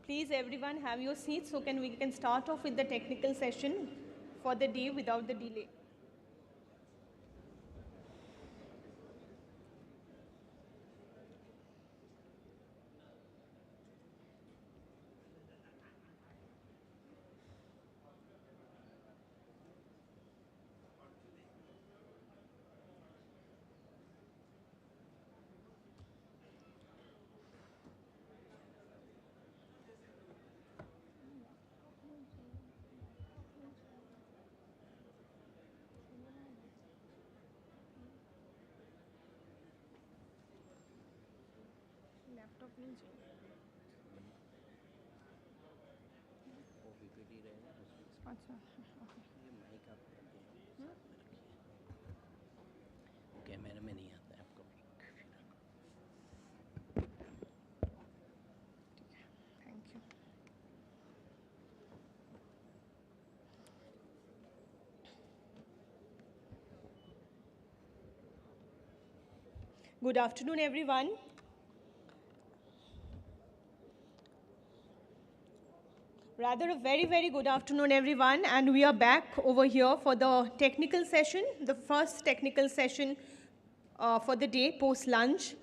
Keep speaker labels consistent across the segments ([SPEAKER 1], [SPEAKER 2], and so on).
[SPEAKER 1] Please everyone have your seats so we can start off with the technical session for the day without the delay.
[SPEAKER 2] कैमरे में नहीं आता है आपको
[SPEAKER 1] Thank you. Good afternoon, everyone. Rather a very, very good afternoon, everyone. And we are back over here for the technical session, the first technical session for the day post-lunch.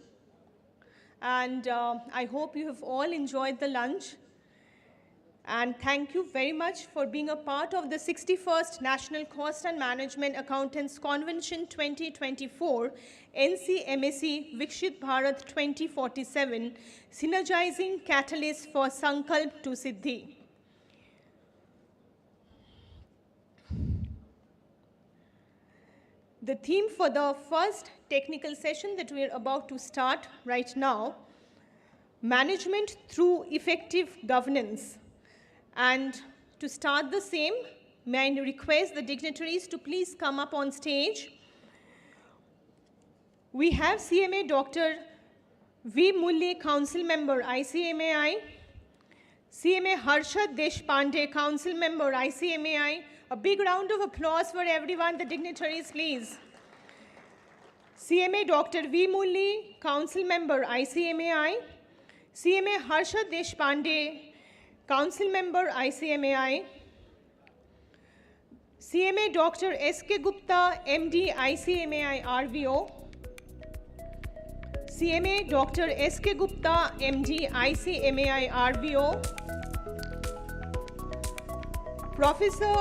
[SPEAKER 1] And I hope you have all enjoyed the lunch. And thank you very much for being a part of the 61st National Cost and Management Accountants Convention 2024, NCMAC Viksit Bharat 2047, Synergizing Catalyst for Sankalp to Siddhi. The theme for the first technical session that we are about to start right now, management through effective governance. And to start the same, may I request the dignitaries to please come up on stage. We have CMA Dr. V. Mulli, Council Member, ICMAI, CMA Harshad Deshpande, Council Member, ICMAI. A big round of applause for everyone, the dignitaries, please. CMA Dr. V. Mulli, Council Member, ICMAI. CMA Harshad Deshpande, Council Member, ICMAI. CMA Dr. S.K. Gupta, MD, ICMAI, RVO. CMA Dr. S.K. Gupta, MD, ICMAI, RVO. Professor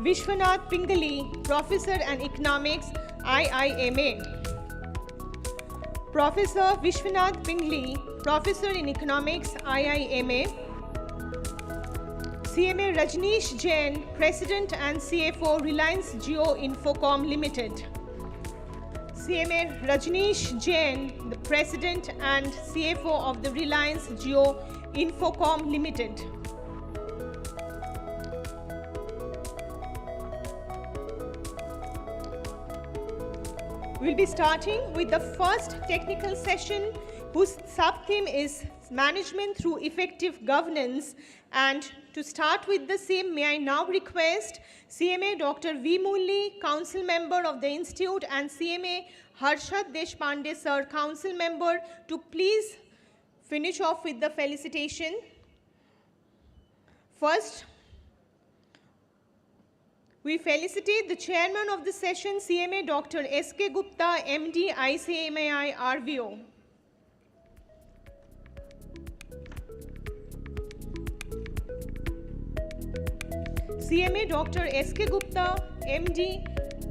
[SPEAKER 1] Vishwanath Pingali, Professor in Economics, IIMA. Professor Vishwanath Pingali, Professor in Economics, IIMA. CMA Rajneesh Jain, President and CFO, Reliance Jio Infocom Limited. CMA Rajneesh Jain, the President and CFO of the Reliance Jio Infocom Limited. We'll be starting with the first technical session whose sub-theme is management through effective governance. And to start with the same, may I now request CMA Dr. V. Mulli, Council Member of the Institute, and CMA Harshad Deshpande, Sir, Council Member, to please finish off with the felicitation. First, we felicitate the chairman of the session, CMA Dr. S.K. Gupta, MD, ICMAI, RVO. CMA Dr. S.K. Gupta, MD,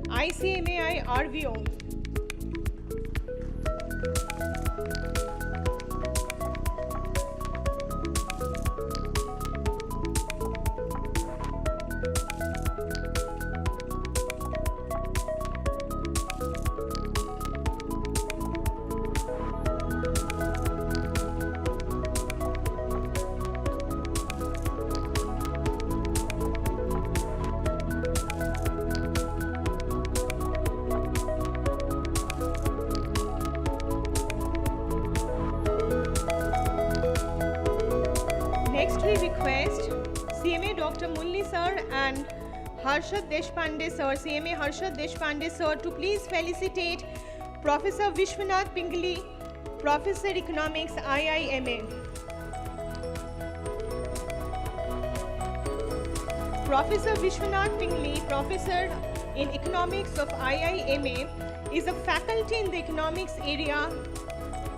[SPEAKER 1] ICMAI, RVO. And Harshad Deshpande sir, CMA Harshad Deshpande sir, to please felicitate Professor Vishwanath Pingali, Professor Economics, IIMA. Professor Vishwanath Pingley, Professor in Economics of IIMA, is a faculty in the economics area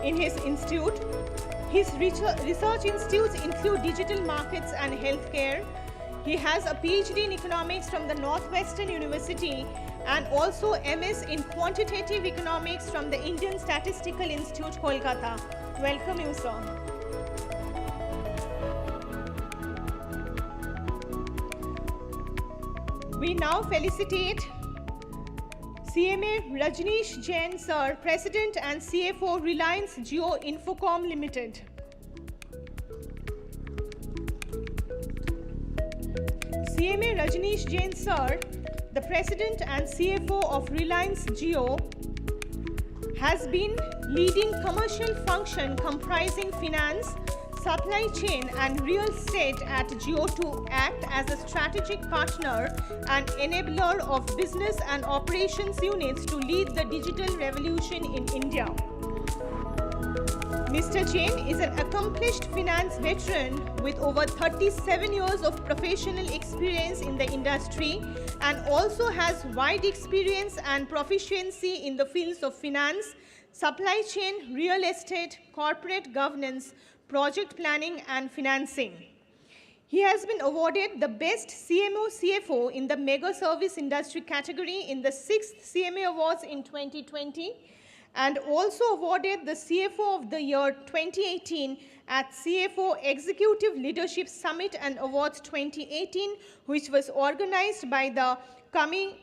[SPEAKER 1] in his institute. His research institutes include digital markets and healthcare. He has a PhD in economics from the Northwestern University and also MS in quantitative economics from the Indian Statistical Institute, Kolkata. Welcome you, sir. We now felicitate CMA Rajneesh Jain, sir, President and CFO, Reliance Jio Infocom Limited. CMA Rajneesh Jain, sir, the President and CFO of Reliance Jio, has been leading commercial function comprising finance, supply chain and real estate at Jio to act as a strategic partner and enabler of business and operations units to lead the digital revolution in India. Mr. Jain is an accomplished finance veteran with over 37 years of professional experience in the industry and also has wide experience and proficiency in the fields of finance, supply chain, real estate, corporate governance, project planning and financing. He has been awarded the Best CMO CFO in the Mega Service Industry category in the 6th CMA Awards in 2020 and also awarded the CFO of the Year 2018 at CFO Executive Leadership Summit and Awards 2018, which was organized by the Coming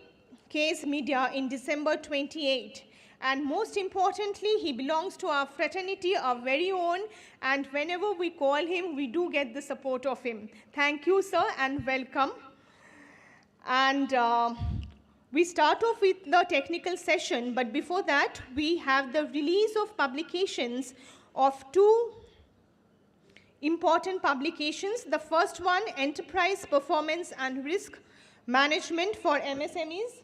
[SPEAKER 1] Case Media in December 28. And most importantly, he belongs to our fraternity, our very own, and whenever we call him, we do get the support of him. Thank you, sir, and welcome. And we start off with the technical session, but before that, we have the release of publications of two important publications. The first one, Enterprise Performance and Risk Management for MSMEs.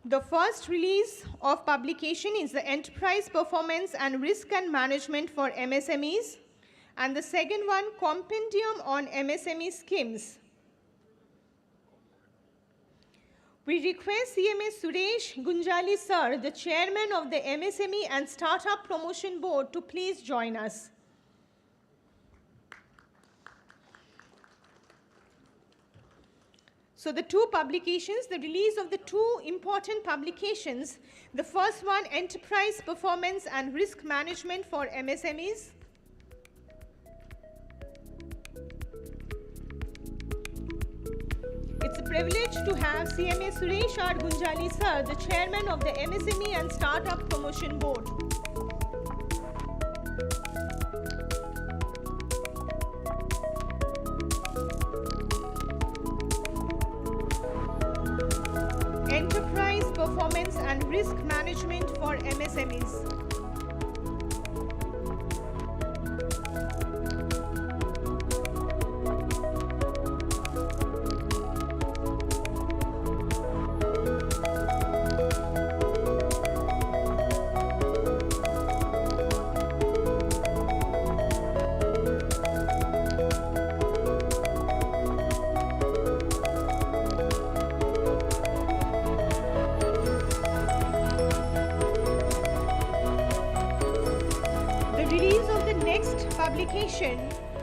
[SPEAKER 1] The first release of publication is the Enterprise Performance and Risk and Management for MSMEs, and the second one, Compendium on MSME Schemes. We request CMA Suresh Gunjali, sir, the Chairman of the MSME and Startup Promotion Board, to please join us. So the two publications, the release of the two important publications, the first one, Enterprise Performance and Risk Management for MSMEs. It's a privilege to have CMA Suresh R. Gunjali, sir, the Chairman of the MSME and Startup Promotion Board. Enterprise Performance and Risk Management for MSMEs.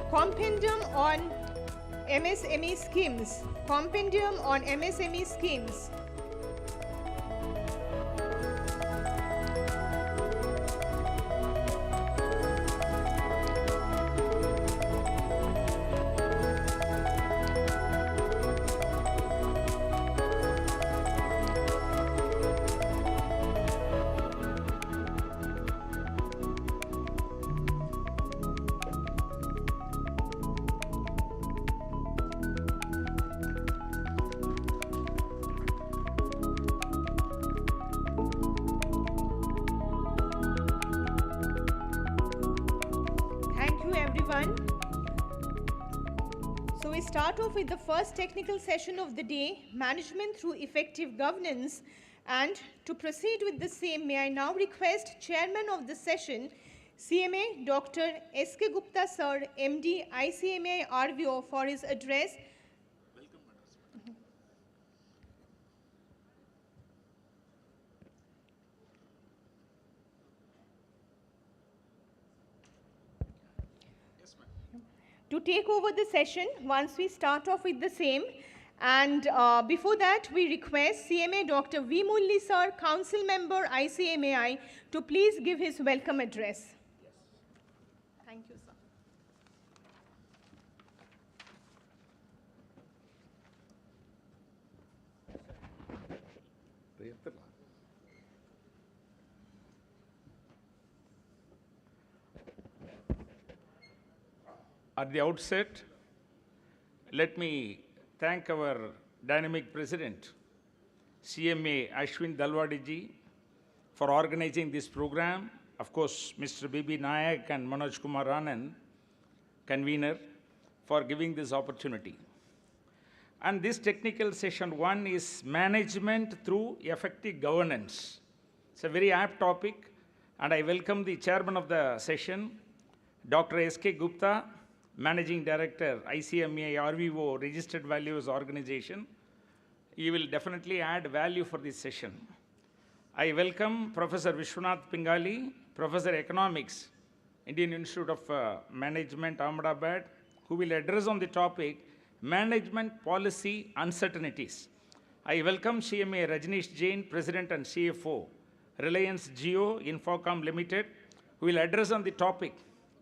[SPEAKER 1] Compendium on MSME Schemes. Compendium on MSME Schemes. So we start off with the first technical session of the day, Management Through Effective Governance. And to proceed with the same, may I now request Chairman of the session, CMA Dr. S.K. Gupta Sir, MD, ICMA RVO for his address. To take over the session once we start off with the same. And before that, we request CMA Dr. V. Mulli Sir, Council Member ICMAI, to please give his welcome address. Yes. Thank you, sir.
[SPEAKER 2] At the outset, let me thank our dynamic president, CMA Ashwin Dalwadiji, for organizing this program. Of course, Mr. B.B. Nayak and Manoj Kumar Anand, convener, for giving this opportunity. And this technical session 1 is management through effective governance. It's a very apt topic, and I welcome the chairman of the session, Dr. S.K. Gupta, Managing Director, ICMA RVO, Registered Values Organization. He will definitely add value for this session. I welcome Professor Vishwanath Pingali, Professor Economics, Indian Institute of Management, Ahmedabad, who will address on the topic, Management Policy Uncertainties. I welcome CMA Rajneesh Jain, President and CFO, Reliance Jio Infocom Limited, who will address on the topic,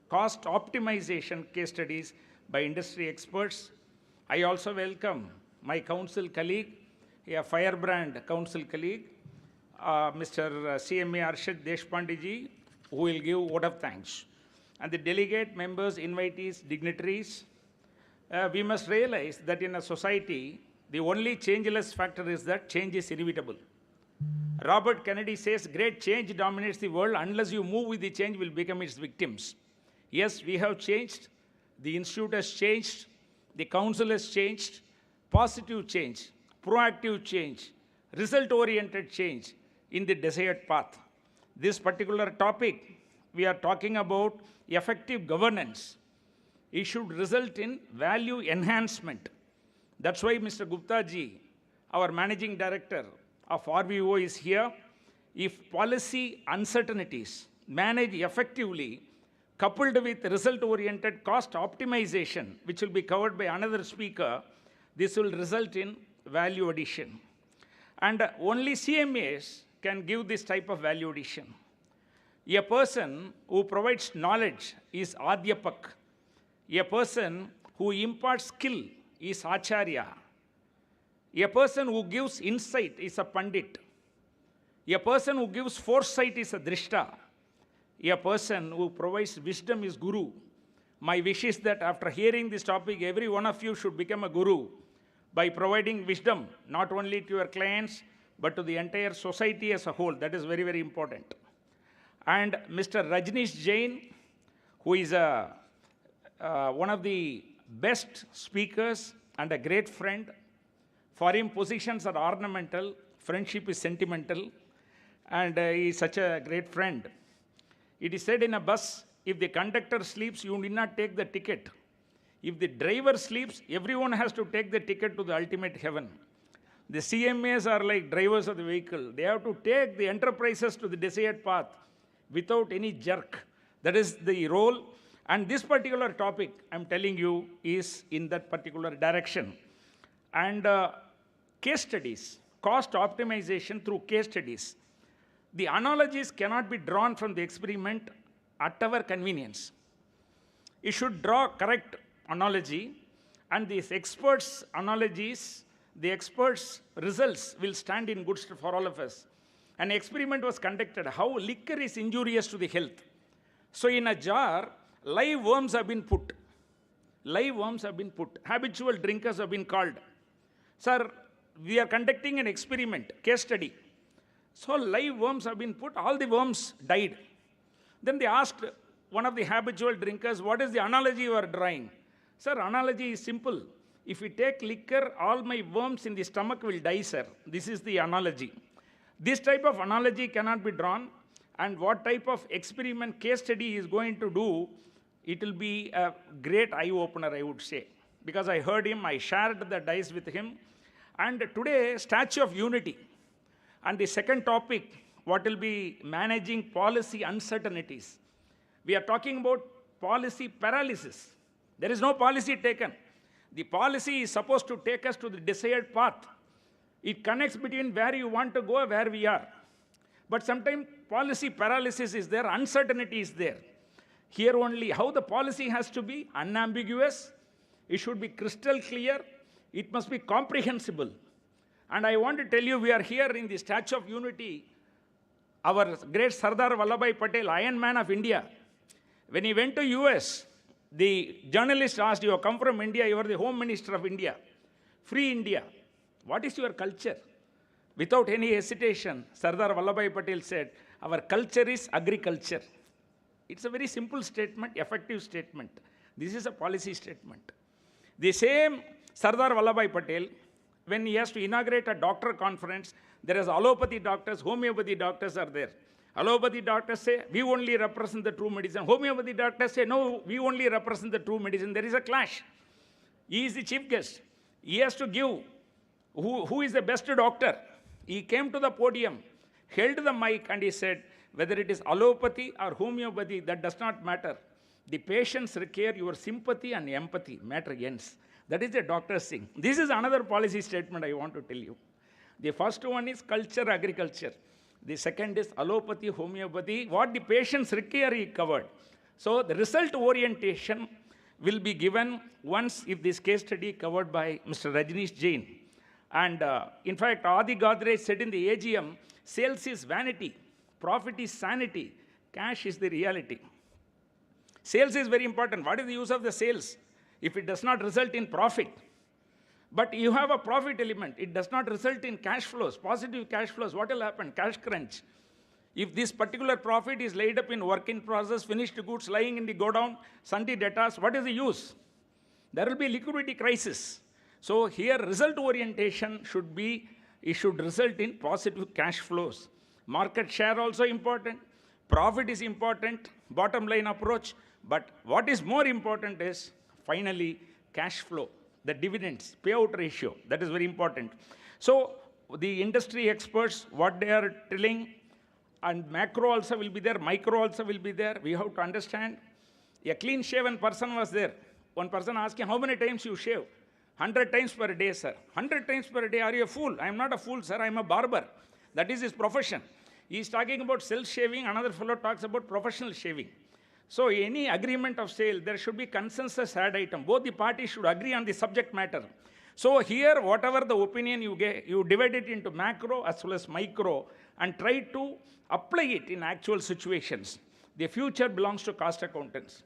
[SPEAKER 2] cost optimization case studies by industry experts. I also welcome my council colleague, a firebrand council colleague, Mr. CMA Arshad Deshpandiji, who will give vote of thanks. And the delegate members, invitees, dignitaries, we must realize that in a society, the only changeless factor is that change is inevitable. Robert Kennedy says, great change dominates the world. Unless you move with the change, will become its victims. Yes, we have changed. The institute has changed. The council has changed. Positive change, proactive change, result-oriented change in the desired path. This particular topic, we are talking about effective governance. It should result in value enhancement. That's why Mr. Gupta ji, our managing director of RVO, is here. If policy uncertainties managed effectively, coupled with result-oriented cost optimization, which will be covered by another speaker, this will result in value addition. And only CMAs can give this type of value addition. A person who provides knowledge is Adhyapak. A person who imparts skill is Acharya. A person who gives insight is a Pandit. A person who gives foresight is a Drishta. A person who provides wisdom is Guru. My wish is that after hearing this topic, every one of you should become a Guru by providing wisdom, not only to your clients, but to the entire society as a whole. That is very, very important. And Mr. Rajneesh Jain, who is one of the best speakers and a great friend. For him, positions are ornamental, friendship is sentimental, and he is such a great friend. It is said in a bus, if the conductor sleeps, you need not take the ticket. If the driver sleeps, everyone has to take the ticket to the ultimate heaven. The CMAs are like drivers of the vehicle. They have to take the enterprises to the desired path without any jerk. That is the role. And this particular topic, I'm telling you, is in that particular direction. And case studies, cost optimization through case studies. The analogies cannot be drawn from the experiment at our convenience. You should draw correct analogy, and these experts' analogies, the experts' results will stand in good stead for all of us. An experiment was conducted, how liquor is injurious to the health. So in a jar, live worms have been put. Live worms have been put. Habitual drinkers have been called. Sir, we are conducting an experiment, case study. So live worms have been put, all the worms died. Then they asked one of the habitual drinkers, what is the analogy you are drawing? Sir, analogy is simple. If we take liquor, all my worms in the stomach will die, sir. This is the analogy. This type of analogy cannot be drawn. and what type of experiment case study he is going to do, it will be a great eye-opener, I would say. Because I heard him, I shared the dice with him. And today, Statue of Unity. And the second topic, what will be managing policy uncertainties. We are talking about policy paralysis. There is no policy taken. The policy is supposed to take us to the desired path. It connects between where you want to go and where we are. But sometimes policy paralysis is there, uncertainty is there. Here only, how the policy has to be unambiguous, it should be crystal clear, it must be comprehensible. And I want to tell you, we are here in the Statue of Unity. Our great Sardar Vallabhbhai Patel, Iron Man of India, when he went to US, the journalist asked, you have come from India, you are the Home Minister of India, free India. What is your culture? Without any hesitation, Sardar Vallabhbhai Patel said, our culture is agriculture. It's a very simple statement, effective statement. This is a policy statement. The same Sardar Vallabhbhai Patel, when he has to inaugurate a doctor conference, there is allopathy doctors, homeopathy doctors are there. Allopathy doctors say, we only represent the true medicine. Homeopathy doctors say, no, we only represent the true medicine. There is a clash. He is the chief guest. He has to give who is the best doctor. He came to the podium, held the mic, and he said, whether it is allopathy or homeopathy, that does not matter. The patients require your sympathy and empathy. Matter ends. That is the doctor's thing. This is another policy statement I want to tell you. The first one is culture, agriculture. The second is allopathy, homeopathy. What the patients require, he covered. So the result orientation will be given once if this case study covered by Mr. Rajneesh Jain. And in fact, Adi Godrej said in the AGM, sales is vanity, profit is sanity, cash is the reality. Sales is very important. What is the use of the sales if it does not result in profit? But you have a profit element. It does not result in cash flows, positive cash flows. What will happen? Cash crunch. If this particular profit is laid up in work in process, finished goods lying in the godown, sundry debtors, what is the use? There will be liquidity crisis. So here result orientation should be, it should result in positive cash flows. Market share also important. Profit is important, bottom line approach. But what is more important is finally cash flow, the dividends, payout ratio. That is very important. So the industry experts, what they are telling, and macro also will be there, micro also will be there. We have to understand. A clean shaven person was there. One person asking, how many times you shave? 100 times per day, sir. 100 times per day, are you a fool? I am not a fool, sir. I am a barber. That is his profession. He is talking about self-shaving. Another fellow talks about professional shaving. So any agreement of sale, there should be consensus ad item. Both the parties should agree on the subject matter. So here, whatever the opinion you get, you divide it into macro as well as micro and try to apply it in actual situations. The future belongs to cost accountants.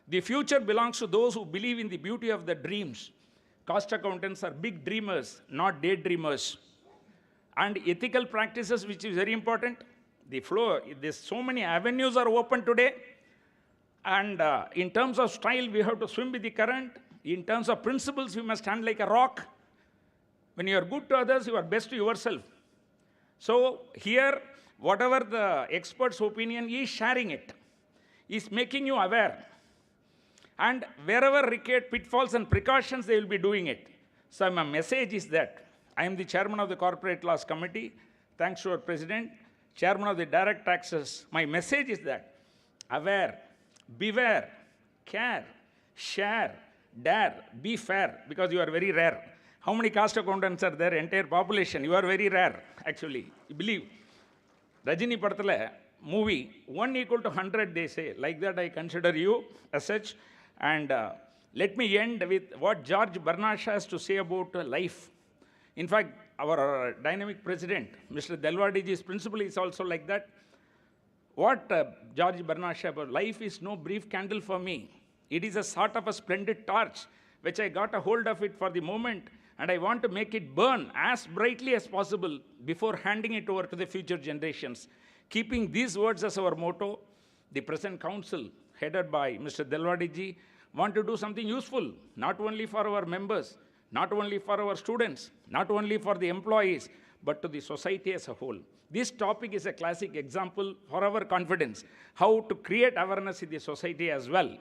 [SPEAKER 2] The future belongs to those who believe in the beauty of the dreams. Cost accountants are big dreamers, not daydreamers. And ethical practices, which is very important. The flow, there's so many avenues are open today. And in terms of style, we have to swim with the current. In terms of principles, you must stand like a rock. When you are good to others, you are best to yourself. So here, whatever the expert's opinion is sharing it, is making you aware. And wherever required pitfalls and precautions, they will be doing it. So my message is that I am the chairman of the Corporate Laws Committee. Thanks to our president, chairman of the Direct Taxes. My message is that aware, beware, care, share, dare, be fair, because you are very rare. How many cost accountants are there? Entire population. You are very rare, actually. You believe. Rajini Parthale movie, 1 equal to 100, they say. Like that, I consider you as such. And let me end with what George Bernash has to say about life. In fact, our dynamic president, Mr. Dalwadiji's principle is also like that. What George Bernash about life is no brief candle for me. It is a sort of a splendid torch, which I got a hold of it for the moment, and I want to make it burn as brightly as possible before handing it over to the future generations. Keeping these words as our motto, the present council, headed by Mr. Dalwadiji, want to do something useful, not only for our members, not only for our students, not only for the employees, but to the society as a whole. This topic is a classic example for our confidence, how to create awareness in the society as well.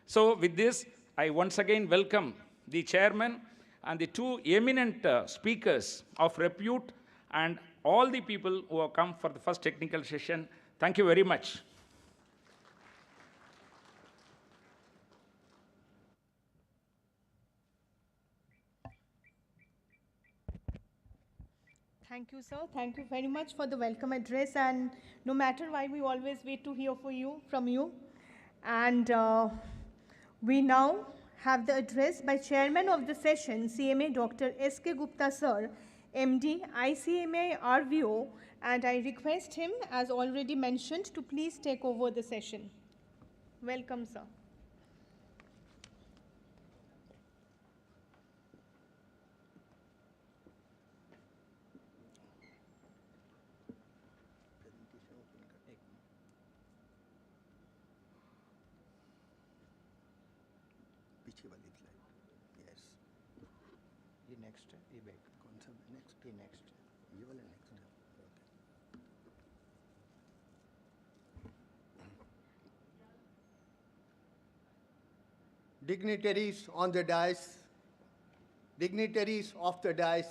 [SPEAKER 2] So with this, I once again welcome the chairman and the two eminent speakers of repute and all the people who have come for the first technical session. Thank you very much.
[SPEAKER 1] Thank you, sir. Thank you very much for the welcome address. And no matter why, we always wait to hear from you. And we now have the address by Chairman of the session, CMA Dr. S.K. Gupta, sir, MD, ICMA RVO. And I request him, as already mentioned, to please take over the session. Welcome, sir.
[SPEAKER 3] Dignitaries on the dais, dignitaries off the dais,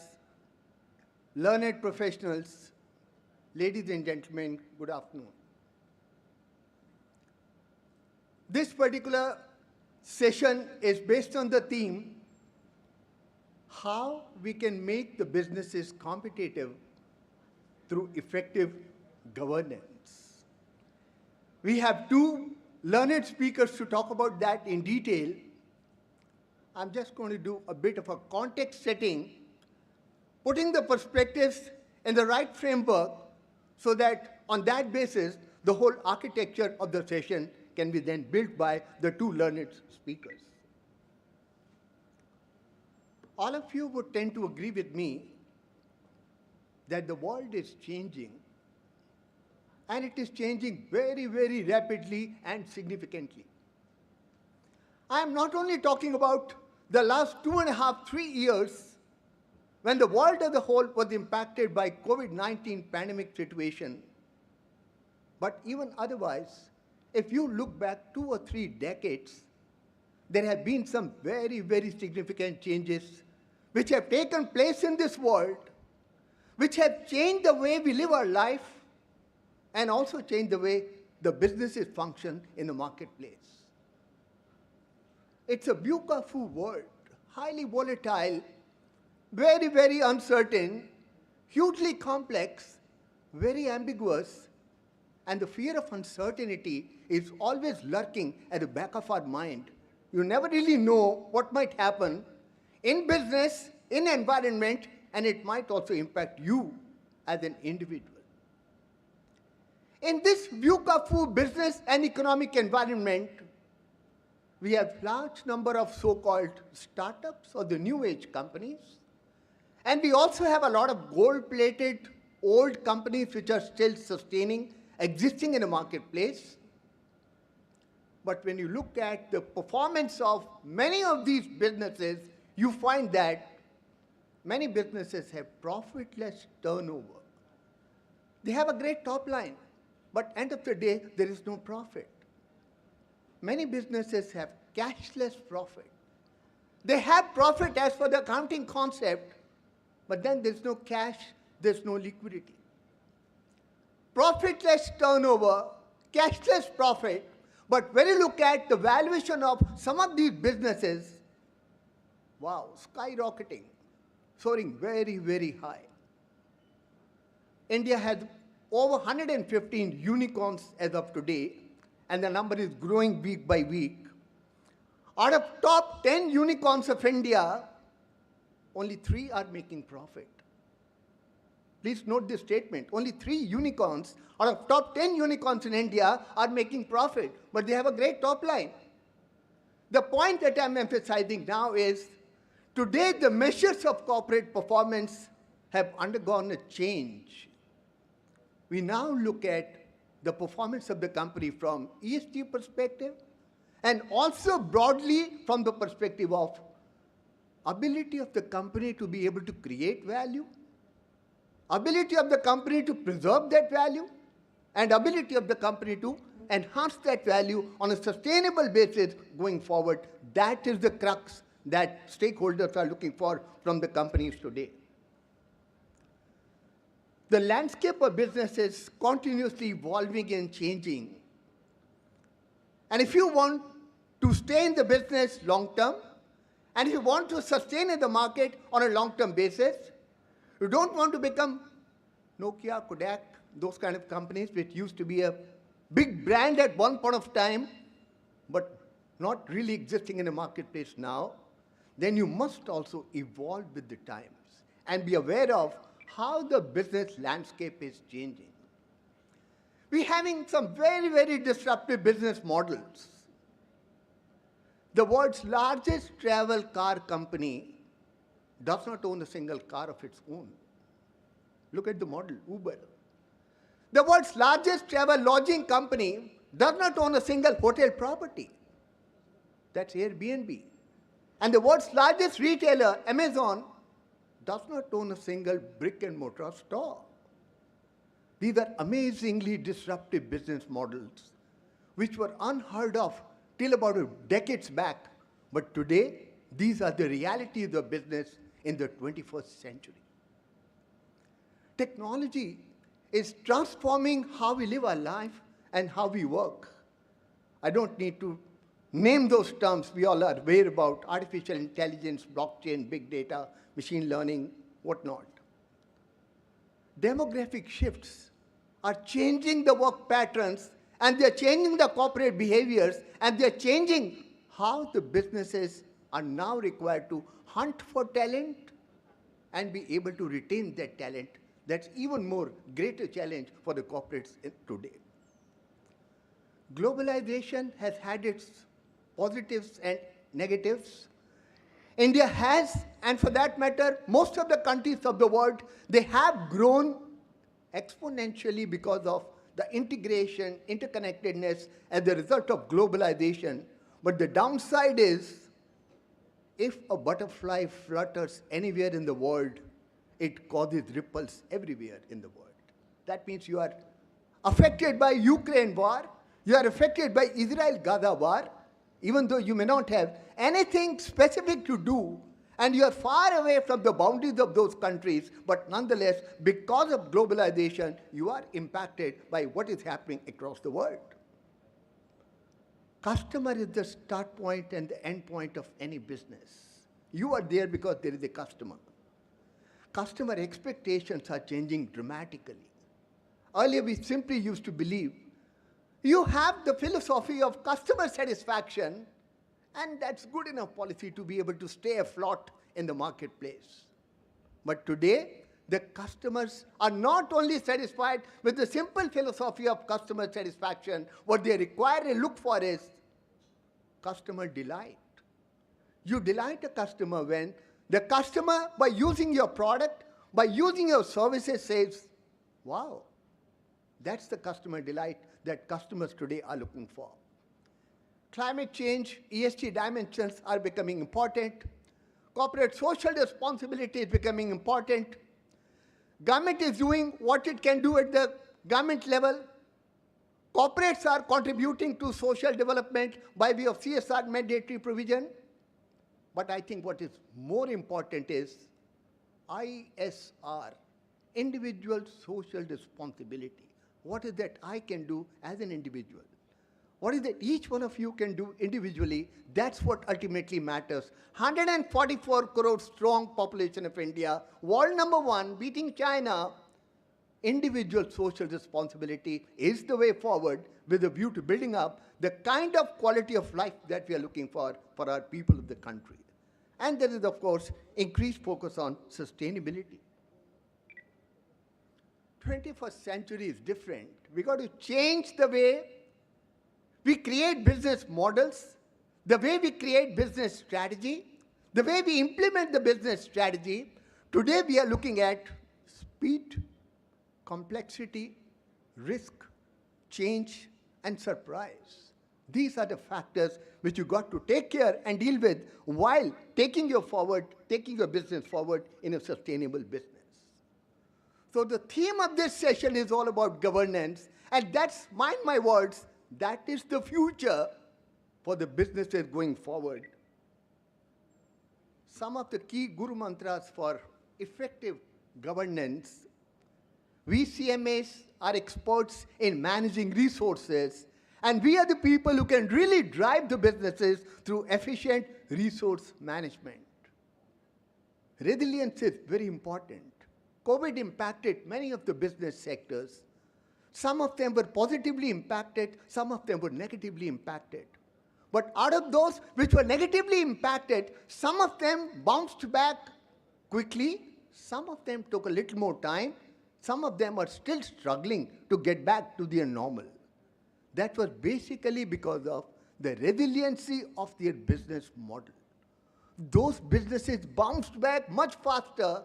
[SPEAKER 3] learned professionals, ladies and gentlemen, good afternoon. This particular session is based on the theme, how we can make the businesses competitive through effective governance. We have two learned speakers to talk about that in detail. I'm just going to do a bit of a context setting, putting the perspectives in the right framework so that on that basis, the whole architecture of the session can be then built by the two learned speakers. All of you would tend to agree with me that the world is changing, and it is changing very, very rapidly and significantly. I am not only talking about the last 2.5, 3 years when the world as a whole was impacted by COVID-19 pandemic situation, but even otherwise, if you look back 2 or 3 decades, there have been some very, very significant changes which have taken place in this world, which have changed the way we live our life and also changed the way the businesses function in the marketplace. It's a buka-fu world, highly volatile, very, very uncertain, hugely complex, very ambiguous, and the fear of uncertainty is always lurking at the back of our mind. You never really know what might happen in business, in environment, and it might also impact you as an individual. In this buka-fu business and economic environment, we have large number of so-called startups or the new age companies. And we also have a lot of gold-plated old companies which are still sustaining, existing in the marketplace. But when you look at the performance of many of these businesses, you find that many businesses have profitless turnover. They have a great top line, but end of the day, there is no profit. Many businesses have cashless profit. They have profit as per the accounting concept, but then there's no cash, there's no liquidity. Profitless turnover, cashless profit, but when you look at the valuation of some of these businesses, wow, skyrocketing, soaring very, very high. India has over 115 unicorns as of today, and the number is growing week by week. Out of top 10 unicorns of India, only 3 are making profit. Please note this statement. Only 3 unicorns out of top 10 unicorns in India are making profit, but they have a great top line. The point that I'm emphasizing now is, today the measures of corporate performance have undergone a change. We now look at the performance of the company from ESG perspective and also broadly from the perspective of ability of the company to be able to create value, ability of the company to preserve that value, and ability of the company to enhance that value on a sustainable basis going forward. That is the crux that stakeholders are looking for from the companies today. The landscape of business is continuously evolving and changing. And if you want to stay in the business long term, and if you want to sustain in the market on a long-term basis, you don't want to become Nokia, Kodak, those kind of companies which used to be a big brand at one point of time, but not really existing in the marketplace now, then you must also evolve with the times and be aware of how the business landscape is changing. We're having some very, very disruptive business models. The world's largest travel car company does not own a single car of its own. Look at the model, Uber. The world's largest travel lodging company does not own a single hotel property. That's Airbnb. And the world's largest retailer, Amazon, does not own a single brick and mortar store. These are amazingly disruptive business models, which were unheard of till about decades back. But today, these are the realities of business in the 21st century. Technology is transforming how we live our life and how we work. I don't need to name those terms we all are aware about: artificial intelligence, blockchain, big data, machine learning, whatnot. Demographic shifts are changing the work patterns, and they're changing the corporate behaviors, and they're changing how the businesses are now required to hunt for talent and be able to retain that talent. That's even more greater challenge for the corporates today. Globalization has had its positives and negatives. India has, and for that matter, most of the countries of the world, they have grown exponentially because of the integration, interconnectedness as a result of globalization. But the downside is, if a butterfly flutters anywhere in the world, it causes ripples everywhere in the world. That means you are affected by Ukraine war, you are affected by Israel-Gaza war, even though you may not have anything specific to do, and you are far away from the boundaries of those countries, but nonetheless, because of globalization, you are impacted by what is happening across the world. Customer is the start point and the end point of any business. You are there because there is a customer. Customer expectations are changing dramatically. Earlier, we simply used to believe you have the philosophy of customer satisfaction, and that's good enough policy to be able to stay afloat in the marketplace. But today, the customers are not only satisfied with the simple philosophy of customer satisfaction. What they require and look for is customer delight. You delight a customer when the customer, by using your product, by using your services, says, wow, that's the customer delight that customers today are looking for. Climate change, ESG dimensions are becoming important. Corporate social responsibility is becoming important. Government is doing what it can do at the government level. Corporates are contributing to social development by way of CSR mandatory provision. But I think what is more important is ISR, individual social responsibility. What is that I can do as an individual? What is that each one of you can do individually? That's what ultimately matters. 144 crore strong population of India, world number one, beating China. Individual social responsibility is the way forward with a view to building up the kind of quality of life that we are looking for our people of the country. And there is, of course, increased focus on sustainability. 21st century is different. We got to change the way we create business models, the way we create business strategy, the way we implement the business strategy. Today we are looking at speed, complexity, risk, change, and surprise. These are the factors which you got to take care and deal with while taking your business forward in a sustainable business. So the theme of this session is all about governance, and that's, mind my words, that is the future for the businesses going forward. Some of the key guru mantras for effective governance: we CMAs are experts in managing resources, and we are the people who can really drive the businesses through efficient resource management. Resilience is very important. COVID impacted many of the business sectors. Some of them were positively impacted, some of them were negatively impacted. But out of those which were negatively impacted, some of them bounced back quickly, some of them took a little more time, some of them are still struggling to get back to their normal. That was basically because of the resiliency of their business model. Those businesses bounced back much faster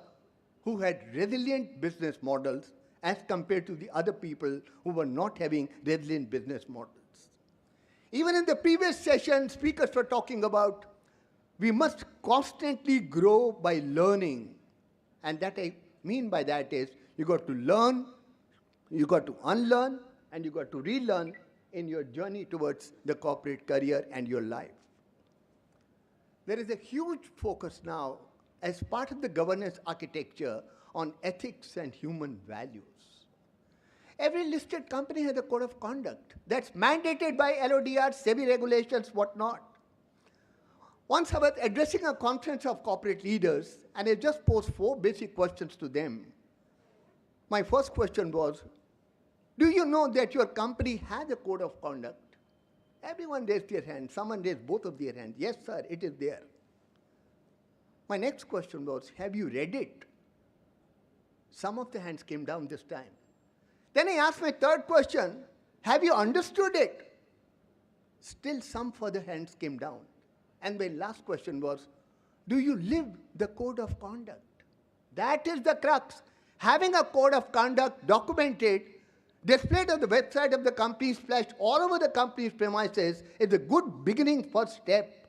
[SPEAKER 3] who had resilient business models as compared to the other people who were not having resilient business models. Even in the previous session, speakers were talking about we must constantly grow by learning. And that I mean by that is you got to learn, you got to unlearn, and you got to relearn in your journey towards the corporate career and your life. There is a huge focus now as part of the governance architecture on ethics and human values. Every listed company has a code of conduct that's mandated by LODR, SEBI regulations, whatnot. Once I was addressing a conference of corporate leaders, and I just posed 4 basic questions to them. My first question was, do you know that your company has a code of conduct? Everyone raised their hand. Someone raised both of their hands. Yes, sir, it is there. My next question was, have you read it? Some of the hands came down this time. Then I asked my third question, have you understood it? Still some further hands came down. And my last question was, do you live the code of conduct? That is the crux. Having a code of conduct documented, displayed on the website of the company, splashed all over the company's premises is a good beginning first step.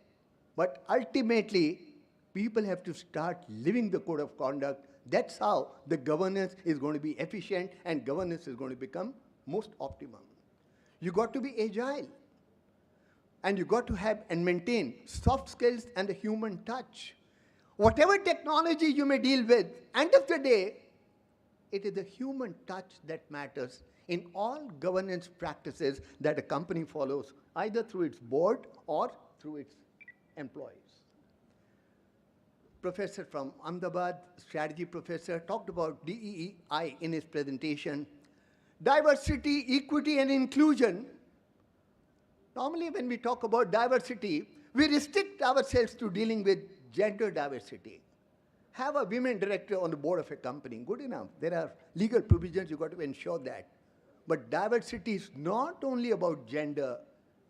[SPEAKER 3] But ultimately, people have to start living the code of conduct. That's how the governance is going to be efficient and governance is going to become most optimum. You got to be agile. And you got to have and maintain soft skills and the human touch. Whatever technology you may deal with, end of the day, it is the human touch that matters in all governance practices that a company follows, either through its board or through its employees. Professor from Ahmedabad, strategy professor, talked about DEI in his presentation. Diversity, equity, and inclusion. Normally when we talk about diversity, we restrict ourselves to dealing with gender diversity. Have a women director on the board of a company, good enough. There are legal provisions, you've got to ensure that. But diversity is not only about gender.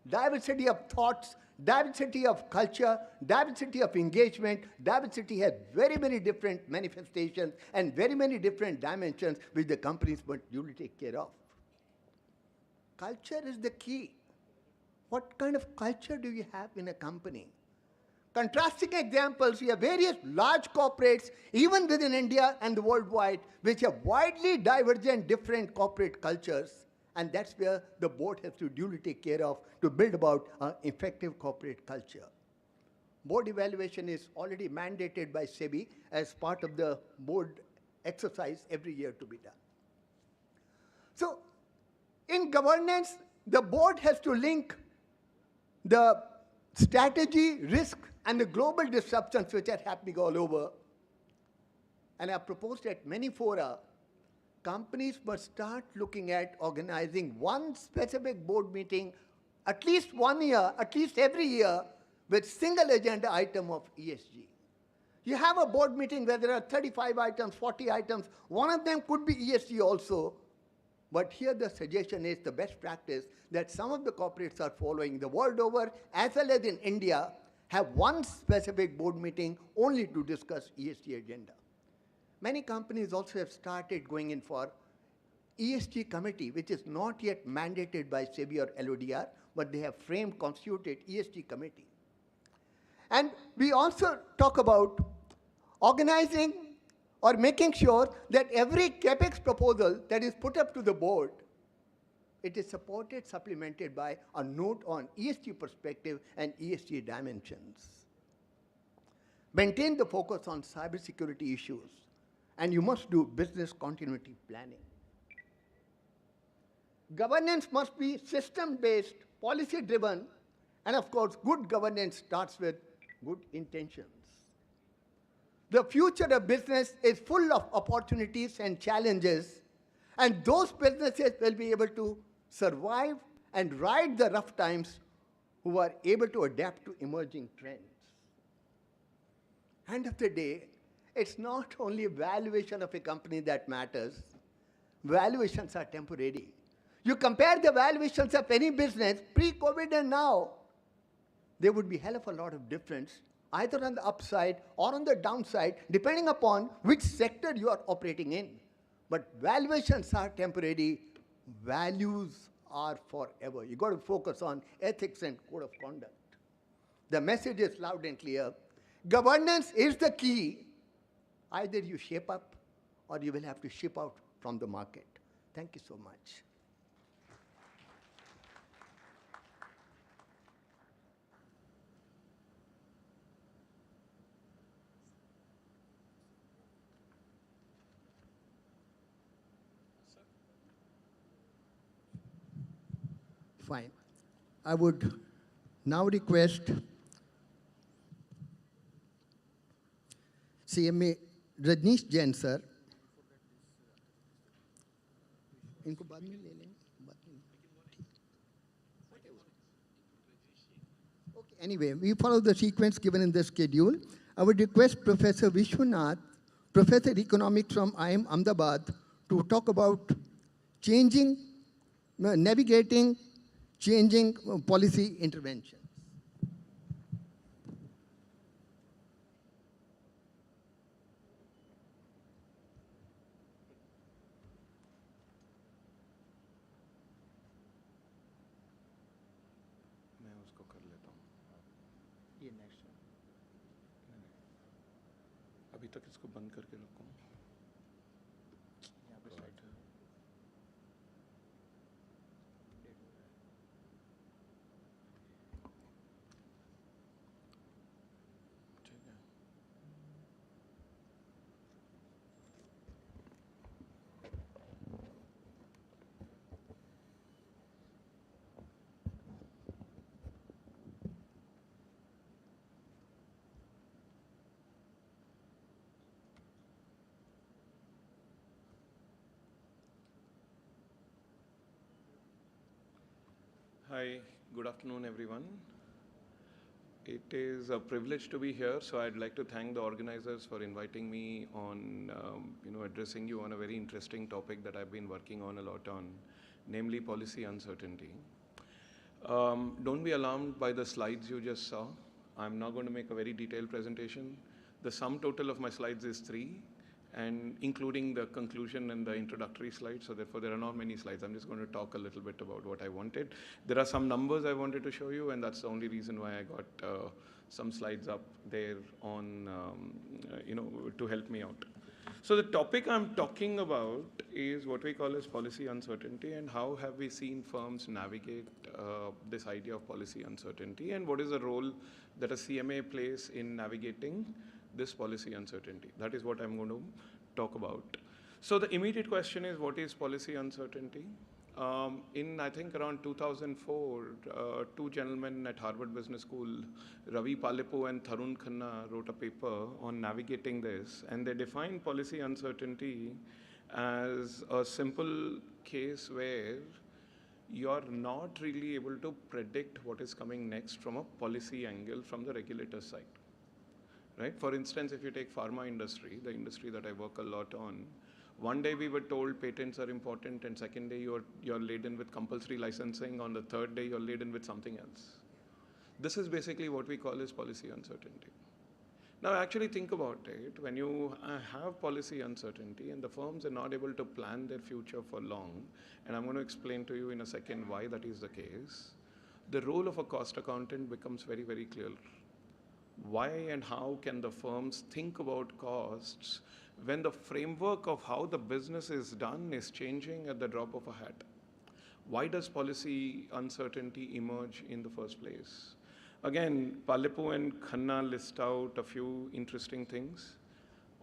[SPEAKER 3] Diversity of thoughts, diversity of culture, diversity of engagement, diversity has very many different manifestations and very many different dimensions which the companies must duly take care of. Culture is the key. What kind of culture do you have in a company? Contrasting examples, we have various large corporates, even within India and the worldwide, which have widely divergent different corporate cultures. And that's where the board has to duly take care of to build about an effective corporate culture. Board evaluation is already mandated by SEBI as part of the board exercise every year to be done. So in governance, the board has to link the strategy, risk, and the global disruptions which are happening all over. And I have proposed at many fora, companies must start looking at organizing one specific board meeting at least 1 year, at least every year, with single agenda item of ESG. You have a board meeting where there are 35 items, 40 items. One of them could be ESG also. But here the suggestion is the best practice that some of the corporates are following the world over, as well as in India, have one specific board meeting only to discuss ESG agenda. Many companies also have started going in for ESG committee, which is not yet mandated by SEBI or LODR, but they have framed, constituted ESG committee. And we also talk about organizing or making sure that every capex proposal that is put up to the board, it is supported, supplemented by a note on ESG perspective and ESG dimensions. Maintain the focus on cybersecurity issues, and you must do business continuity planning. Governance must be system-based, policy-driven, and of course, good governance starts with good intentions. The future of business is full of opportunities and challenges, and those businesses will be able to survive and ride the rough times who are able to adapt to emerging trends. End of the day, it's not only valuation of a company that matters. Valuations are temporary. You compare the valuations of any business pre-COVID and now, there would be hell of a lot of difference, either on the upside or on the downside, depending upon which sector you are operating in. But valuations are temporary. Values are forever. You got to focus on ethics and code of conduct. The message is loud and clear. Governance is the key. Either you shape up or you will have to ship out from the market. Thank you so much. Fine. I would now request CMA Rajneesh Jain sir. इनको बाद में ले लेंगे, बाद में. Okay, anyway, we follow the sequence given in the schedule. I would request Professor Vishwanath, Professor Economics from IIM Ahmedabad, to talk about navigating changing policy interventions.
[SPEAKER 4] मैं उसको कर लेता हूँ.
[SPEAKER 3] ये next one.
[SPEAKER 4] अभी तक इसको बंद करके रखूँ. Hi, good afternoon, everyone. It is a privilege to be here, so I'd like to thank the organizers for inviting me on, addressing you on a very interesting topic that I've been working on a lot on, namely policy uncertainty. Don't be alarmed by the slides you just saw. I'm not going to make a very detailed presentation. The sum total of my slides is 3, and including the conclusion and the introductory slides, so therefore there are not many slides. I'm just going to talk a little bit about what I wanted. There are some numbers I wanted to show you, and that's the only reason why I got some slides up there on, to help me out. So the topic I'm talking about is what we call as policy uncertainty, and how have we seen firms navigate this idea of policy uncertainty, and what is the role that a CMA plays in navigating this policy uncertainty. That is what I'm going to talk about. So the immediate question is, what is policy uncertainty? In, I think, around 2004, 2 gentlemen at Harvard Business School, Ravi Palepu and Tarun Khanna, wrote a paper on navigating this, and they defined policy uncertainty as a simple case where you're not really able to predict what is coming next from a policy angle from the regulator's side. Right? For instance, if you take pharma industry, the industry that I work a lot on, one day we were told patents are important, and second day you're laden with compulsory licensing, on the third day you're laden with something else. This is basically what we call as policy uncertainty. Now actually think about it, when you have policy uncertainty and the firms are not able to plan their future for long, and I'm going to explain to you in a second why that is the case, the role of a cost accountant becomes very, very clear. Why and how can the firms think about costs when the framework of how the business is done is changing at the drop of a hat? Why does policy uncertainty emerge in the first place? Again, Palipu and Khanna list out a few interesting things.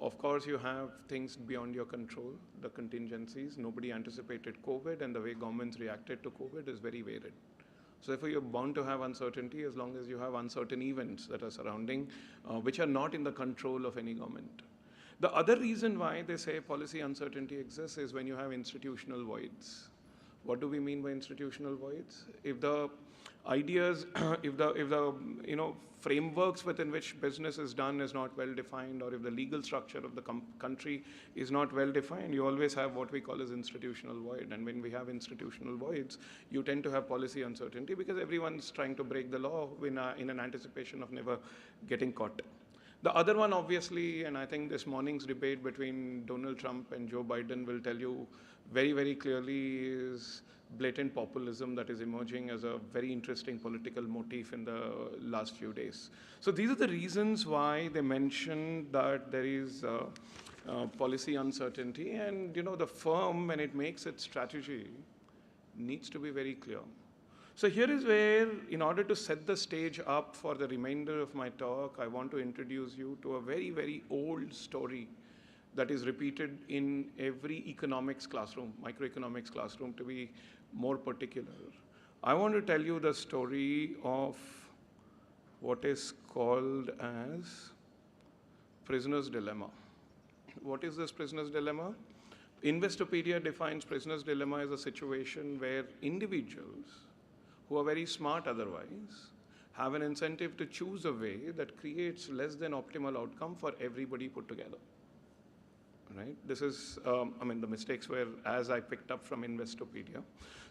[SPEAKER 4] Of course, you have things beyond your control, the contingencies. Nobody anticipated COVID, and the way governments reacted to COVID is very varied. So therefore, you're bound to have uncertainty as long as you have uncertain events that are surrounding, which are not in the control of any government. The other reason why they say policy uncertainty exists is when you have institutional voids. What do we mean by institutional voids? If the ideas, if the frameworks within which business is done is not well defined, or if the legal structure of the country is not well defined, you always have what we call as institutional void. And when we have institutional voids, you tend to have policy uncertainty because everyone's trying to break the law in an anticipation of never getting caught. The other one, obviously, and I think this morning's debate between Donald Trump and Joe Biden will tell you very, very clearly, is blatant populism that is emerging as a very interesting political motif in the last few days. So these are the reasons why they mention that there is policy uncertainty, and the firm, when it makes its strategy, needs to be very clear. So here is where, in order to set the stage up for the remainder of my talk, I want to introduce you to a very, very old story that is repeated in every economics classroom, microeconomics classroom to be more particular. I want to tell you the story of what is called as prisoner's dilemma. What is this prisoner's dilemma? Investopedia defines prisoner's dilemma as a situation where individuals who are very smart otherwise have an incentive to choose a way that creates less than optimal outcome for everybody put together. Right? This is, the mistakes were as I picked up from Investopedia.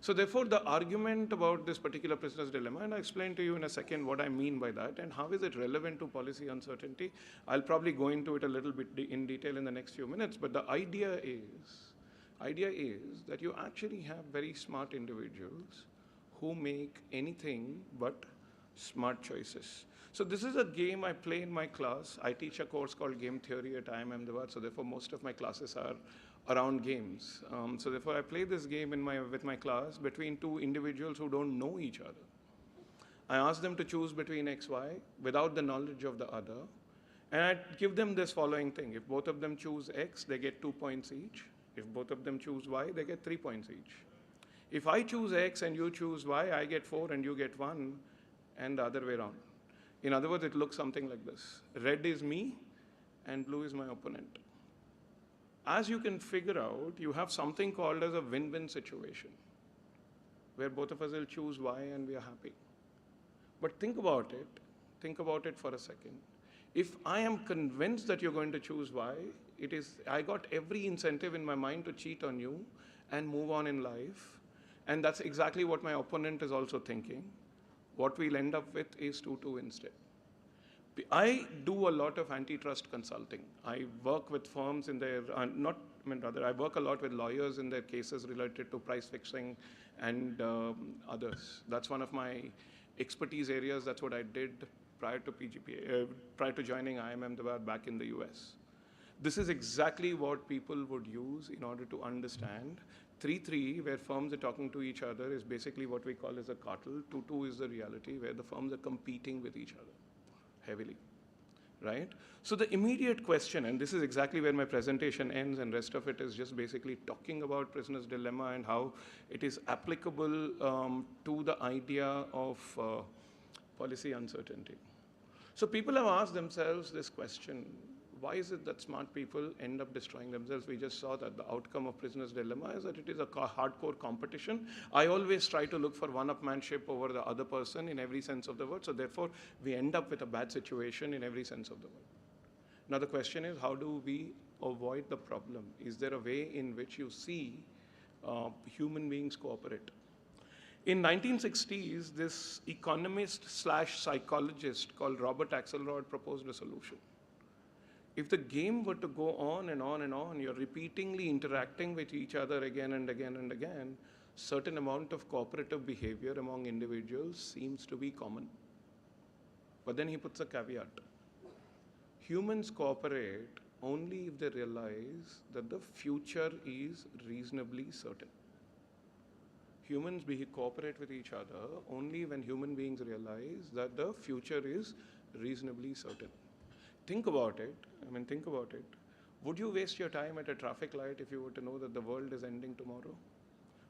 [SPEAKER 4] So therefore, the argument about this particular prisoner's dilemma, and I'll explain to you in a second what I mean by that and how is it relevant to policy uncertainty. I'll probably go into it a little bit in detail in the next few minutes, but the idea is that you actually have very smart individuals who make anything but smart choices. So this is a game I play in my class. I teach a course called Game Theory at IIM Ahmedabad, so therefore most of my classes are around games. So therefore I play this game with my class between two individuals who don't know each other. I ask them to choose between X, Y without the knowledge of the other, and I give them this following thing. If both of them choose X, they get 2 points each. If both of them choose Y, they get 3 points each. If I choose X and you choose Y, I get 4 and you get 1, and the other way around. In other words, it looks something like this. Red is me and blue is my opponent. As you can figure out, you have something called as a win-win situation where both of us will choose Y and we are happy. But think about it for a second. If I am convinced that you're going to choose Y, I got every incentive in my mind to cheat on you and move on in life. And that's exactly what my opponent is also thinking. What we'll end up with is 2-2 instead. I do a lot of antitrust consulting. I work with firms in their, I work a lot with lawyers in their cases related to price fixing and others. That's one of my expertise areas. That's what I did prior to PGPA, prior to joining IIM Ahmedabad back in the US. This is exactly what people would use in order to understand 3-3, where firms are talking to each other, is basically what we call as a cartel. 2-2 is the reality, where the firms are competing with each other heavily, right? So the immediate question, and this is exactly where my presentation ends, and rest of it is just basically talking about prisoner's dilemma and how it is applicable to the idea of policy uncertainty. So people have asked themselves this question: why is it that smart people end up destroying themselves? We just saw that the outcome of prisoner's dilemma is that it is a hardcore competition. I always try to look for one-upmanship over the other person in every sense of the word. So therefore, we end up with a bad situation in every sense of the word. Now the question is, how do we avoid the problem? Is there a way in which you see human beings cooperate? In 1960s, this economist/psychologist called Robert Axelrod proposed a solution. If the game were to go on and on and on, you're repeatedly interacting with each other again and again and again, certain amount of cooperative behavior among individuals seems to be common. But then he puts a caveat. Humans cooperate only if they realize that the future is reasonably certain. Humans cooperate with each other only when human beings realize that the future is reasonably certain. Think about it. Think about it. Would you waste your time at a traffic light if you were to know that the world is ending tomorrow?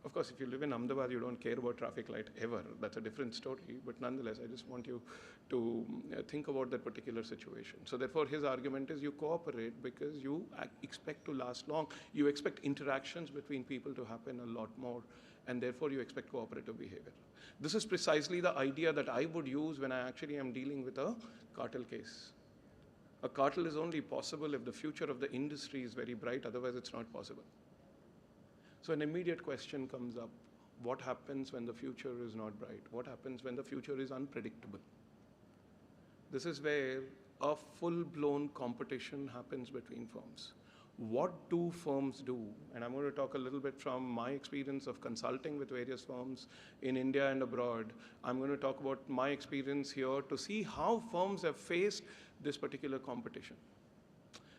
[SPEAKER 4] Of course, if you live in Ahmedabad, you don't care about traffic light ever. That's a different story. But nonetheless, I just want you to think about that particular situation. So therefore, his argument is you cooperate because you expect to last long. You expect interactions between people to happen a lot more. And therefore, you expect cooperative behavior. This is precisely the idea that I would use when I actually am dealing with a cartel case. A cartel is only possible if the future of the industry is very bright, otherwise it's not possible. So an immediate question comes up, what happens when the future is not bright? What happens when the future is unpredictable? This is where a full-blown competition happens between firms. What do firms do? And I'm going to talk a little bit from my experience of consulting with various firms in India and abroad. I'm going to talk about my experience here to see how firms have faced this particular competition.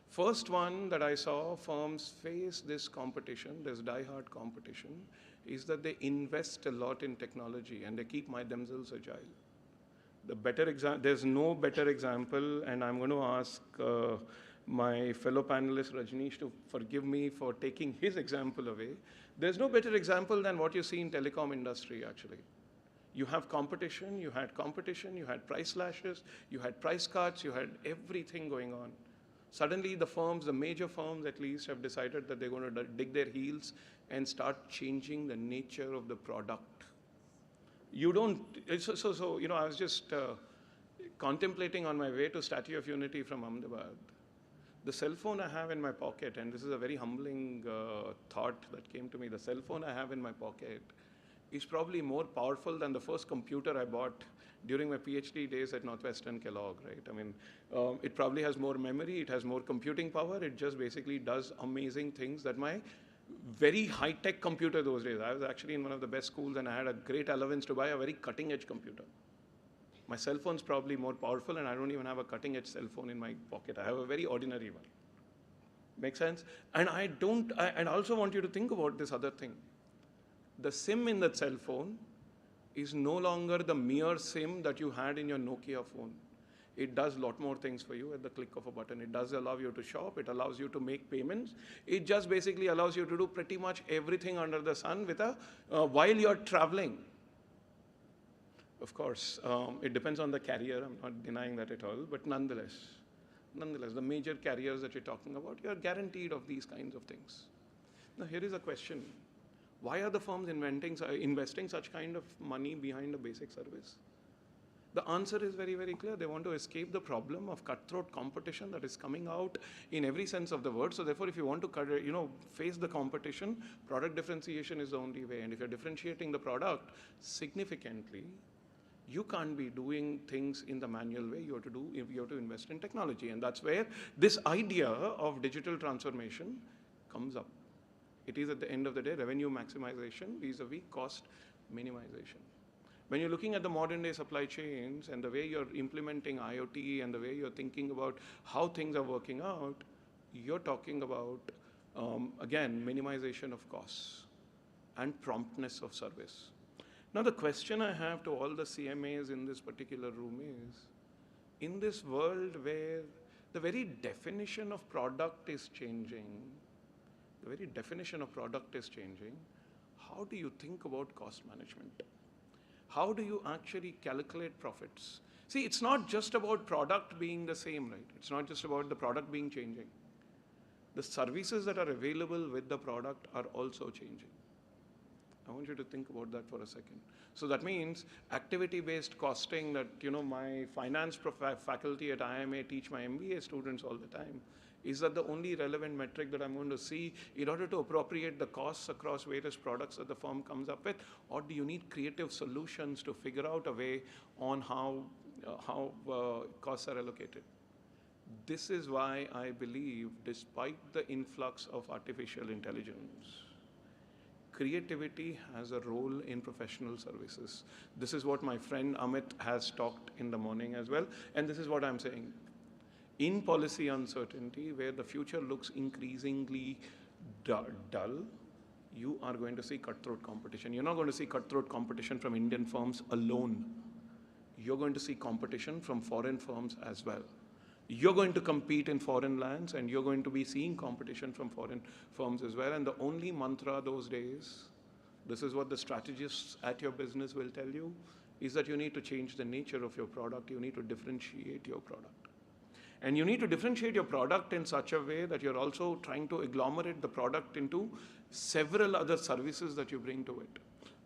[SPEAKER 4] First one that I saw firms face this competition, this die-hard competition, is that they invest a lot in technology and they keep themselves agile. There's no better example, and I'm going to ask my fellow panelist Rajneesh to forgive me for taking his example away. There's no better example than what you see in telecom industry actually. You have competition, you had price slashes, you had price cuts, you had everything going on. Suddenly the major firms at least have decided that they're going to dig their heels and start changing the nature of the product. I was just contemplating on my way to Statue of Unity from Ahmedabad. The cell phone I have in my pocket, and this is a very humbling thought that came to me, the cell phone I have in my pocket is probably more powerful than the first computer I bought during my PhD days at Northwestern Kellogg, right? It probably has more memory, it has more computing power, it just basically does amazing things that my very high-tech computer those days, I was actually in one of the best schools and I had a great allowance to buy a very cutting-edge computer. My cell phone's probably more powerful and I don't even have a cutting-edge cell phone in my pocket. I have a very ordinary one. Make sense? And I also want you to think about this other thing. The SIM in that cell phone is no longer the mere SIM that you had in your Nokia phone. It does a lot more things for you at the click of a button. It does allow you to shop. It allows you to make payments. It just basically allows you to do pretty much everything under the sun with while you're traveling. Of course, it depends on the carrier. I'm not denying that at all. But nonetheless, the major carriers that you're talking about, you're guaranteed of these kinds of things. Now, here is a question. Why are the firms investing such kind of money behind a basic service? The answer is very, very clear. They want to escape the problem of cutthroat competition that is coming out in every sense of the word. So therefore, if you want to face the competition, product differentiation is the only way. And if you're differentiating the product significantly, you can't be doing things in the manual way. You have to invest in technology. And that's where this idea of digital transformation comes up. It is at the end of the day revenue maximization vis-a-vis cost minimization. When you're looking at the modern day supply chains and the way you're implementing IoT and the way you're thinking about how things are working out, you're talking about, again, minimization of costs and promptness of service. Now, the question I have to all the CMAs in this particular room is, in this world where the very definition of product is changing, how do you think about cost management? How do you actually calculate profits? See, it's not just about product being the same, right? It's not just about the product being changing. The services that are available with the product are also changing. I want you to think about that for a second. So that means activity-based costing that, my finance faculty at IMA teach my MBA students all the time. Is that the only relevant metric that I'm going to see in order to appropriate the costs across various products that the firm comes up with? Or do you need creative solutions to figure out a way on how costs are allocated? This is why I believe, despite the influx of artificial intelligence, creativity has a role in professional services. This is what my friend Amit has talked in the morning as well, and this is what I'm saying. In policy uncertainty, where the future looks increasingly dull, you are going to see cutthroat competition. You're not going to see cutthroat competition from Indian firms alone. You're going to see competition from foreign firms as well. You're going to compete in foreign lands, and you're going to be seeing competition from foreign firms as well. And the only mantra those days, this is what the strategists at your business will tell you, is that you need to change the nature of your product. You need to differentiate your product. And you need to differentiate your product in such a way that you're also trying to agglomerate the product into several other services that you bring to it.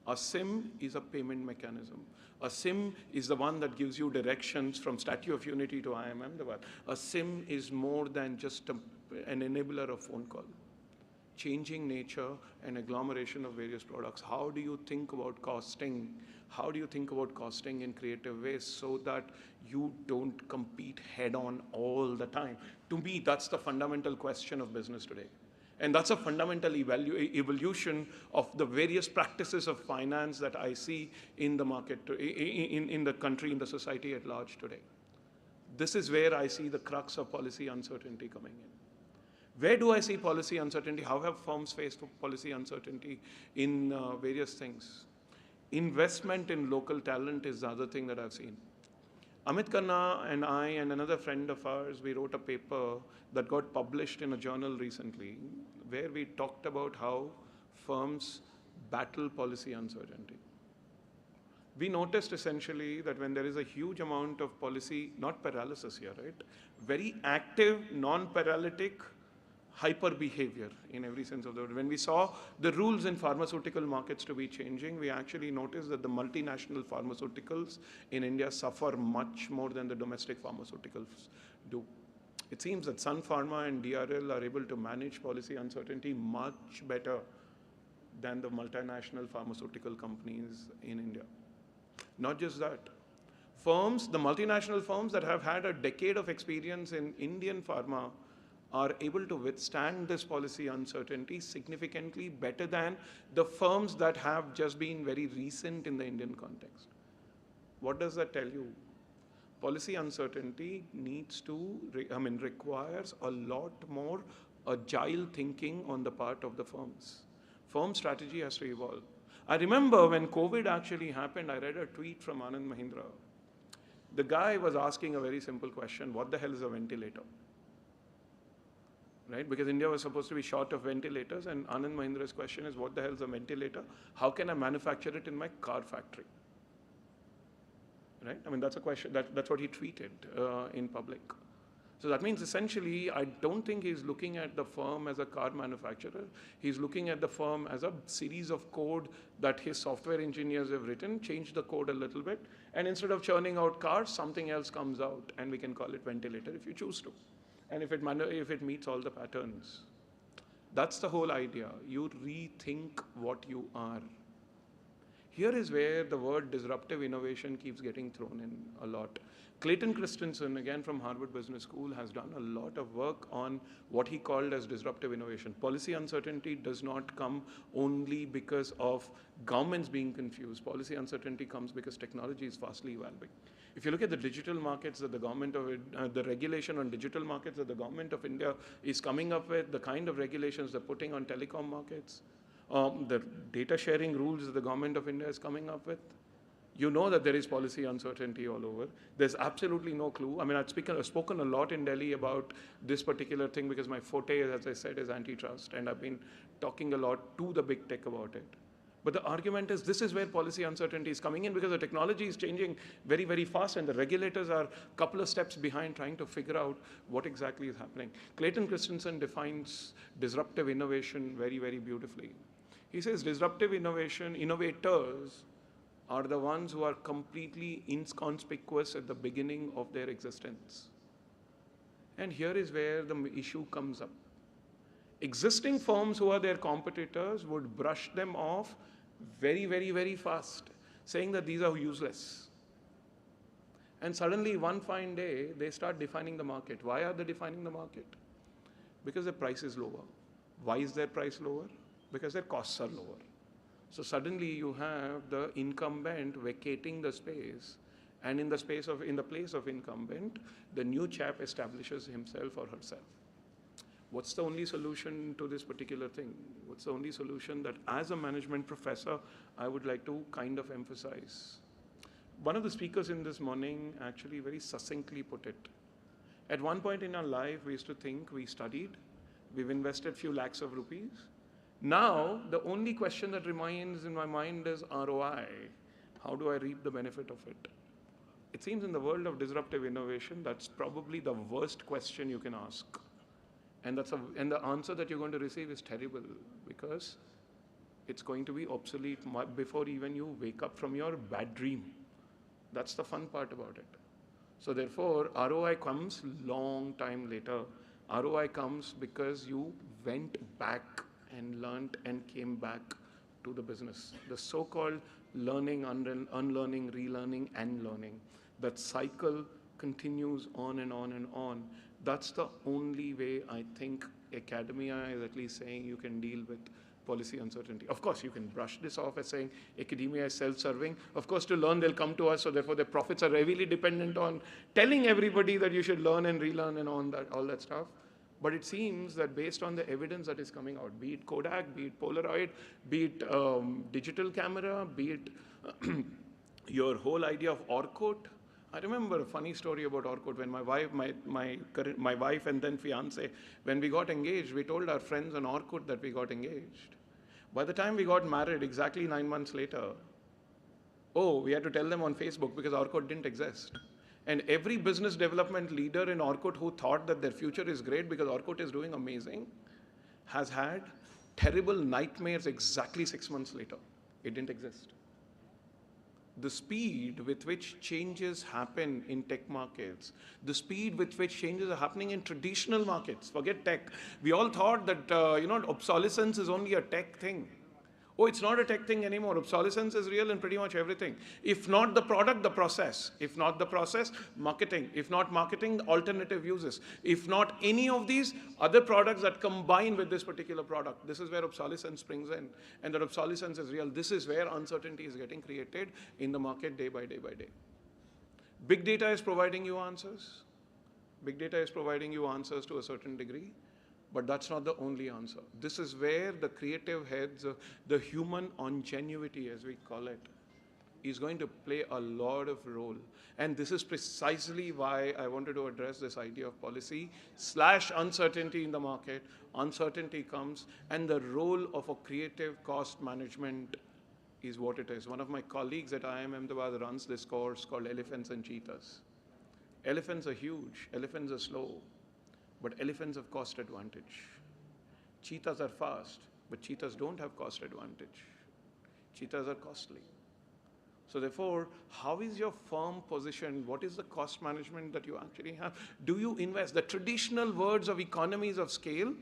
[SPEAKER 4] A SIM is a payment mechanism. A SIM is the one that gives you directions from Statue of Unity to IMM. A SIM is more than just an enabler of phone call. Changing nature and agglomeration of various products. How do you think about costing? How do you think about costing in creative ways so that you don't compete head-on all the time? To me, that's the fundamental question of business today. And that's a fundamental evolution of the various practices of finance that I see in the market, in the country, in the society at large today. This is where I see the crux of policy uncertainty coming in. Where do I see policy uncertainty? How have firms faced policy uncertainty in various things? Investment in local talent is the other thing that I've seen. Amit Khanna and I and another friend of ours, we wrote a paper that got published in a journal recently where we talked about how firms battle policy uncertainty. We noticed essentially that when there is a huge amount of policy, not paralysis here, right? Very active, non-paralytic, hyper behavior in every sense of the word. When we saw the rules in pharmaceutical markets to be changing, we actually noticed that the multinational pharmaceuticals in India suffer much more than the domestic pharmaceuticals do. It seems that Sun Pharma and DRL are able to manage policy uncertainty much better than the multinational pharmaceutical companies in India. Not just that. Firms, the multinational firms that have had a decade of experience in Indian pharma are able to withstand this policy uncertainty significantly better than the firms that have just been very recent in the Indian context. What does that tell you? Policy uncertainty requires a lot more agile thinking on the part of the firms. Firm strategy has to evolve. I remember when COVID actually happened, I read a tweet from Anand Mahindra. The guy was asking a very simple question: what the hell is a ventilator? Right? Because India was supposed to be short of ventilators, and Anand Mahindra's question is, what the hell is a ventilator? How can I manufacture it in my car factory? Right? I mean, that's a question, that's what he tweeted in public. So that means essentially, I don't think he's looking at the firm as a car manufacturer. He's looking at the firm as a series of code that his software engineers have written, changed the code a little bit, and instead of churning out cars, something else comes out, and we can call it ventilator if you choose to. And if it meets all the patterns. That's the whole idea. You rethink what you are. Here is where the word disruptive innovation keeps getting thrown in a lot. Clayton Christensen, again from Harvard Business School, has done a lot of work on what he called as disruptive innovation. Policy uncertainty does not come only because of governments being confused. Policy uncertainty comes because technology is fastly evolving. If you look at the digital markets that the government of the regulation on digital markets that the government of India is coming up with, the kind of regulations they're putting on telecom markets, the data sharing rules that the government of India is coming up with, you know that there is policy uncertainty all over. There's absolutely no clue. I mean, I've spoken a lot in Delhi about this particular thing because my forte, as I said, is antitrust, and I've been talking a lot to the big tech about it. But the argument is this is where policy uncertainty is coming in because the technology is changing very, very fast, and the regulators are a couple of steps behind trying to figure out what exactly is happening. Clayton Christensen defines disruptive innovation very, very beautifully. He says disruptive innovators are the ones who are completely inconspicuous at the beginning of their existence. And here is where the issue comes up. Existing firms who are their competitors would brush them off very, very, very fast, saying that these are useless. And suddenly, one fine day, they start defining the market. Why are they defining the market? Because the price is lower. Why is their price lower? Because their costs are lower. So suddenly you have the incumbent vacating the space And in the place of incumbent, the new chap establishes himself or herself. What's the only solution to this particular thing? What's the only solution that as a management professor, I would like to kind of emphasize? One of the speakers in this morning actually very succinctly put it. At one point in our life, we used to think we studied, we've invested few lakhs of rupees. Now, the only question that remains in my mind is ROI. How do I reap the benefit of it? It seems in the world of disruptive innovation, that's probably the worst question you can ask. And the answer that you're going to receive is terrible, because it's going to be obsolete before even you wake up from your bad dream. That's the fun part about it. So therefore, ROI comes long time later. ROI comes because you went back and learned and came back to the business. The so-called learning, unlearning, relearning, and learning. That cycle continues on and on and on. That's the only way I think academia is at least saying you can deal with policy uncertainty. Of course, you can brush this off as saying academia is self-serving. Of course, to learn, they'll come to us, so therefore their profits are heavily dependent on telling everybody that you should learn and relearn and all that stuff. But it seems that based on the evidence that is coming out, be it Kodak, be it Polaroid, be it digital camera, be it your whole idea of Orkut. I remember a funny story about Orkut. When my wife and then fiance, when we got engaged, we told our friends on Orkut that we got engaged. By the time we got married, exactly 9 months later, we had to tell them on Facebook because Orkut didn't exist. And every business development leader in Orkut who thought that their future is great because Orkut is doing amazing has had terrible nightmares exactly 6 months later. It didn't exist. The speed with which changes happen in tech markets, the speed with which changes are happening in traditional markets, forget tech. We all thought that obsolescence is only a tech thing. Oh, it's not a tech thing anymore. Obsolescence is real in pretty much everything. If not the product, the process. If not the process, marketing. If not marketing, alternative uses. If not any of these other products that combine with this particular product. This is where obsolescence springs in. And that obsolescence is real. This is where uncertainty is getting created in the market day by day by day. Big data is providing you answers. Big data is providing you answers to a certain degree. But that's not the only answer. This is where the creative heads, the human ingenuity, as we call it, is going to play a lot of role. And this is precisely why I wanted to address this idea of policy / uncertainty in the market. Uncertainty comes, and the role of a creative cost management is what it is. One of my colleagues at IIM Ahmedabad runs this course called Elephants and Cheetahs. Elephants are huge, elephants are slow. But elephants have cost advantage. Cheetahs are fast, but cheetahs don't have cost advantage. Cheetahs are costly. So therefore, how is your firm position? What is the cost management that you actually have? Do you invest? The traditional words of economies of scale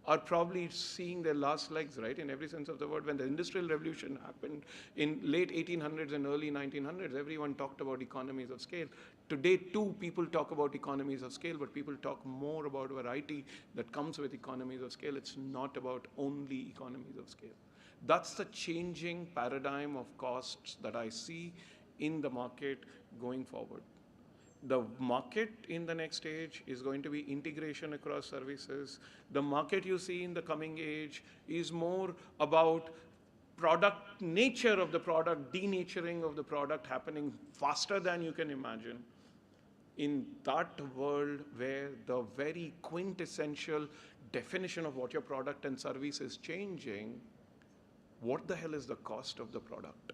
[SPEAKER 4] are probably seeing their last legs, right, in every sense of the word. When the Industrial Revolution happened in late 1800s and early 1900s, everyone talked about economies of scale. Today, too, people talk about economies of scale, but people talk more about variety that comes with economies of scale. It's not about only economies of scale. That's the changing paradigm of costs that I see in the market going forward. The market in the next age is going to be integration across services. The market you see in the coming age is more about product nature of the product, denaturing of the product happening faster than you can imagine. In that world where the very quintessential definition of what your product and service is changing, what the hell is the cost of the product?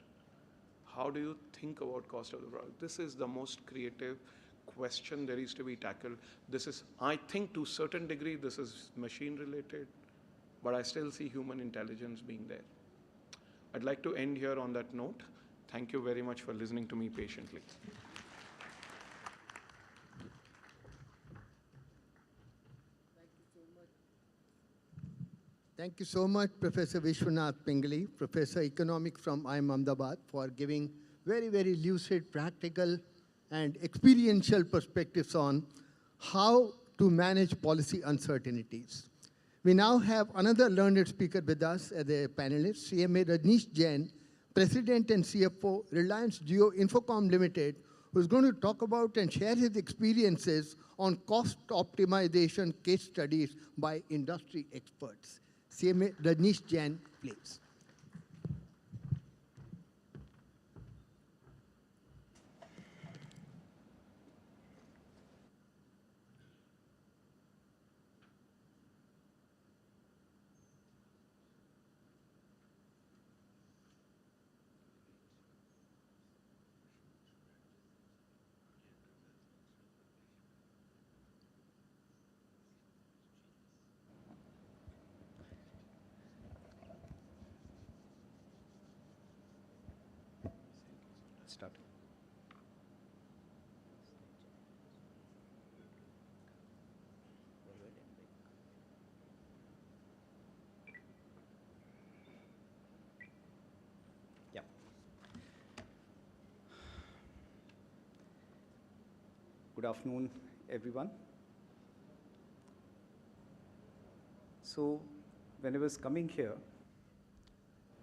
[SPEAKER 4] How do you think about cost of the product? This is the most creative question there is to be tackled. This is, I think to a certain degree, this is machine related, but I still see human intelligence being there. I'd like to end here on that note. Thank you very much for listening to me patiently.
[SPEAKER 3] Thank you so much, Professor Vishwanath Pingali, Professor Economics from IIM Ahmedabad, for giving very, very lucid, practical, and experiential perspectives on how to manage policy uncertainties. We now have another learned speaker with us as a panelist, CMA Rajneesh Jain, President and CFO, Reliance Jio Infocomm Limited, who's going to talk about and share his experiences on cost optimization case studies by industry experts. CMA Rajneesh Jain, please.
[SPEAKER 5] Start. Yeah. Good afternoon, everyone. So, when I was coming here,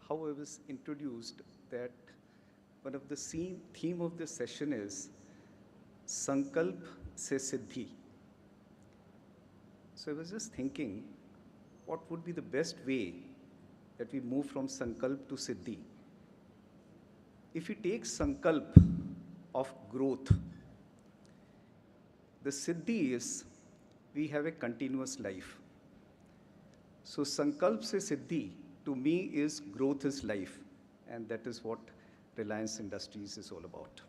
[SPEAKER 5] how I was introduced that one of the theme of this session is Sankalp se Siddhi. So I was just thinking, what would be the best way that we move from Sankalp to Siddhi? If we take Sankalp of growth, the Siddhi is we have a continuous life. So Sankalp se Siddhi to me is growth is life, and that is what Reliance Industries is all about.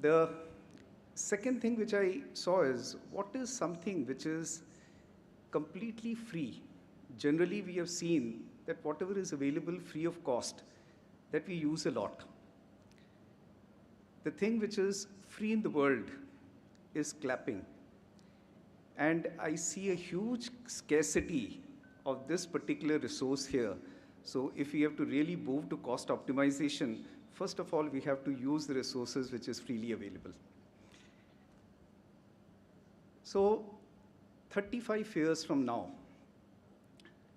[SPEAKER 5] The second thing which I saw is what is something which is completely free. Generally, we have seen that whatever is available free of cost, that we use a lot. The thing which is free in the world is clapping. And I see a huge scarcity of this particular resource here. So if we have to really move to cost optimization, first of all, we have to use the resources which is freely available. So 35 years from now,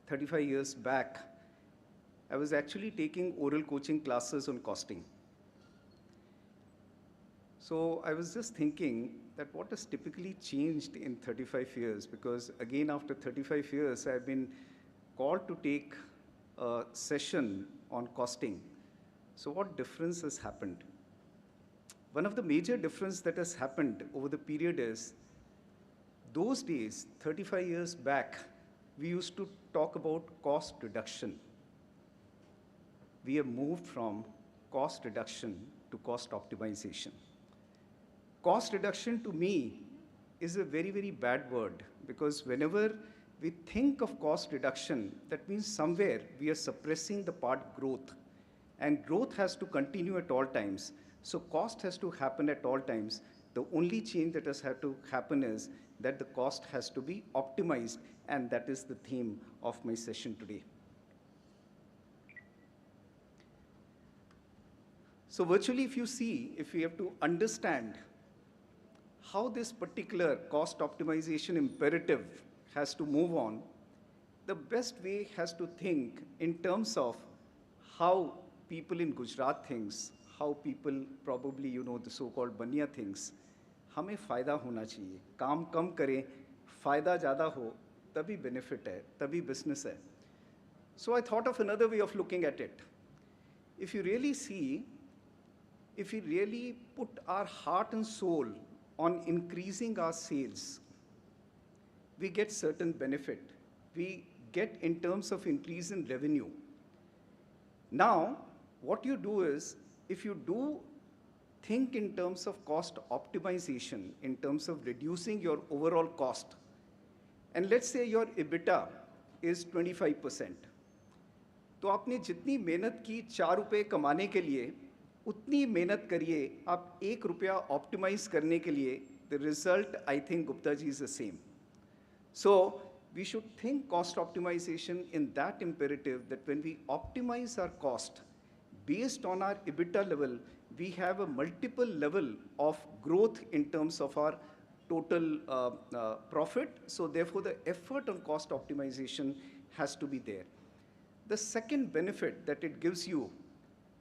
[SPEAKER 5] 35 years back, I was actually taking oral coaching classes on costing. So I was just thinking that what has typically changed in 35 years, because again, after 35 years, I've been called to take a session on costing. So what difference has happened? One of the major difference that has happened over the period is, those days, 35 years back, we used to talk about cost reduction. We have moved from cost reduction to cost optimization. Cost reduction to me is a very, very bad word, because whenever we think of cost reduction, that means somewhere we are suppressing the part growth, and growth has to continue at all times. So cost has to happen at all times. The only change that has had to happen is that the cost has to be optimized, and that is the theme of my session today. So virtually, if you see, if we have to understand how this particular cost optimization imperative has to move on, the best way has to think in terms of how people in Gujarat thinks, how people probably, the so-called Bania thinks. हमें फ़ायदा होना चाहिए, काम कम करें, फ़ायदा ज़्यादा हो, तभी benefit है, तभी business है. So I thought of another way of looking at it. If you really see, if we really put our heart and soul on increasing our sales, we get certain benefit. We get in terms of increase in revenue. Now, what you do is, if you do think in terms of cost optimization, in terms of reducing your overall cost, and let's say your EBITDA is 25%, तो आपने जितनी मेहनत की 4 रुपए कमाने के लिए, उतनी मेहनत करिए आप 1 रुपया ऑप्टिमाइज करने के लिए. The result, I think, Gupta ji, is the same. So we should think cost optimization in that imperative, that when we optimize our cost based on our EBITDA level, we have a multiple level of growth in terms of our total profit. So therefore, the effort on cost optimization has to be there. The second benefit that it gives you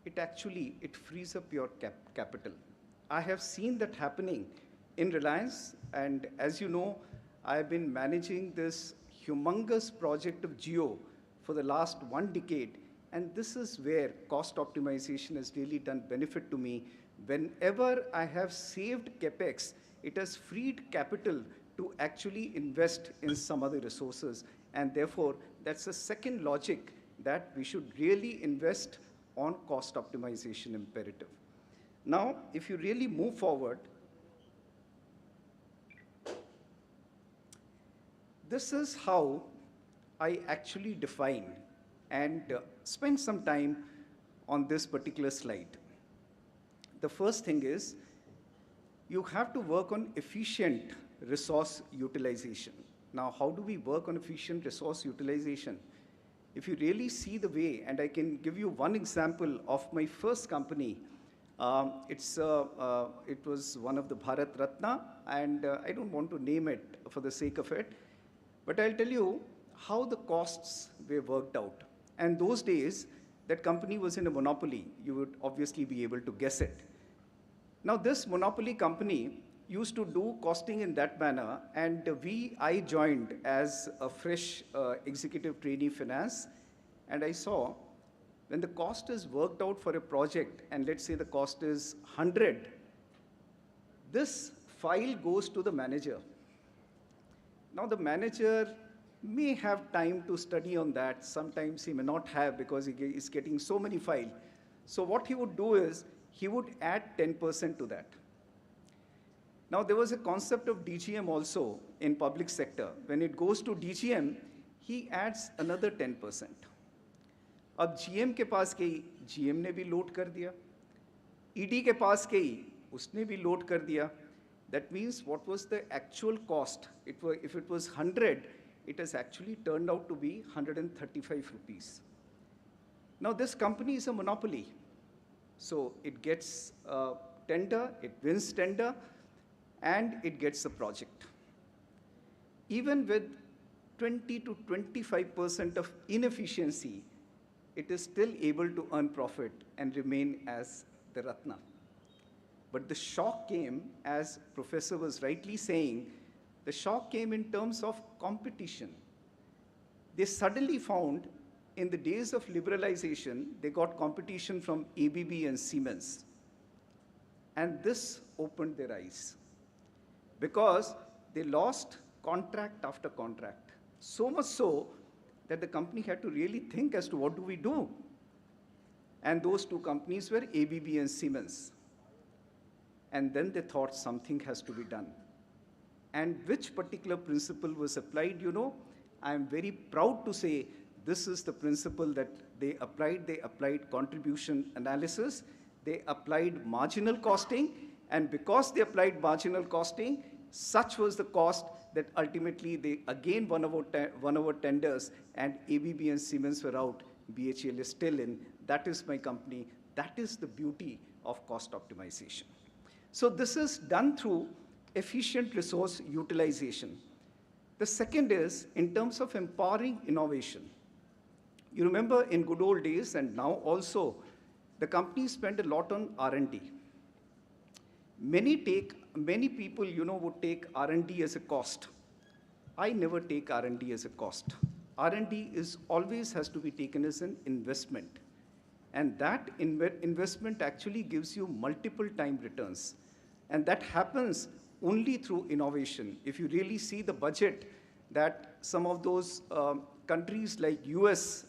[SPEAKER 5] it frees up your capital. I have seen that happening in Reliance, and as you know, I have been managing this humongous project of Jio for the last 1 decade, and this is where cost optimization has really done benefit to me. Whenever I have saved capex, it has freed capital to actually invest in some other resources, and therefore that's the second logic, that we should really invest on cost optimization imperative. Now, if you really move forward, this is how I actually define and spend some time on this particular slide. The first thing is, you have to work on efficient resource utilization. Now, how do we work on efficient resource utilization? If you really see the way, and I can give you one example of my first company, it was one of the Bharat Ratna, and I don't want to name it for the sake of it, but I'll tell you how the costs were worked out. And those days, that company was in a monopoly. You would obviously be able to guess it. Now, this monopoly company used to do costing in that manner, and I joined as a fresh executive trainee finance, and I saw when the cost is worked out for a project, and let's say the cost is 100, this file goes to the manager. Now, the manager may have time to study on that. Sometimes he may not have, because he is getting so many files. So what he would do is, he would add 10% to that. Now, there was a concept of DGM also in public sector. When it goes to DGM, he adds another 10%. अब GM के पास गई, GM ने भी load कर दिया. ED के पास गई, उसने भी लोड कर दिया. That means what was the actual cost? If it was 100, it has actually turned out to be 135 rupees. Now, this company is a monopoly. So it gets tender, it wins tender, and it gets the project. Even with 20 to 25% of inefficiency, it is still able to earn profit and remain as the Ratna. But the shock came, as Professor was rightly saying, the shock came in terms of competition. They suddenly found, in the days of liberalization, they got competition from ABB and Siemens. And this opened their eyes, because they lost contract after contract. So much so that the company had to really think as to what do we do. And those two companies were ABB and Siemens. And then they thought something has to be done. And which particular principle was applied, you know? I am very proud to say this is the principle that they applied. They applied contribution analysis. They applied marginal costing. And because they applied marginal costing, such was the cost that ultimately they again won over tenders, and ABB and Siemens were out. BHEL is still in. That is my company. That is the beauty of cost optimization. So this is done through efficient resource utilization. The second is in terms of empowering innovation. You remember in good old days, and now also, the companies spend a lot on R&D. Many people, you know, would take R&D as a cost. I never take R&D as a cost. R&D always has to be taken as an investment. And that investment actually gives you multiple time returns. And that happens only through innovation. If you really see the budget that some of those countries like US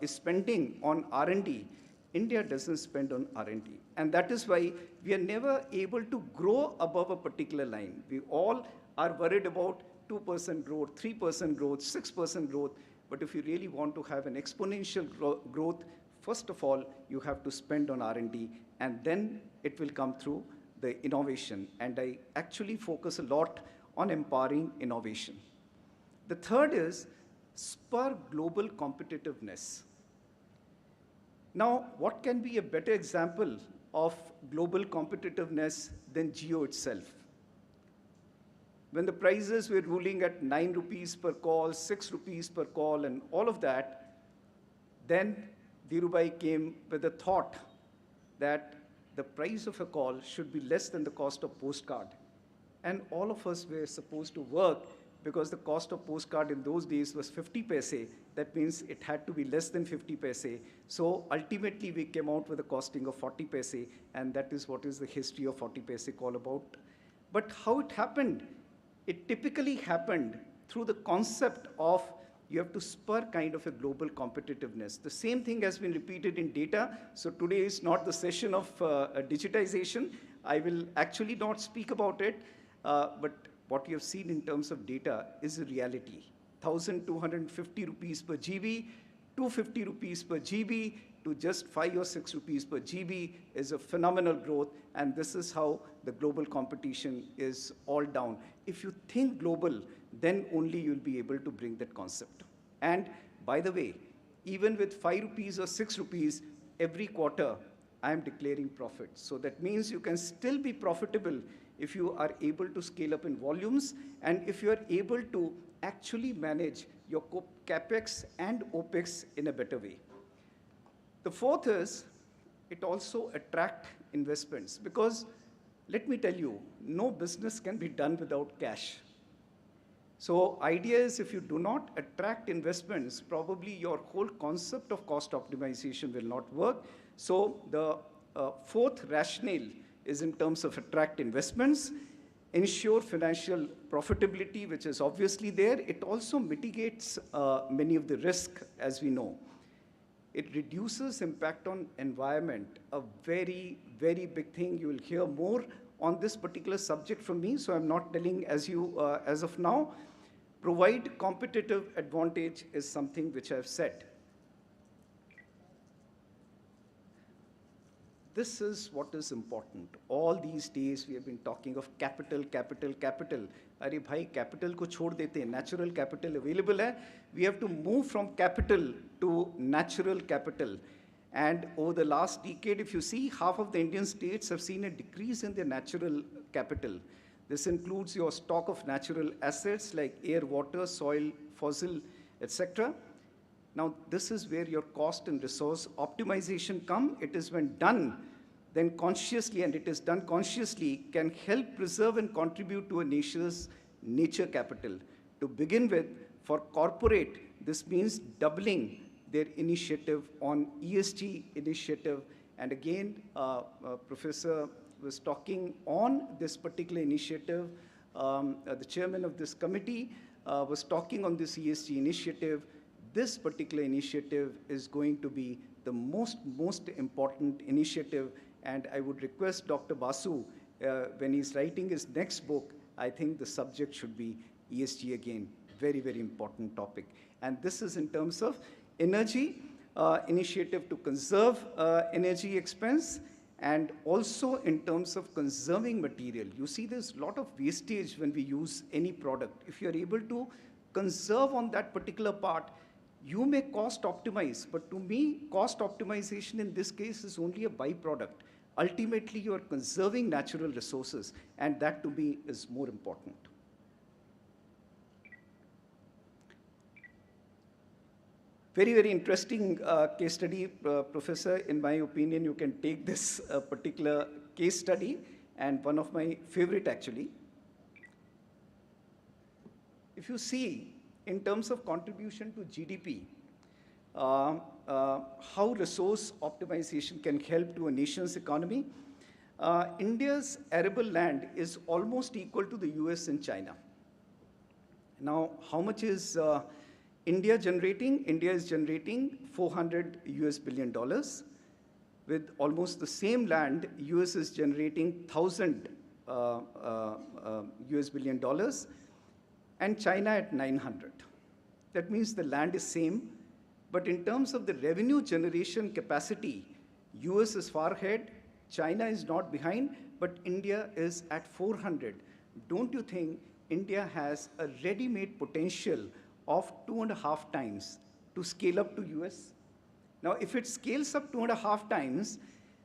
[SPEAKER 5] is spending on R&D, India doesn't spend on R&D. And that is why we are never able to grow above a particular line. We all are worried about 2% growth, 3% growth, 6% growth. But if you really want to have an exponential growth, first of all, you have to spend on R&D, and then it will come through the innovation. And I actually focus a lot on empowering innovation. The third is spur global competitiveness. Now, what can be a better example of global competitiveness than Jio itself? When the prices were ruling at 9 rupees per call, 6 rupees per call, and all of that, then Dhirubhai came with a thought that the price of a call should be less than the cost of postcard. And all of us were supposed to work because the cost of postcard in those days was 50 paise. That means it had to be less than 50 paise. So ultimately we came out with a costing of 40 paise, and that is what is the history of 40 paise call about. But how it happened? It typically happened through the concept of you have to spur kind of a global competitiveness. The same thing has been repeated in data. So today is not the session of digitization. I will actually not speak about it, but what you have seen in terms of data is a reality. 1,250 rupees per GB, 250 rupees per GB, to just 5 or 6 rupees per GB is a phenomenal growth, and this is how the global competition is all down. If you think global, then only you'll be able to bring that concept. And by the way, even with 5 rupees or 6 rupees, every quarter, I am declaring profit. So that means you can still be profitable if you are able to scale up in volumes, and if you are able to actually manage your CapEx and OpEx in a better way. The fourth is, it also attracts investments, because let me tell you, no business can be done without cash. So idea is, if you do not attract investments, probably your whole concept of cost optimization will not work. So the fourth rationale is in terms of attract investments, ensure financial profitability, which is obviously there. It also mitigates many of the risk, as we know. It reduces impact on environment, a very, very big thing. You will hear more on this particular subject from me, so I'm not telling as of now. Provide competitive advantage is something which I've said. This is what is important. All these days we have been talking of capital, capital, capital. अरे भाई capital को छोड़ देते हैं, natural capital available है. We have to move from capital to natural capital. And over the last decade, if you see, half of the Indian states have seen a decrease in their natural capital. This includes your stock of natural assets like air, water, soil, fossil, etc. Now, this is where your cost and resource optimization come. It is when done, then consciously, and it is done consciously, can help preserve and contribute to a nation's nature capital. To begin with, for corporate, this means doubling their initiative on ESG initiative. And again, Professor was talking on this particular initiative. The chairman of this committee was talking on this ESG initiative. This particular initiative is going to be the most important initiative, and I would request Dr. Basu, when he's writing his next book, I think the subject should be ESG again. Very, very important topic. And this is in terms of energy, initiative to conserve energy expense, and also in terms of conserving material. You see there's a lot of wastage when we use any product. If you're able to conserve on that particular part, you may cost optimize, but to me, cost optimization in this case is only a byproduct. Ultimately, you are conserving natural resources, and that to me is more important. Very, very interesting case study, Professor. In my opinion, you can take this particular case study, and one of my favorite actually. If you see, in terms of contribution to GDP, how resource optimization can help to a nation's economy. India's arable land is almost equal to the US and China. Now, how much is India generating? India is generating $400 billion. With almost the same land, US is generating $1,000 billion, and China at 900. That means the land is same, but in terms of the revenue generation capacity, US is far ahead, China is not behind, but India is at 400. Don't you think India has a ready-made potential of 2.5 times to scale up to US? Now, if it scales up 2.5 times,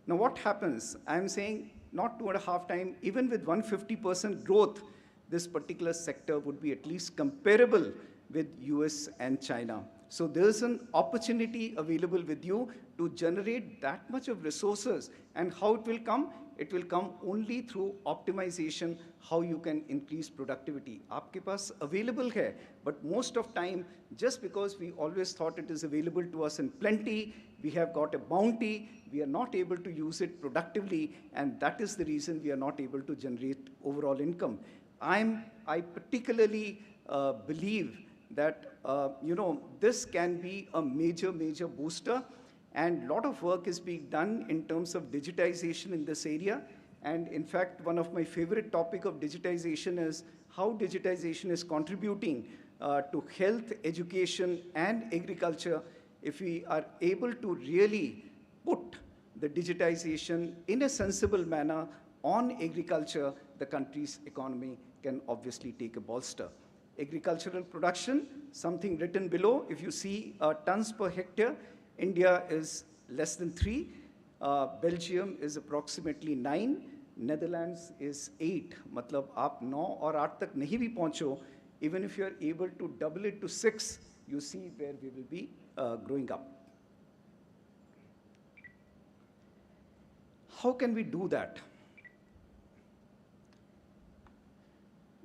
[SPEAKER 5] now what happens? I'm saying not 2.5 times, even with 150% growth, this particular sector would be at least comparable with US and China. So there's an opportunity available with you to generate that much of resources. And how it will come? It will come only through optimization, how you can increase productivity. आपके पास available है, but most of time, just because we always thought it is available to us in plenty, we have got a bounty, we are not able to use it productively, and that is the reason we are not able to generate overall income. I particularly believe that this can be a major booster, and a lot of work is being done in terms of digitization in this area. And in fact, one of my favorite topic of digitization is how digitization is contributing to health, education, and agriculture. If we are able to really put the digitization in a sensible manner on agriculture, the country's economy can obviously take a bolster. Agricultural production, something written below, if you see tons per hectare, India is less than 3, Belgium is approximately 9, Netherlands is 8. मतलब आप 9 और 8 तक नहीं भी पहुंचो, even if you are able to double it to 6, you see where we will be growing up. How can we do that?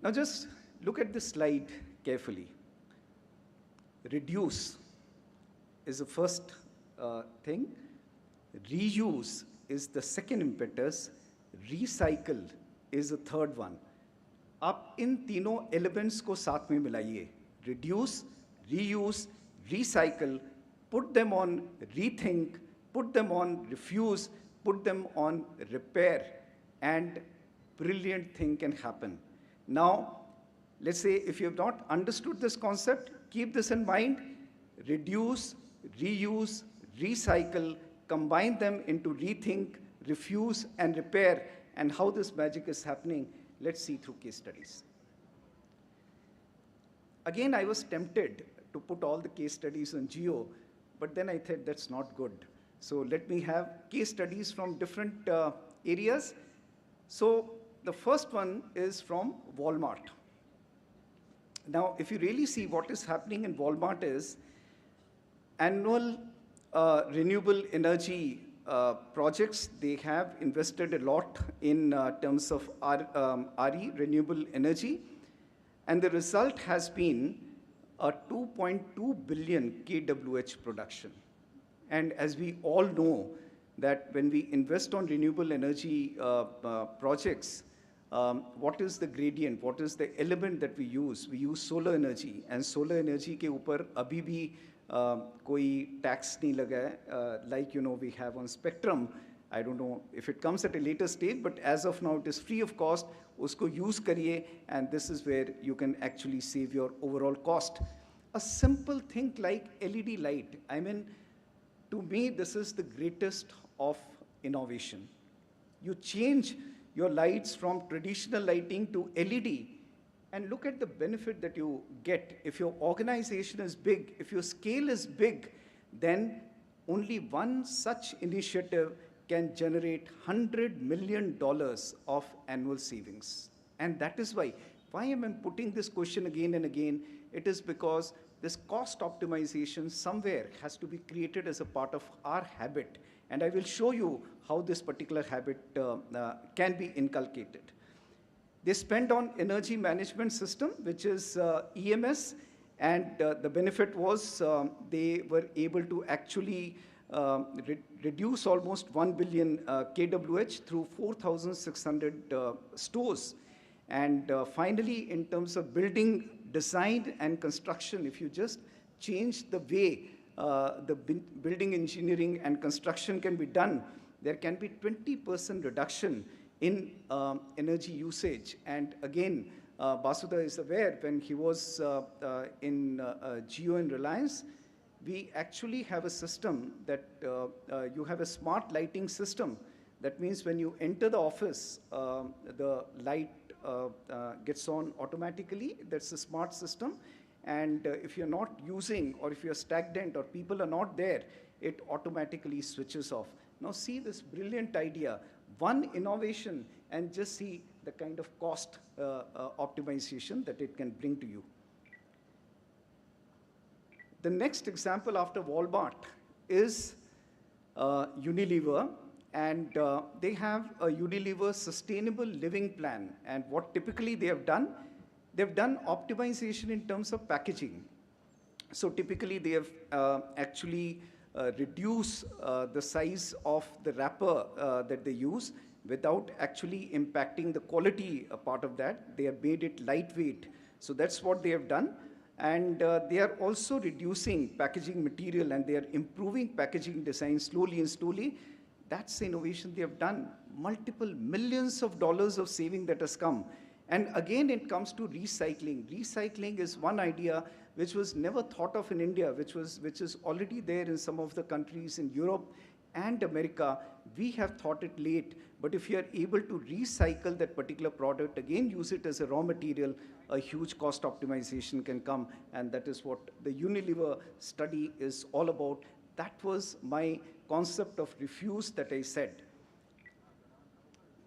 [SPEAKER 5] Now just look at this slide carefully. Reduce is the first thing. Reuse is the second impetus. Recycle is the third one. आप इन तीनों elements को साथ में मिलाइए. Reduce, reuse, recycle, put them on rethink, put them on refuse, put them on repair, and brilliant thing can happen. Now, let's say if you have not understood this concept, keep this in mind. Reduce, reuse, recycle, combine them into rethink, refuse, and repair. And how this magic is happening, let's see through case studies. Again, I was tempted to put all the case studies on Geo, but then I thought that's not good. So let me have case studies from different areas. So the first one is from Walmart. Now, if you really see what is happening in Walmart is annual renewable energy projects. They have invested a lot in terms of RE, renewable energy. And the result has been a 2.2 billion kWh production. And as we all know, that when we invest on renewable energy projects, what is the gradient? What is the element that we use? We use solar energy, and solar energy के ऊपर अभी भी कोई tax नहीं लगा है. Like we have on spectrum. I don't know if it comes at a later stage, but as of now it is free of cost. उसको use करिए, and this is where you can actually save your overall cost. A simple thing like LED light. I mean, to me, this is the greatest of innovation. You change your lights from traditional lighting to LED, and look at the benefit that you get. If your organization is big, if your scale is big, then only one such initiative can generate $100 million of annual savings. And that is why am I putting this question again and again? It is because this cost optimization somewhere has to be created as a part of our habit. And I will show you how this particular habit can be inculcated. They spent on energy management system, which is EMS, and the benefit was they were able to actually reduce almost 1 billion kWh through 4,600 stores. And finally, in terms of building design and construction, if you just change the way the building engineering and construction can be done, there can be 20% reduction in energy usage. And again, Basudha is aware, when he was in Jio and Reliance, we actually have a system that you have a smart lighting system. That means when you enter the office, the light gets on automatically. That's a smart system. And if you're not using, or if you're stagnant, or people are not there, it automatically switches off. Now see this brilliant idea. One innovation, and just see the kind of cost optimization that it can bring to you. The next example after Walmart is Unilever, and they have a Unilever Sustainable Living Plan. And what typically they've done optimization in terms of packaging. So typically they have actually reduced the size of the wrapper that they use without actually impacting the quality part of that. They have made it lightweight. So that's what they have done. And they are also reducing packaging material, and they are improving packaging design slowly and slowly. That's the innovation they have done. Multiple millions of dollars of saving that has come. And again, it comes to recycling. Recycling is one idea which was never thought of in India, which is already there in some of the countries in Europe and America. We have thought it late, but if you are able to recycle that particular product, again use it as a raw material, a huge cost optimization can come, and that is what the Unilever study is all about. That was my concept of refuse that I said.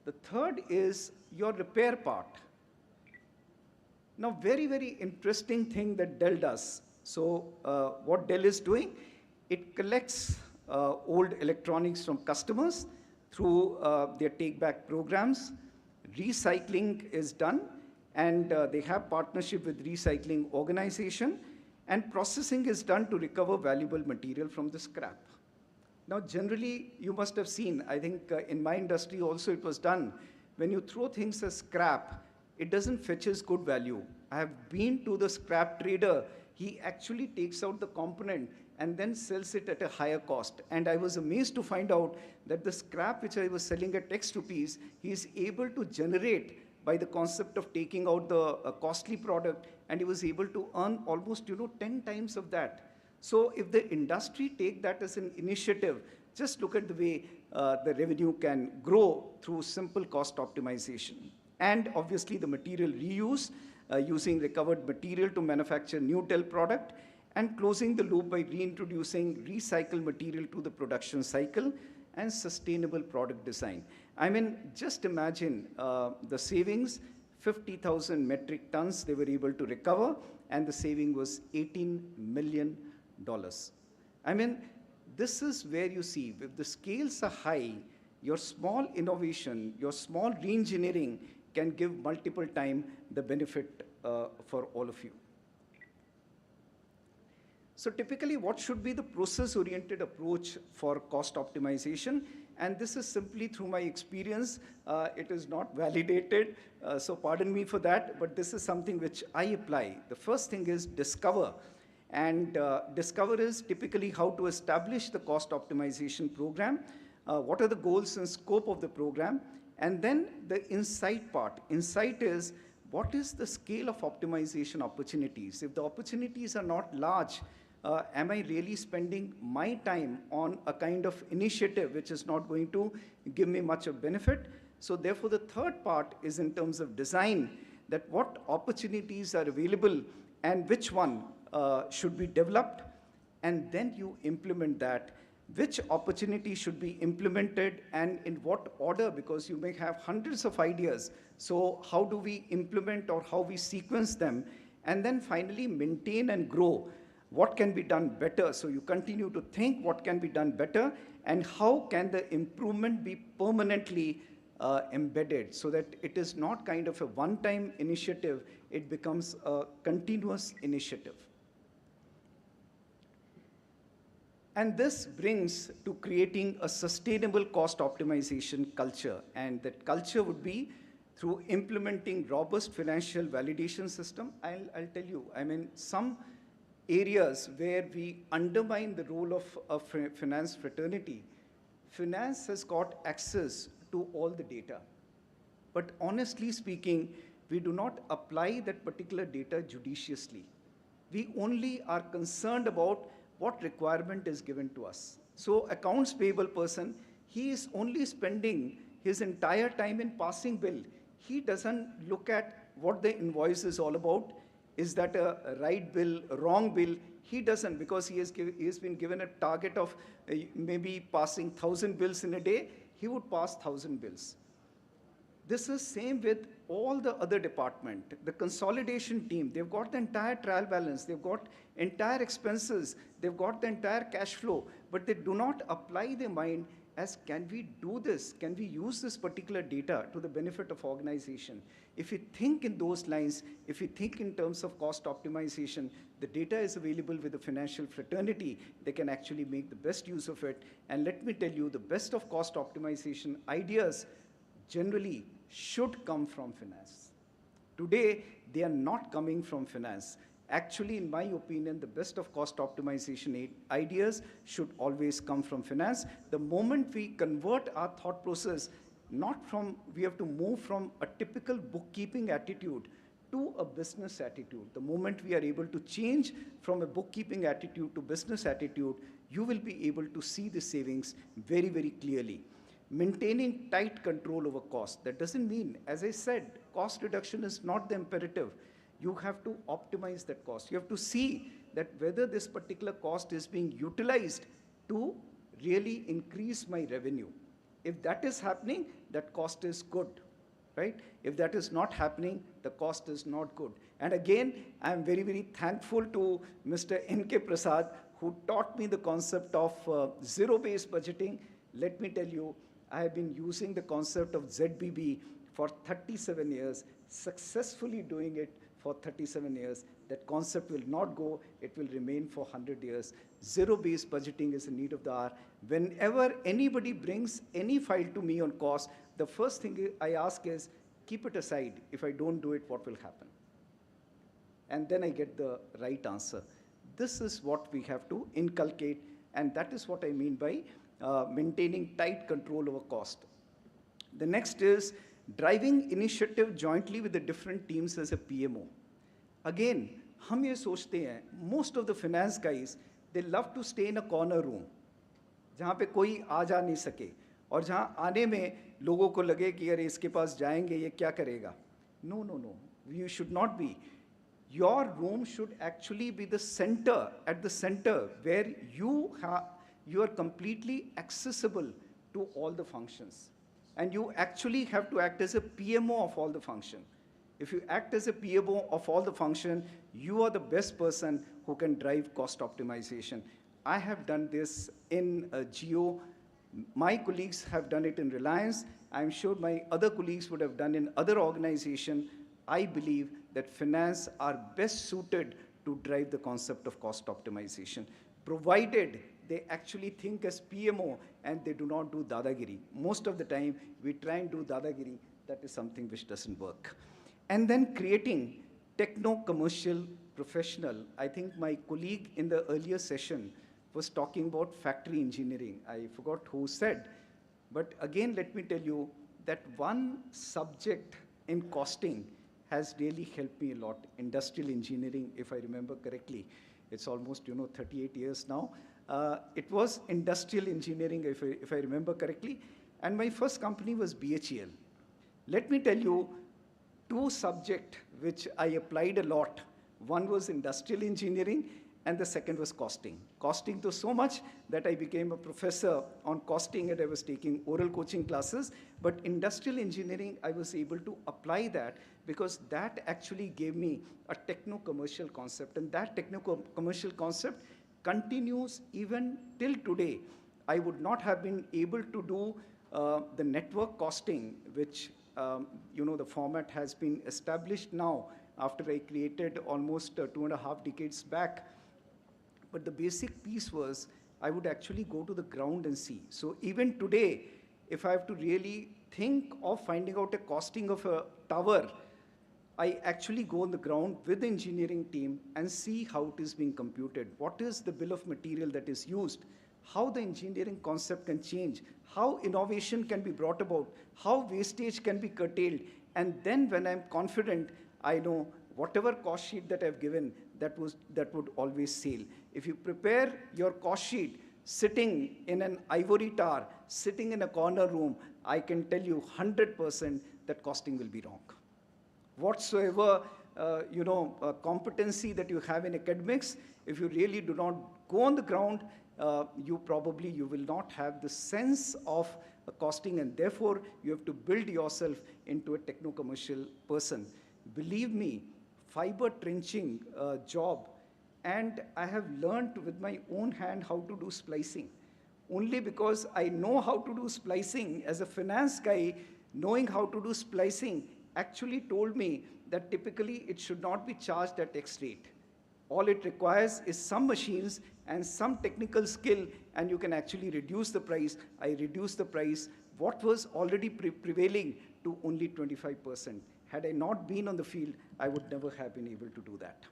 [SPEAKER 5] The third is your repair part. Now, very, very interesting thing that Dell does. So what Dell is doing, it collects old electronics from customers through their take-back programs. Recycling is done, and they have partnership with recycling organization, and processing is done to recover valuable material from the scrap. Now, generally, you must have seen, I think in my industry also it was done, when you throw things as scrap, it doesn't fetch as good value. I have been to the scrap trader. He actually takes out the component and then sells it at a higher cost. And I was amazed to find out that the scrap which I was selling at X rupees, he is able to generate by the concept of taking out the costly product, and he was able to earn almost 10 times of that. So if the industry take that as an initiative, just look at the way the revenue can grow through simple cost optimization. And obviously the material reuse, using recovered material to manufacture new Dell product, and closing the loop by reintroducing recycled material to the production cycle, and sustainable product design. I mean, just imagine the savings, 50,000 metric tons they were able to recover, and the saving was $18 million. I mean, this is where you see, if the scales are high, your small innovation, your small re-engineering can give multiple times the benefit for all of you. So typically, what should be the process-oriented approach for cost optimization? And this is simply through my experience. It is not validated, so pardon me for that, but this is something which I apply. The first thing is discover. And discover is typically how to establish the cost optimization program, what are the goals and scope of the program, and then the insight part. Insight is, what is the scale of optimization opportunities? If the opportunities are not large, am I really spending my time on a kind of initiative which is not going to give me much of benefit? So therefore, the third part is in terms of design, that what opportunities are available and which one should be developed, and then you implement that. Which opportunity should be implemented and in what order, because you may have hundreds of ideas. So how do we implement or how we sequence them? And then finally, maintain and grow. What can be done better? So you continue to think what can be done better and how can the improvement be permanently embedded so that it is not kind of a one-time initiative, it becomes a continuous initiative. And this brings to creating a sustainable cost optimization culture. And that culture would be through implementing robust financial validation system. I'll tell you, I mean, some areas where we undermine the role of a finance fraternity, finance has got access to all the data. But honestly speaking, we do not apply that particular data judiciously. We only are concerned about what requirement is given to us. So accounts payable person, he is only spending his entire time in passing bill. He doesn't look at what the invoice is all about. Is that a right bill, a wrong bill? He doesn't, because he has been given a target of maybe passing 1,000 bills in a day. He would pass 1,000 bills. This is same with all the other department. The consolidation team, they've got the entire trial balance, they've got entire expenses, they've got the entire cash flow, but they do not apply their mind as can we do this? Can we use this particular data to the benefit of organization? If we think in those lines, if we think in terms of cost optimization, the data is available with the financial fraternity, they can actually make the best use of it. And let me tell you, the best of cost optimization ideas generally should come from finance. Today, they are not coming from finance. Actually, in my opinion, the best of cost optimization ideas should always come from finance. The moment we convert our thought process, we have to move from a typical bookkeeping attitude to a business attitude. The moment we are able to change from a bookkeeping attitude to business attitude, you will be able to see the savings very, very clearly. Maintaining tight control over cost. That doesn't mean, as I said, cost reduction is not the imperative. You have to optimize that cost. You have to see that whether this particular cost is being utilized to really increase my revenue. If that is happening, that cost is good, right? If that is not happening, the cost is not good. And again, I'm very, very thankful to Mr. N.K. Prasad, who taught me the concept of zero-based budgeting. Let me tell you, I have been using the concept of ZBB for 37 years, successfully doing it for 37 years. That concept will not go, it will remain for 100 years. Zero-based budgeting is a need of the hour. Whenever anybody brings any file to me on cost, the first thing I ask is, keep it aside. If I don't do it, what will happen? And then I get the right answer. This is what we have to inculcate, and that is what I mean by maintaining tight control over cost. The next is driving initiative jointly with the different teams as a PMO. Again, हम ये सोचते हैं, most of the finance guys, they love to stay in a corner room, जहाँ पे कोई आ जा नहीं सके, और जहाँ आने में लोगों को लगे कि यार इसके पास जाएंगे ये क्या करेगा? No, no, no. You should not be. Your room should actually be the center, at the center, where you are completely accessible to all the functions. And you actually have to act as a PMO of all the function. If you act as a PMO of all the function, you are the best person who can drive cost optimization. I have done this in Geo. My colleagues have done it in Reliance. I'm sure my other colleagues would have done in other organizations. I believe that finance are best suited to drive the concept of cost optimization, provided they actually think as PMO and they do not do dadagiri. Most of the time, we try and do dadagiri. That is something which doesn't work. And then creating techno-commercial professional. I think my colleague in the earlier session was talking about factory engineering. I forgot who said. But again, let me tell you that one subject in costing has really helped me a lot. Industrial engineering, if I remember correctly. It's almost 38 years now. It was industrial engineering, if I remember correctly. And my first company was BHEL. Let me tell you, two subjects which I applied a lot. One was industrial engineering, and the second was costing. Costing to so much that I became a professor on costing, and I was taking oral coaching classes. But industrial engineering, I was able to apply that because that actually gave me a techno-commercial concept. And that techno-commercial concept continues even till today. I would not have been able to do the network costing, which the format has been established now after I created almost 2.5 decades back. But the basic piece was I would actually go to the ground and see. So even today, if I have to really think of finding out a costing of a tower, I actually go on the ground with the engineering team and see how it is being computed. What is the bill of material that is used? How the engineering concept can change? How innovation can be brought about? How wastage can be curtailed? And then when I'm confident, I know whatever cost sheet that I've given, that would always sail. If you prepare your cost sheet sitting in an ivory tower, sitting in a corner room, I can tell you 100% that costing will be wrong. Whatsoever competency that you have in academics, if you really do not go on the ground you will not have the sense of costing, and therefore you have to build yourself into a techno-commercial person. Believe me, fiber trenching job, and I have learned with my own hand how to do splicing. Only because I know how to do splicing, as a finance guy, knowing how to do splicing actually told me that typically it should not be charged at X rate. All it requires is some machines and some technical skill, and you can actually reduce the price. I reduced the price, what was already prevailing, to only 25%. Had I not been on the field, I would never have been able to do that.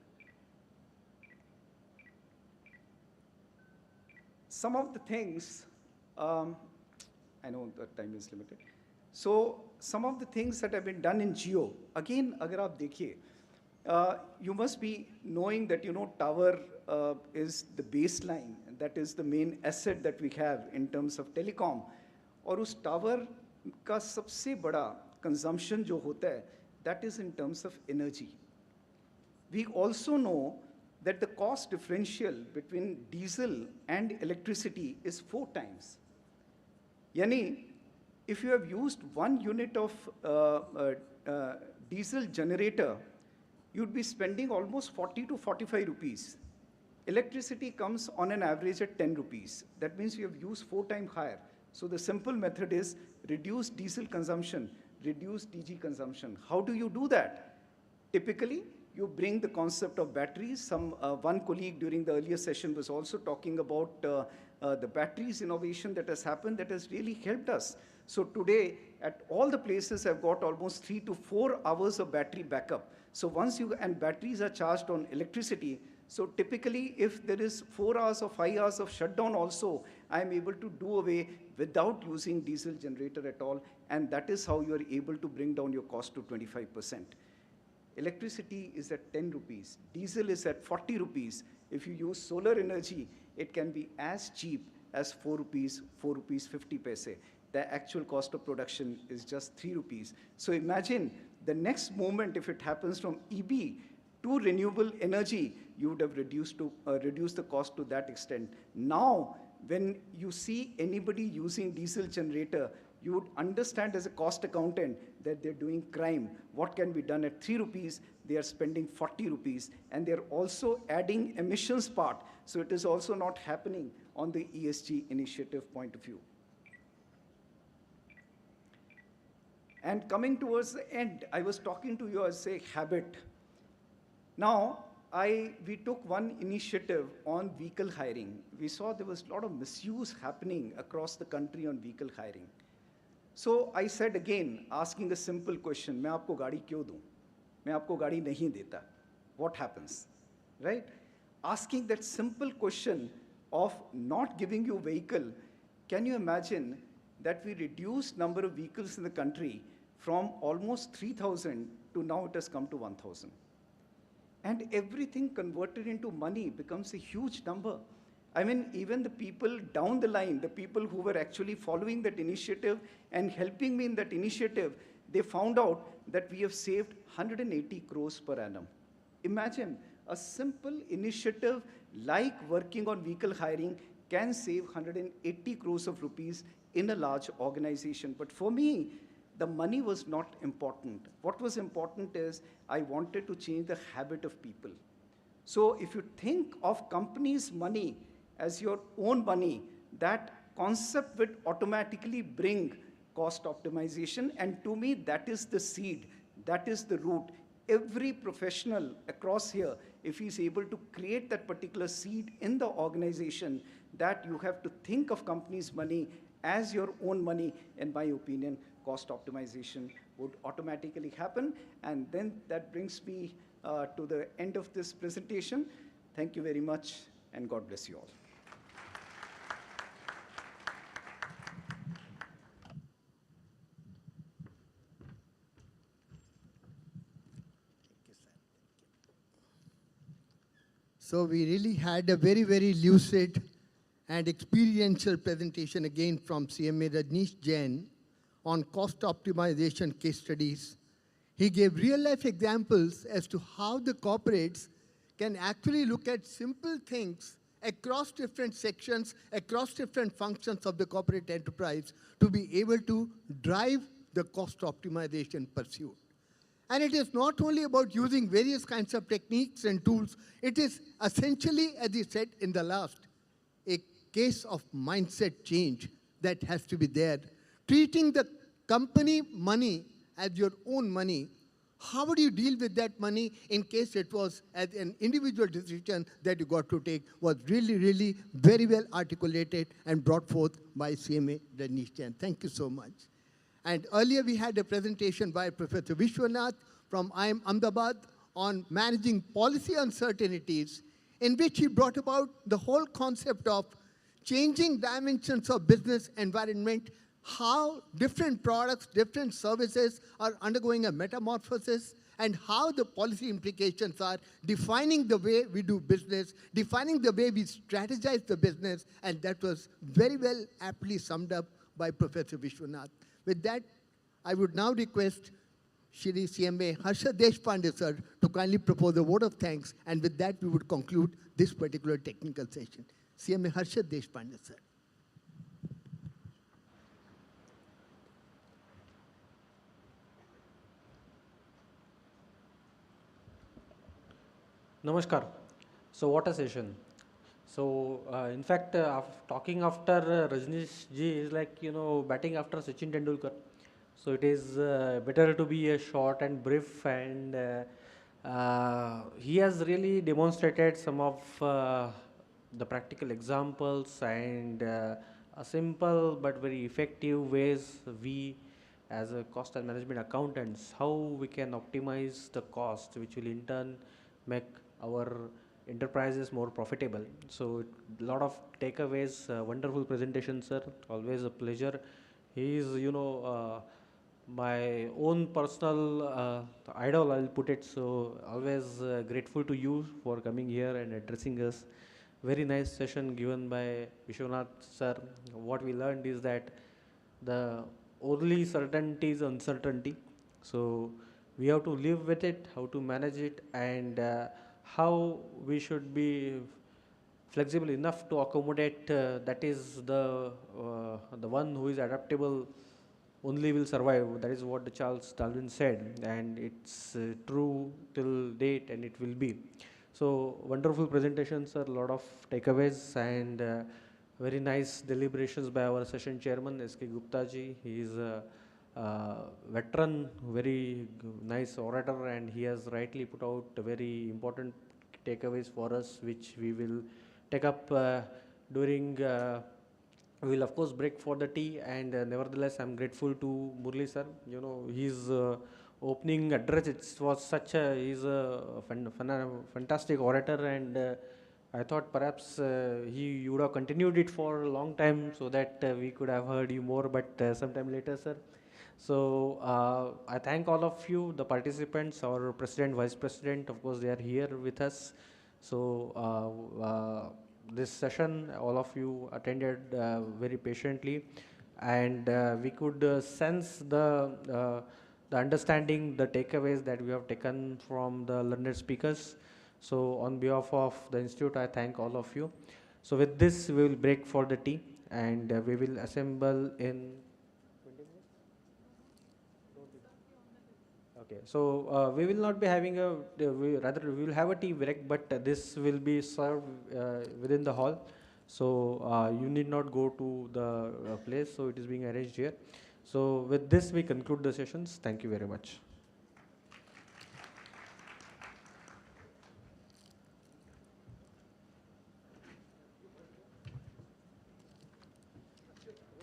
[SPEAKER 5] Some of the things, I know the time is limited. So some of the things that have been done in Geo, again, agar aap dekhiye, you must be knowing that, tower is the baseline, that is the main asset that we have in terms of telecom. और उस tower का सबसे बड़ा consumption जो होता है, that is in terms of energy. We also know that the cost differential between diesel and electricity is 4 times. Yani, if you have used 1 unit of diesel generator, you'd be spending almost 40 to 45 rupees. Electricity comes on an average at 10 rupees. That means you have used 4 times higher. So the simple method is reduce diesel consumption, reduce DG consumption. How do you do that? Typically, you bring the concept of batteries. One colleague during the earlier session was also talking about the batteries innovation that has happened, that has really helped us. So today, at all the places, I've got almost 3 to 4 hours of battery backup. So and batteries are charged on electricity. So typically, if there is 4 hours or 5 hours of shutdown also, I'm able to do away without using diesel generator at all. And that is how you are able to bring down your cost to 25%. Electricity is at 10 rupees. Diesel is at 40 rupees. If you use solar energy, it can be as cheap as 4 rupees 50 paise. The actual cost of production is just 3 rupees. So imagine the next moment, if it happens from EB to renewable energy, you would have reduced the cost to that extent. Now, when you see anybody using diesel generator, you would understand as a cost accountant that they're doing crime. What can be done at 3 rupees, they are spending 40 rupees, and they're also adding emissions part. So it is also not happening on the ESG initiative point of view. And coming towards the end, I was talking to you as a habit. Now, we took one initiative on vehicle hiring. We saw there was a lot of misuse happening across the country on vehicle hiring. So I said again, asking a simple question, मैं आपको गाड़ी क्यों दूँ? मैं आपको गाड़ी नहीं देता. What happens? Right? Asking that simple question of not giving you vehicle, can you imagine that we reduced number of vehicles in the country from almost 3,000 to now it has come to 1,000. And everything converted into money becomes a huge number. I mean, even the people down the line, the people who were actually following that initiative and helping me in that initiative, they found out that we have saved 180 crores per annum. Imagine a simple initiative like working on vehicle hiring can save 180 crores of rupees in a large organization. But for me, the money was not important. What was important is I wanted to change the habit of people. So if you think of companies' money as your own money, that concept would automatically bring cost optimization. And to me, that is the seed, that is the root. Every professional across here, if he's able to create that particular seed in the organization, that you have to think of companies' money as your own money, in my opinion, cost optimization would automatically happen. And then that brings me to the end of this presentation. Thank you very much, and God bless you all.
[SPEAKER 3] So we really had a very, very lucid and experiential presentation again from CMA Rajneesh Jain on cost optimization case studies. He gave real-life examples as to how the corporates can actually look at simple things across different sections, across different functions of the corporate enterprise to be able to drive the cost optimization pursuit. And it is not only about using various kinds of techniques and tools, it is essentially, as you said in the last, a case of mindset change that has to be there. Treating the company money as your own money, how would you deal with that money in case it was as an individual decision that you got to take was really, really very well articulated and brought forth by CMA Rajneesh Jain. Thank you so much. And earlier we had a presentation by Professor Vishwanath from IIM Ahmedabad on managing policy uncertainties, in which he brought about the whole concept of changing dimensions of business environment, how different products, different services are undergoing a metamorphosis, and how the policy implications are defining the way we do business, defining the way we strategize the business, and that was very well aptly summed up by Professor Vishwanath. With that, I would now request Shri CMA Harsha Deshpande sir to kindly propose a vote of thanks, and with that we would conclude this particular technical session. CMA Harsha Deshpande sir.
[SPEAKER 6] Namaskar. So what a session. So in fact, talking after Rajneesh ji is like, batting after Sachin Tendulkar. So it is better to be short and brief, and he has really demonstrated some of the practical examples and a simple but very effective ways we as a cost and management accountants, how we can optimize the cost, which will in turn make our enterprises more profitable. So a lot of takeaways, wonderful presentation, sir, always a pleasure. He is, my own personal idol, I'll put it. So always grateful to you for coming here and addressing us. Very nice session given by Vishwanath sir. What we learned is that the only certainty is uncertainty. So we have to live with it, how to manage it, and how we should be flexible enough to accommodate. That is the one who is adaptable only will survive. That is what the Charles Darwin said, and it's true till date, and it will be. So wonderful presentation, sir. A lot of takeaways and very nice deliberations by our session chairman S.K. Gupta ji. He is a veteran, very nice orator, and he has rightly put out very important takeaways for us, which we will take up during. We will of course break for the tea, and nevertheless I'm grateful to Murli sir. His opening address, it was such a, he's a fantastic orator, and I thought perhaps you would have continued it for a long time so that we could have heard you more, but sometime later, sir. So I thank all of you, the participants, our president, vice president, of course they are here with us. So this session, all of you attended very patiently, and we could sense the understanding, the takeaways that we have taken from the learned speakers. So on behalf of the institute, I thank all of you. So with this, we will break for the tea, and we will assemble in 20 minutes. Okay, so we will not be having rather we will have a tea break, but this will be served within the hall. So you need not go to the place, so it is being arranged here. So with this, we conclude the sessions. Thank you very much.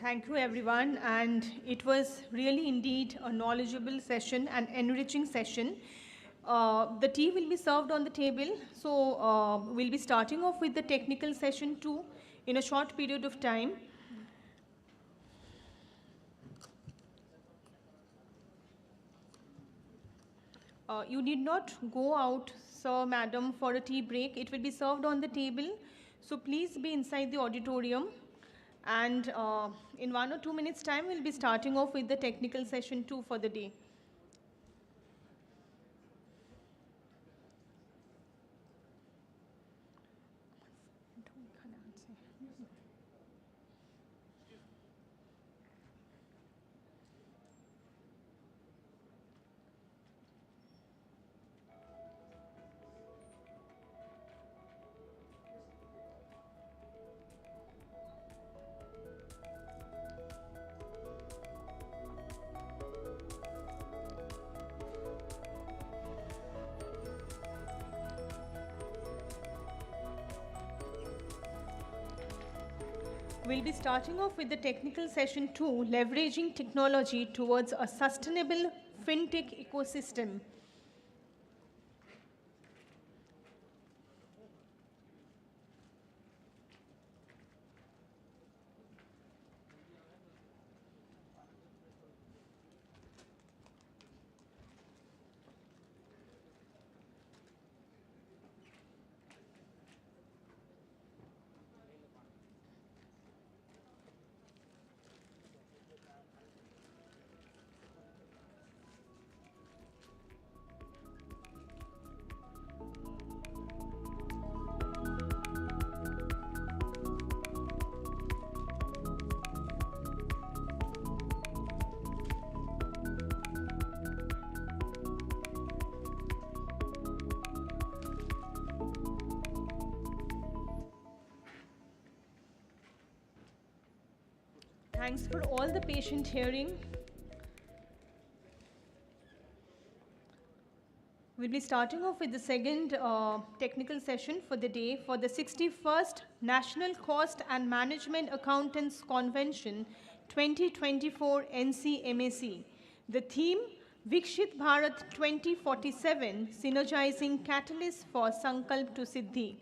[SPEAKER 1] Thank you, everyone. And it was really indeed a knowledgeable session and enriching session. The tea will be served on the table. So we'll be starting off with the technical session 2 in a short period of time. You need not go out, sir, madam, for a tea break. It will be served on the table. So please be inside the auditorium. And in 1 or 2 minutes' time, we'll be starting off with the technical session 2 for the day. We'll be starting off with the technical session 2, leveraging technology towards a sustainable fintech ecosystem. Thanks for all the patient hearing. We'll be starting off with the second technical session for the day for the 61st National Cost and Management Accountants Convention 2024 NCMAC. The theme, Viksit Bharat 2047, Synergizing Catalyst for Sankalp to Siddhi.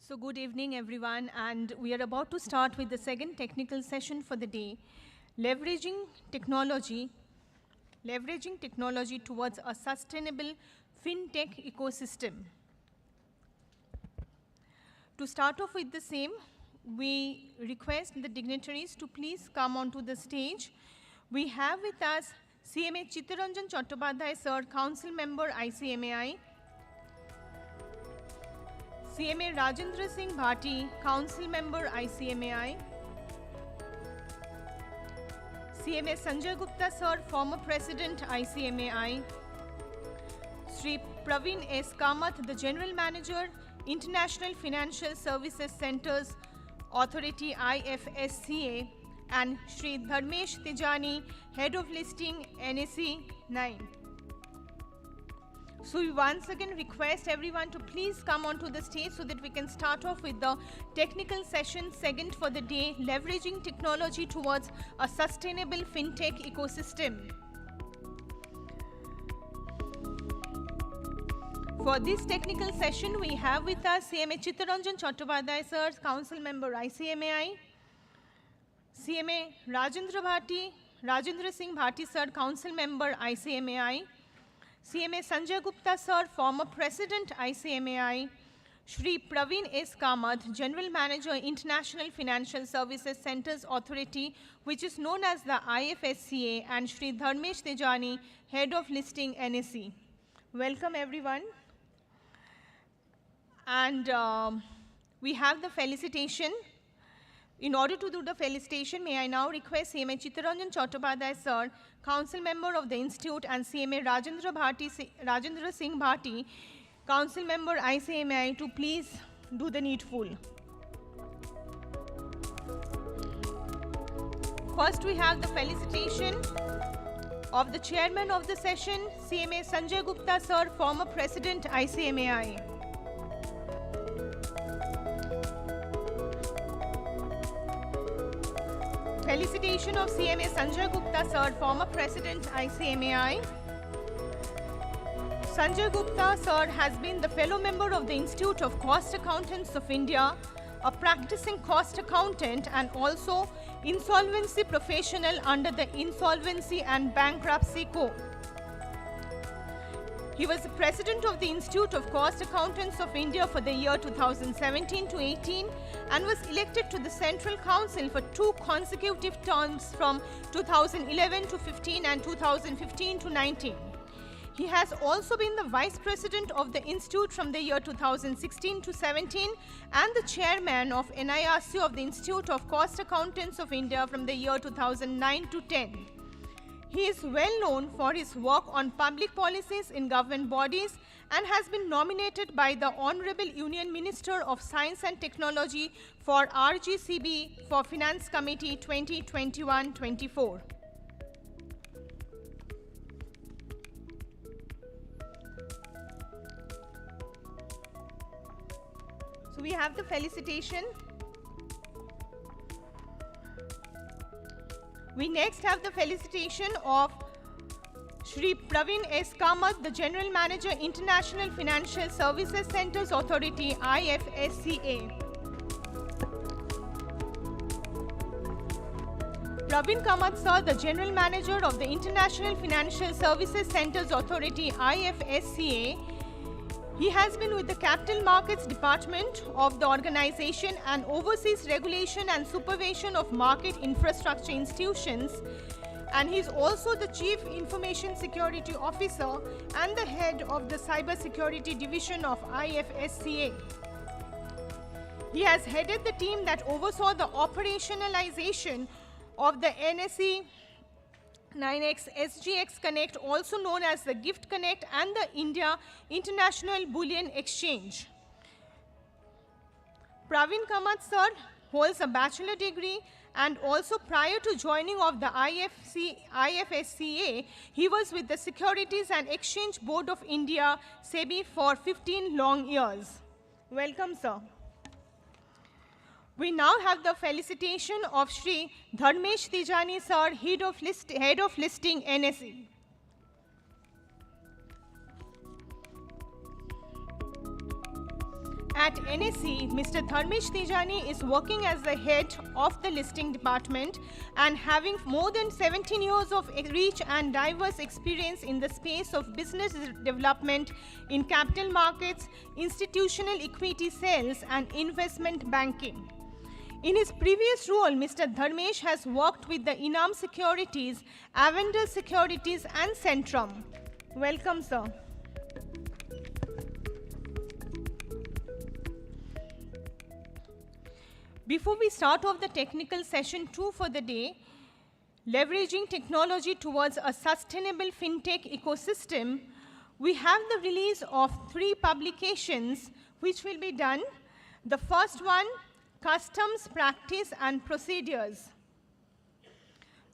[SPEAKER 1] So good evening, everyone, and we are about to start with the second technical session for the day, leveraging technology towards a sustainable fintech ecosystem. To start off with the same, we request the dignitaries to please come onto the stage. We have with us CMA Chittaranjan Chattopadhyay Sir, Council Member ICMAI, CMA Rajendra Singh Bhati, Council Member ICMAI, CMA Sanjay Gupta Sir, former President ICMAI, Sri Praveen S. Kamath, the General Manager, International Financial Services Centers Authority IFSCA, and Shri Dharmesh Tijani, Head of Listing, NSE 9. So we once again request everyone to please come onto the stage so that we can start off with the technical session second for the day, leveraging technology towards a sustainable fintech ecosystem. For this technical session, we have with us CMA Chittaranjan Chattopadhyay sir, Council Member ICMAI, CMA Rajendra Singh Bhati sir, Council Member ICMAI, CMA Sanjay Gupta sir, former President ICMAI, Shri Praveen S. Kamath, General Manager, International Financial Services Centers Authority, which is known as the IFSCA, and Shri Dharmesh Tijani, Head of Listing, NSE. Welcome everyone. And we have the felicitation. In order to do the felicitation, may I now request CMA Chittaranjan Chattopadhyay sir, Council Member of the Institute, and CMA Rajendra Singh Bhati, Council Member ICMAI, to please do the needful. First, we have the felicitation of the Chairman of the session, CMA Sanjay Gupta sir, former President ICMAI. Felicitation of CMA Sanjay Gupta sir, former President ICMAI. Sanjay Gupta sir has been the fellow member of the Institute of Cost Accountants of India, a practicing cost accountant and also insolvency professional under the Insolvency and Bankruptcy Code. He was the president of the Institute of Cost Accountants of India for the year 2017 to 18 and was elected to the Central Council for 2 consecutive terms from 2011 to 15 and 2015 to 19. He has also been the vice president of the Institute from the year 2016 to 17 and the chairman of NIRC of the Institute of Cost Accountants of India from the year 2009 to 10. He is well known for his work on public policies in government bodies and has been nominated by the Honorable Union Minister of Science and Technology for RGCB for Finance Committee 2021-24. So we have the felicitation. We next have the felicitation of Shri Praveen S. Kamath, the General Manager, International Financial Services Centers Authority, IFSCA. Praveen Kamath sir, the General Manager of the International Financial Services Centers Authority, IFSCA. He has been with the Capital Markets Department of the organization and oversees regulation and supervision of market infrastructure institutions. And he is also the Chief Information Security Officer and the head of the Cybersecurity Division of IFSCA. He has headed the team that oversaw the operationalization of the NSE 9X SGX Connect, also known as the Gift Connect, and the India International Bullion Exchange. Praveen Kamath sir holds a bachelor degree, and also prior to joining of the IFSCA, he was with the Securities and Exchange Board of India, SEBI, for 15 long years. Welcome, sir. We now have the felicitation of Shri Dharmesh Tijani sir, Head of Listing, NSE. At NSE, Mr. Dharmesh Tijani is working as the head of the listing department and having more than 17 years of rich and diverse experience in the space of business development in capital markets, institutional equity sales, and investment banking. In his previous role, Mr. Dharmesh has worked with the Inam Securities, Avendus Securities, and Centrum. Welcome, sir. Before we start off the technical session 2 for the day, leveraging technology towards a sustainable fintech ecosystem, we have the release of 3 publications which will be done. The first one, Customs Practice and Procedures.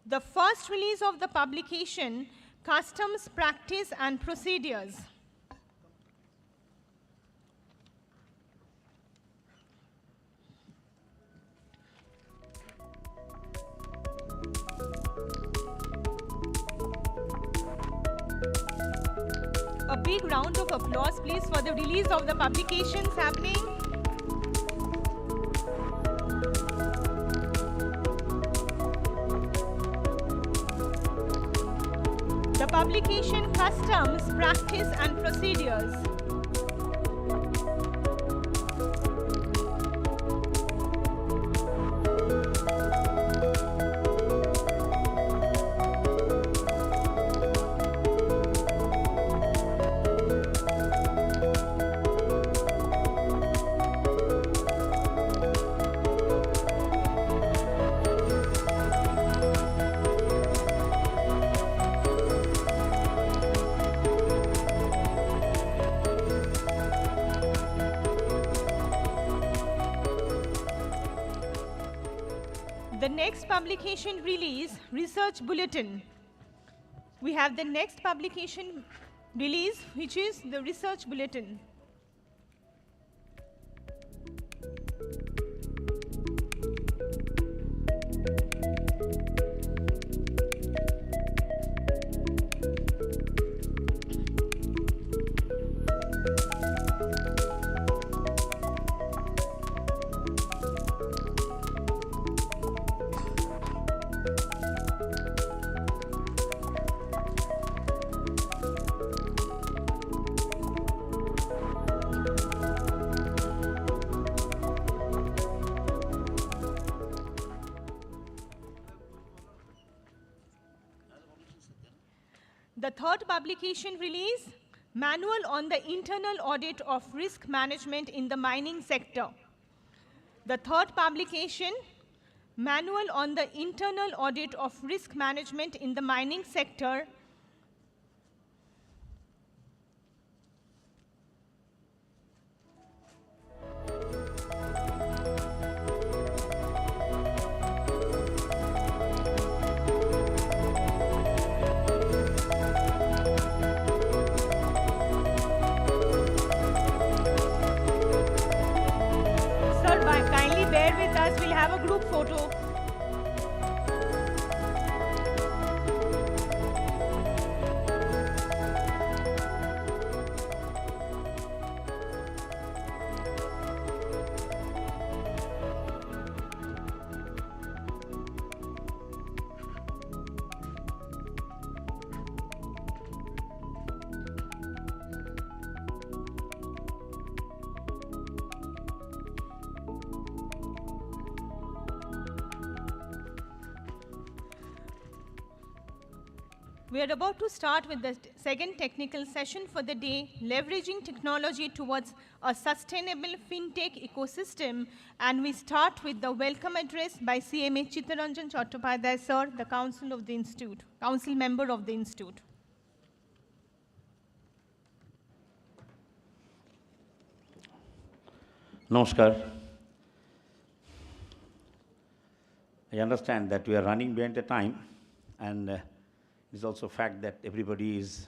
[SPEAKER 1] The first release of the publication, Customs Practice and Procedures. A big round of applause, please, for the release of the publications happening. The publication, Customs, Practice and Procedures. The next publication release, Research Bulletin. We have the next publication release, which is the Research Bulletin. The third publication release, Manual on the Internal Audit of Risk Management in the Mining Sector. The third publication, Manual on the Internal Audit of Risk Management in the Mining Sector. Kindly bear with us, we'll have a group photo. We are about to start with the second technical session for the day, leveraging technology towards a sustainable fintech ecosystem. And we start with the welcome address by CMA Chittaranjan Chattopadhyay, sir, the Council of the Institute, Council member of the Institute.
[SPEAKER 7] Namaskar. I understand that we are running behind the time, and it's also a fact that everybody is,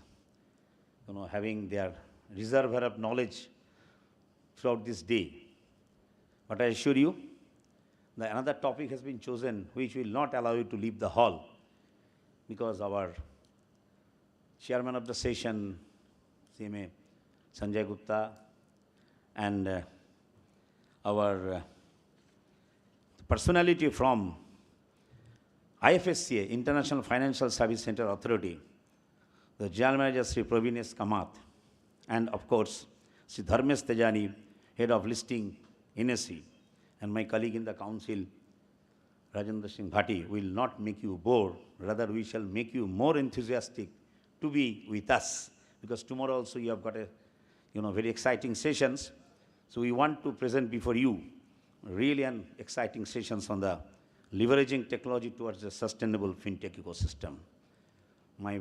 [SPEAKER 7] having their reservoir of knowledge throughout this day. But I assure you, that another topic has been chosen which will not allow you to leave the hall, because our chairman of the session, CMA Sanjay Gupta, and our personality from IFSCA, International Financial Service Center Authority, the General Manager Sri Praveenesh Kamath, and of course, Sri Dharmesh Tejani, Head of Listing, NSE, and my colleague in the Council, Rajendra Singh Bhati, will not make you bored, rather we shall make you more enthusiastic to be with us, because tomorrow also you have got a, very exciting sessions. So we want to present before you really an exciting sessions on the leveraging technology towards a sustainable fintech ecosystem. My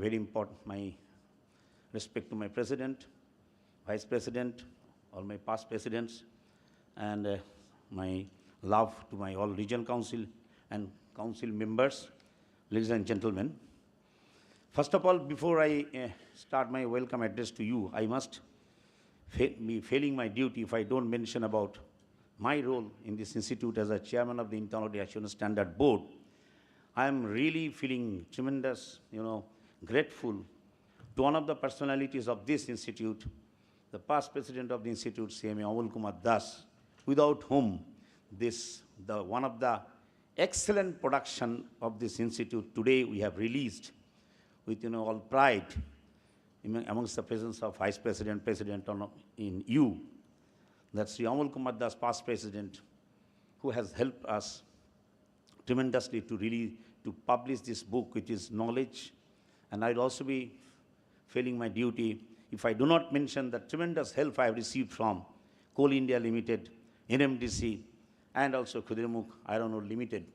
[SPEAKER 7] respect to my president, vice president, all my past presidents, and my love to my all regional council and council members. ladies and gentlemen. First of all, before I start my welcome address to you, I must be failing my duty if I don't mention about my role in this institute as a chairman of the Internal Assurance Standard Board. I am really feeling tremendous, grateful to one of the personalities of this institute, the past president of the institute, CMA Amol Kumar Das, without whom one of the excellent production of this institute today we have released with all pride amongst the presence of Vice President, President in you. That's Sri Amol Kumar Das, past president, who has helped us tremendously to publish this book, which is knowledge. And I'll also be failing my duty if I do not mention the tremendous help I have received from Coal India Limited, NMDC, and also Khudrimukh Iron Ore Limited.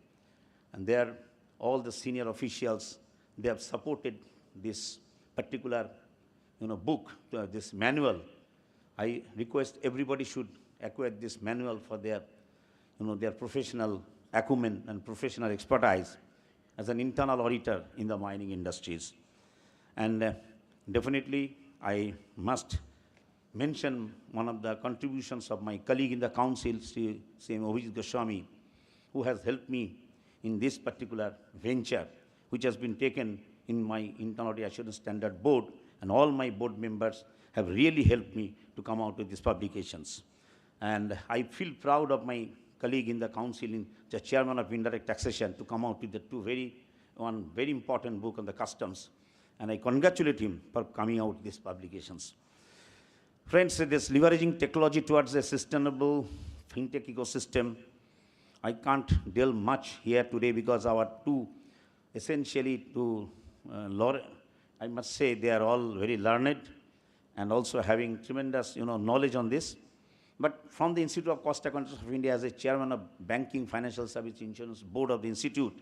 [SPEAKER 7] And there, all the senior officials, they have supported this particular book, this manual. I request everybody should acquire this manual for their, their professional acumen and professional expertise as an internal auditor in the mining industries. And definitely, I must mention one of the contributions of my colleague in the council, Sri Abhijit Goswami, who has helped me in this particular venture, which has been taken in my Internal Assurance Standard Board, and all my board members have really helped me to come out with these publications. And I feel proud of my colleague in the council, the chairman of indirect taxation, to come out with one very important book on the customs. And I congratulate him for coming out with these publications. Friends, this leveraging technology towards a sustainable fintech ecosystem, I can't delve much here today because our I must say they are all very learned and also having tremendous knowledge on this. But from the Institute of Cost Accountants of India, as a chairman of Banking, Financial Service Insurance Board of the Institute,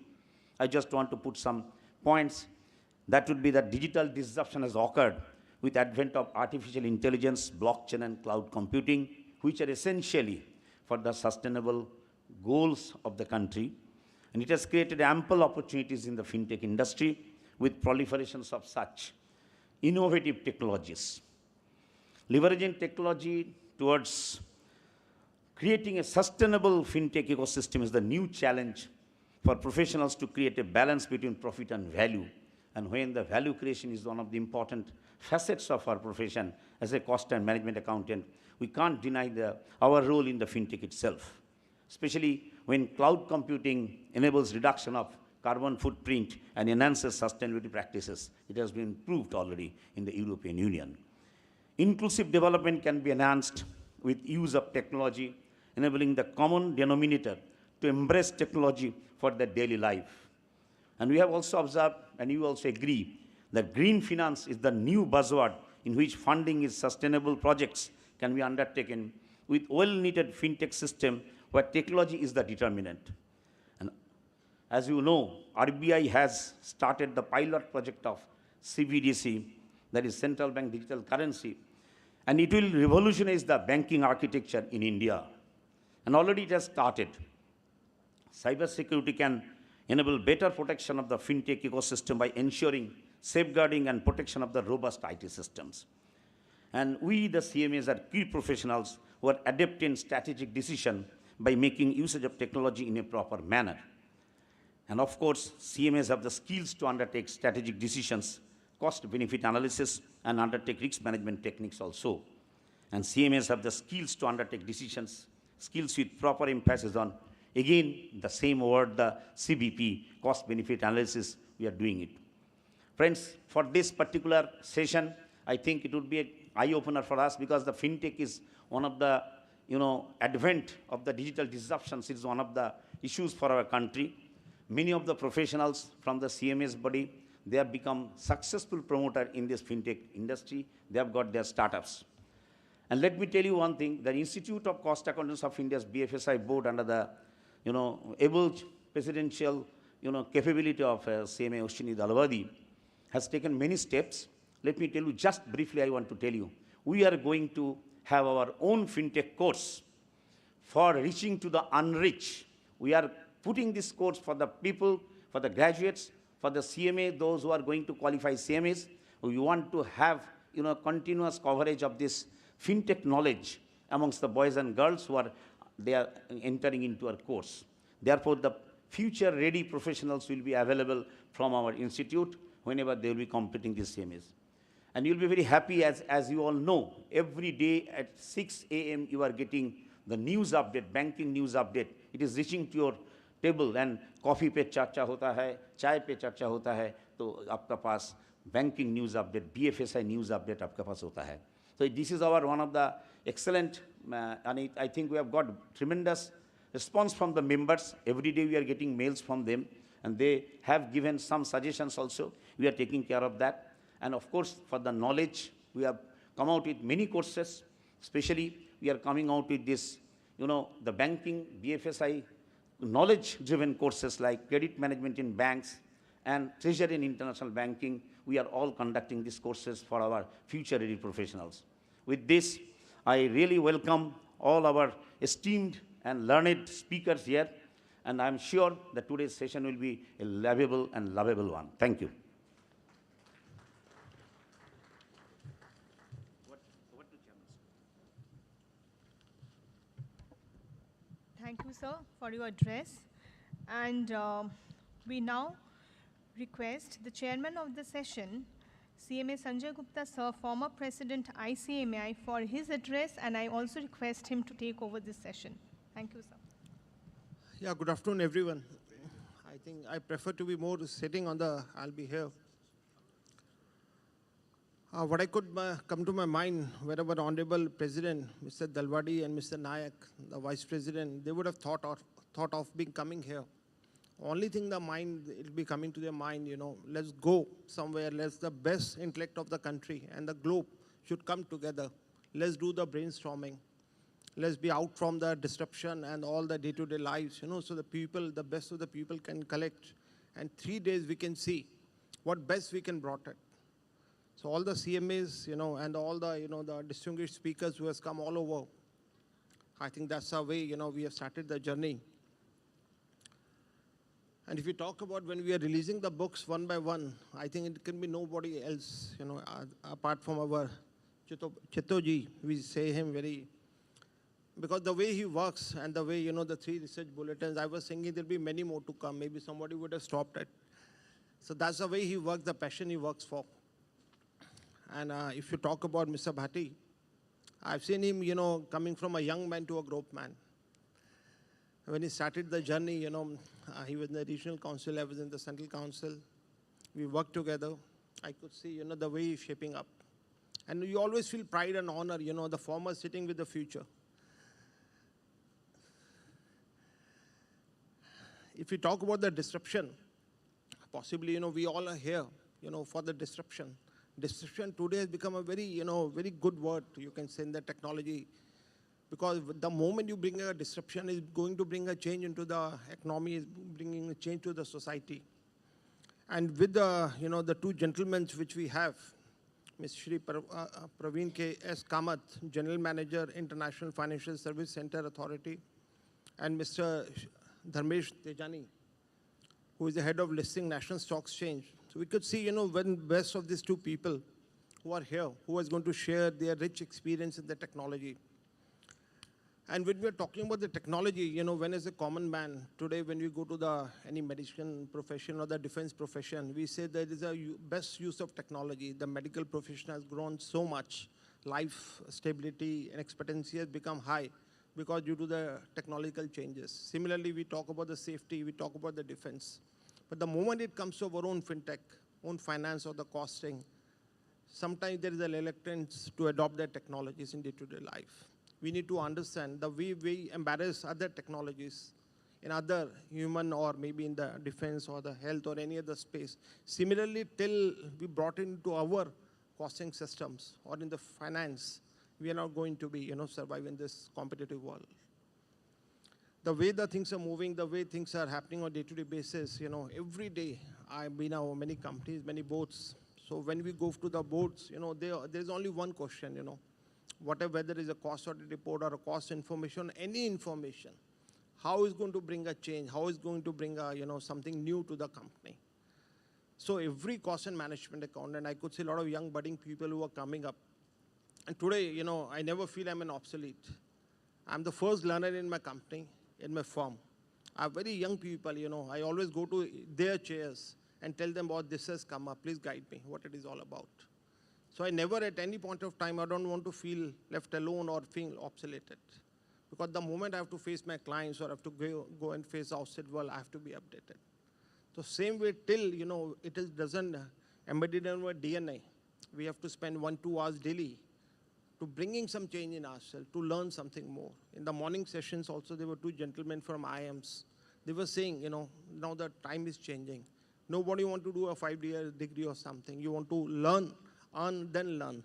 [SPEAKER 7] I just want to put some points. That would be that digital disruption has occurred with advent of artificial intelligence, blockchain, and cloud computing, which are essentially for the sustainable goals of the country. And it has created ample opportunities in the fintech industry with proliferations of such innovative technologies. Leveraging technology towards creating a sustainable fintech ecosystem is the new challenge for professionals to create a balance between profit and value. And when the value creation is one of the important facets of our profession as a cost and management accountant, we can't deny our role in the fintech itself, especially when cloud computing enables reduction of carbon footprint and enhances sustainability practices. It has been proved already in the European Union. Inclusive development can be enhanced with use of technology, enabling the common denominator to embrace technology for their daily life. And we have also observed, and you also agree, that green finance is the new buzzword in which funding is sustainable projects can be undertaken with well-knitted fintech system where technology is the determinant. And as you know, RBI has started the pilot project of CBDC, that is Central Bank Digital Currency, and it will revolutionize the banking architecture in India. And already it has started. Cybersecurity can enable better protection of the fintech ecosystem by ensuring safeguarding and protection of the robust IT systems. And we, the CMAs, are key professionals who are adept in strategic decision by making usage of technology in a proper manner. And of course, CMAs have the skills to undertake strategic decisions, cost-benefit analysis, and undertake risk management techniques also. And CMAs have the skills to undertake decisions, skills with proper emphasis on, again, the same word, the CBP, cost-benefit analysis, we are doing it. Friends, for this particular session, I think it would be an eye-opener for us because the fintech is one of the, advent of the digital disruptions is one of the issues for our country. Many of the professionals from the CMA's body, they have become successful promoter in this fintech industry. They have got their startups. And let me tell you one thing, the Institute of Cost Accountants of India's BFSI board under the, able presidential, capability of CMA Ushini Dalwadi has taken many steps. Let me tell you, just briefly I want to tell you, we are going to have our own fintech course for reaching to the unreached. We are putting this course for the people, for the graduates For the CMA, those who are going to qualify CMAs, we want to have continuous coverage of this fintech knowledge amongst the boys and girls who are entering into our course. Therefore, the future ready professionals will be available from our institute whenever they will be completing these CMAs. And you'll be very happy, as you all know, every day at 6 a.m. you are getting the news update, banking news update. It is reaching to your table, and coffee पे चर्चा होता है, चाय पे चर्चा होता है, तो आपका पास banking news update, BFSI news update आपका पास होता है. So this is our one of the excellent, and I think we have got tremendous response from the members. Every day we are getting mails from them, and they have given some suggestions also. We are taking care of that. And of course, for the knowledge, we have come out with many courses. Especially, we are coming out with this, the banking, BFSI, knowledge-driven courses like credit management in banks and treasury in international banking. We are all conducting these courses for our future-ready professionals. With this, I really welcome all our esteemed and learned speakers here, and I'm sure that today's session will be a livable and lovable one. Thank you.
[SPEAKER 1] Thank you, sir, for your address. And we now request the chairman of the session, CMA Sanjay Gupta, sir, former president ICMAI, for his address, and I also request him to take over this session. Thank you, sir.
[SPEAKER 8] Yeah, good afternoon, everyone. I think I prefer to be more sitting on the, I'll be here. What I could come to my mind, wherever Honorable President, Mr. Dalwadi and Mr. Nayak, the Vice President, they would have thought of being coming here. Only thing the mind, it'll be coming to their mind, let's go somewhere, let's the best intellect of the country and the globe should come together. Let's do the brainstorming. Let's be out from the disruption and all the day-to-day lives, so the people, the best of the people can collect. And 3 days we can see what best we can brought it. So all the CMAs, and all the, the distinguished speakers who has come all over, I think that's our way, we have started the journey. And if you talk about when we are releasing the books one by one, I think it can be nobody else, apart from our Chittoji. We say him very, because the way he works and the way, the 3 research bulletins, I was thinking there'll be many more to come. Maybe somebody would have stopped it. So that's the way he works, the passion he works for. And if you talk about Mr. Bhatti, I've seen him, coming from a young man to a grown man. When he started the journey, he was in the regional council, I was in the central council. We worked together. I could see, the way he's shaping up. And you always feel pride and honor, the former sitting with the future. If we talk about the disruption, possibly, we all are here, for the disruption. Disruption today has become a very, very good word, you can say, in the technology. Because the moment you bring a disruption, is going to bring a change into the economy, is bringing a change to the society. And with the, the 2 gentlemen which we have, Mr. Shri Praveen K. S. Kamath, General Manager, International Financial Service Center Authority, and Mr. Dharmesh Tejani, who is the head of listing National Stock Exchange. So we could see, when best of these 2 people who are here, who is going to share their rich experience in the technology. And when we're talking about the technology, when as a common man, today when we go to any medicine profession or the defense profession, we say there is a best use of technology. The medical profession has grown so much. Life stability and expectancy has become high because due to the technological changes. Similarly, we talk about the safety, we talk about the defense. But the moment it comes to our own fintech, own finance or the costing, sometimes there is a reluctance to adopt their technologies in day-to-day life. We need to understand the way we embrace other technologies in other human or maybe in the defense or the health or any other space. Similarly, till we brought into our costing systems or in the finance, we are not going to be, survive in this competitive world. The way the things are moving, the way things are happening on a day-to-day basis, every day I've been out many companies, many boards. So when we go to the boards, there's only one question, whether it's a cost audit report or a cost information, any information, how is going to bring a change, how is going to bring a, something new to the company. So every cost and management account, and I could see a lot of young budding people who are coming up. And today, I never feel I'm an obsolete. I'm the first learner in my company, in my firm. I have very young people, I always go to their chairs and tell them what this has come up. Please guide me, what it is all about. So I never at any point of time, I don't want to feel left alone or feel obsoleted. Because the moment I have to face my clients or I have to go and face the outside world, I have to be updated. So same way till, doesn't embedded in our DNA. We have to spend 1-2 hours daily to bringing some change in ourselves, to learn something more. In the morning sessions also, there were two gentlemen from IIMs. They were saying, now the time is changing. Nobody want to do a 5-year degree or something. You want to learn, earn, then learn.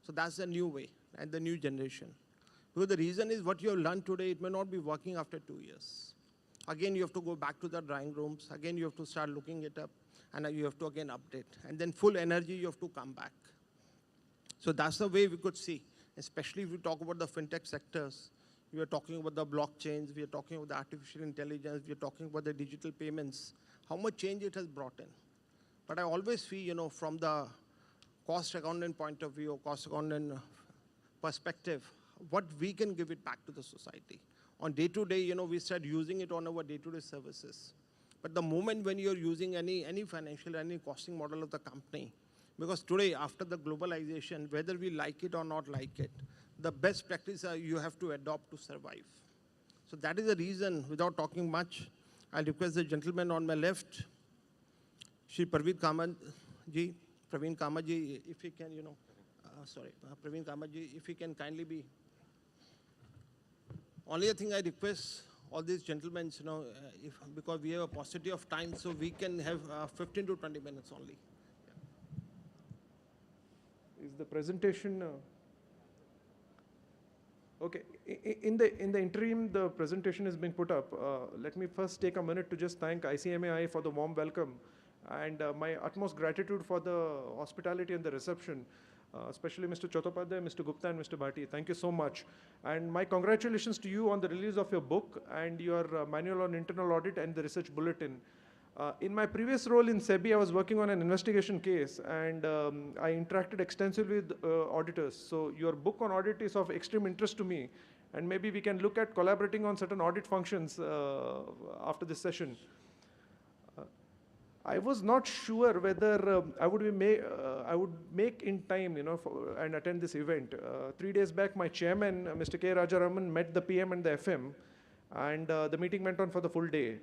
[SPEAKER 8] So that's the new way and the new generation. Because the reason is what you have learned today, it may not be working after 2 years. Again, you have to go back to the drawing rooms. Again, you have to start looking it up. And you have to again update. And then full energy, you have to come back. So that's the way we could see. Especially if we talk about the fintech sectors, we are talking about the blockchains, we are talking about the artificial intelligence, we are talking about the digital payments, how much change it has brought in. But I always feel, from the cost accountant point of view, cost accountant perspective, what we can give it back to the society. On day-to-day, we start using it on our day-to-day services. But the moment when you're using any financial, any costing model of the company, because today, after the globalization, whether we like it or not like it, the best practice you have to adopt to survive. So that is the reason, without talking much, I'll request the gentleman on my left, Shri Praveen Kamaji, if he can, Praveen Kamaji, if he can kindly be. Only thing I request all these gentlemen, because we have a paucity of time, so we can have 15 to 20 minutes only.
[SPEAKER 9] Is the presentation okay? In the interim, the presentation is being put up. Let me first take a minute to just thank ICMAI for the warm welcome and my utmost gratitude for the hospitality and the reception, especially Mr. Chattopadhyay, Mr. Gupta, and Mr. Bhati. Thank you so much. And my congratulations to you on the release of your book and your manual on internal audit and the research bulletin. In my previous role in SEBI, I was working on an investigation case, and I interacted extensively with auditors. So your book on audit is of extreme interest to me, and maybe we can look at collaborating on certain audit functions after this session. I was not sure whether I would make in time, and attend this event. 3 days back, my chairman, Mr. K. Rajaraman, met the PM and the FM, and the meeting went on for the full day.